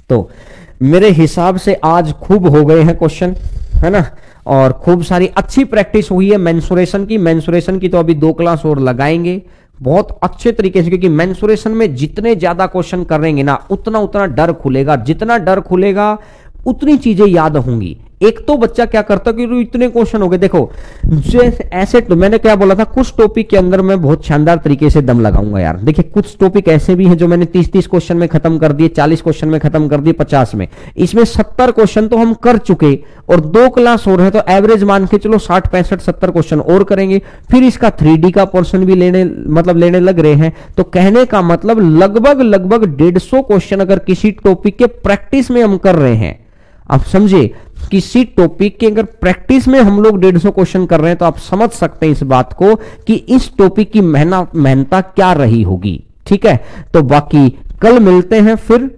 Speaker 1: तो मेरे हिसाब से आज खूब हो गए हैं क्वेश्चन, है ना, और खूब सारी अच्छी प्रैक्टिस हुई है मेंसुरेशन की। मेंसुरेशन की तो अभी 2 क्लास और लगाएंगे बहुत अच्छे तरीके से, क्योंकि मेंसुरेशन में जितने ज्यादा क्वेश्चन करेंगे ना उतना उतना डर खुलेगा। जितना डर खुलेगा उतनी चीजें याद होंगी। एक तो बच्चा क्या करता कि इतने क्वेश्चन हो गए। देखो ऐसे तो मैंने क्या बोला था, कुछ टॉपिक के अंदर मैं बहुत शानदार तरीके से दम लगाऊंगा यार। देखिए कुछ टॉपिक ऐसे भी हैं जो मैंने 30-30 क्वेश्चन में खत्म कर दिए, 40 क्वेश्चन में खत्म कर दिए, 50 में। इसमें 70 क्वेश्चन तो हम कर चुके, और 2 क्लास और है तो एवरेज मान के चलो 60, 65, 70 क्वेश्चन और करेंगे। फिर इसका 3D का पोर्शन भी लेने लग रहे हैं। तो कहने का मतलब लगभग 150 क्वेश्चन अगर किसी टॉपिक के प्रैक्टिस में हम कर रहे हैं, आप समझे, किसी टॉपिक के अगर प्रैक्टिस में हम लोग 150 क्वेश्चन कर रहे हैं, तो आप समझ सकते हैं इस बात को कि इस टॉपिक की मेहनता क्या रही होगी। ठीक है, तो बाकी कल मिलते हैं फिर।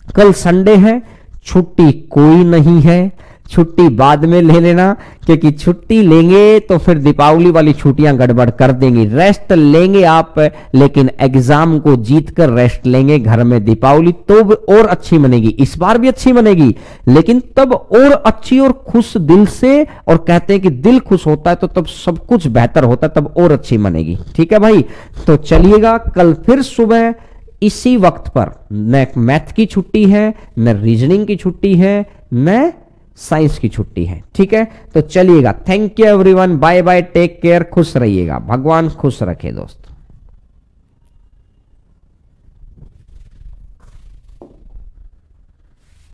Speaker 1: कल संडे है, छुट्टी कोई नहीं है, छुट्टी बाद में ले लेना, क्योंकि छुट्टी लेंगे तो फिर दीपावली वाली छुट्टियां गड़बड़ कर देंगी। रेस्ट लेंगे आप, लेकिन एग्जाम को जीतकर रेस्ट लेंगे घर में। दीपावली तो और अच्छी मनेगी, इस बार भी अच्छी मनेगी, लेकिन तब और अच्छी और खुश दिल से। और कहते हैं कि दिल खुश होता है तो तब सब कुछ बेहतर होता है, तब और अच्छी मनेगी। ठीक है भाई, तो चलिएगा कल फिर सुबह इसी वक्त पर। न मैथ की छुट्टी है, न रीजनिंग की छुट्टी है, न साइंस की छुट्टी है। ठीक है, तो चलिएगा। Thank you everyone, bye bye, take care, खुश रहिएगा, भगवान खुश रखे दोस्त।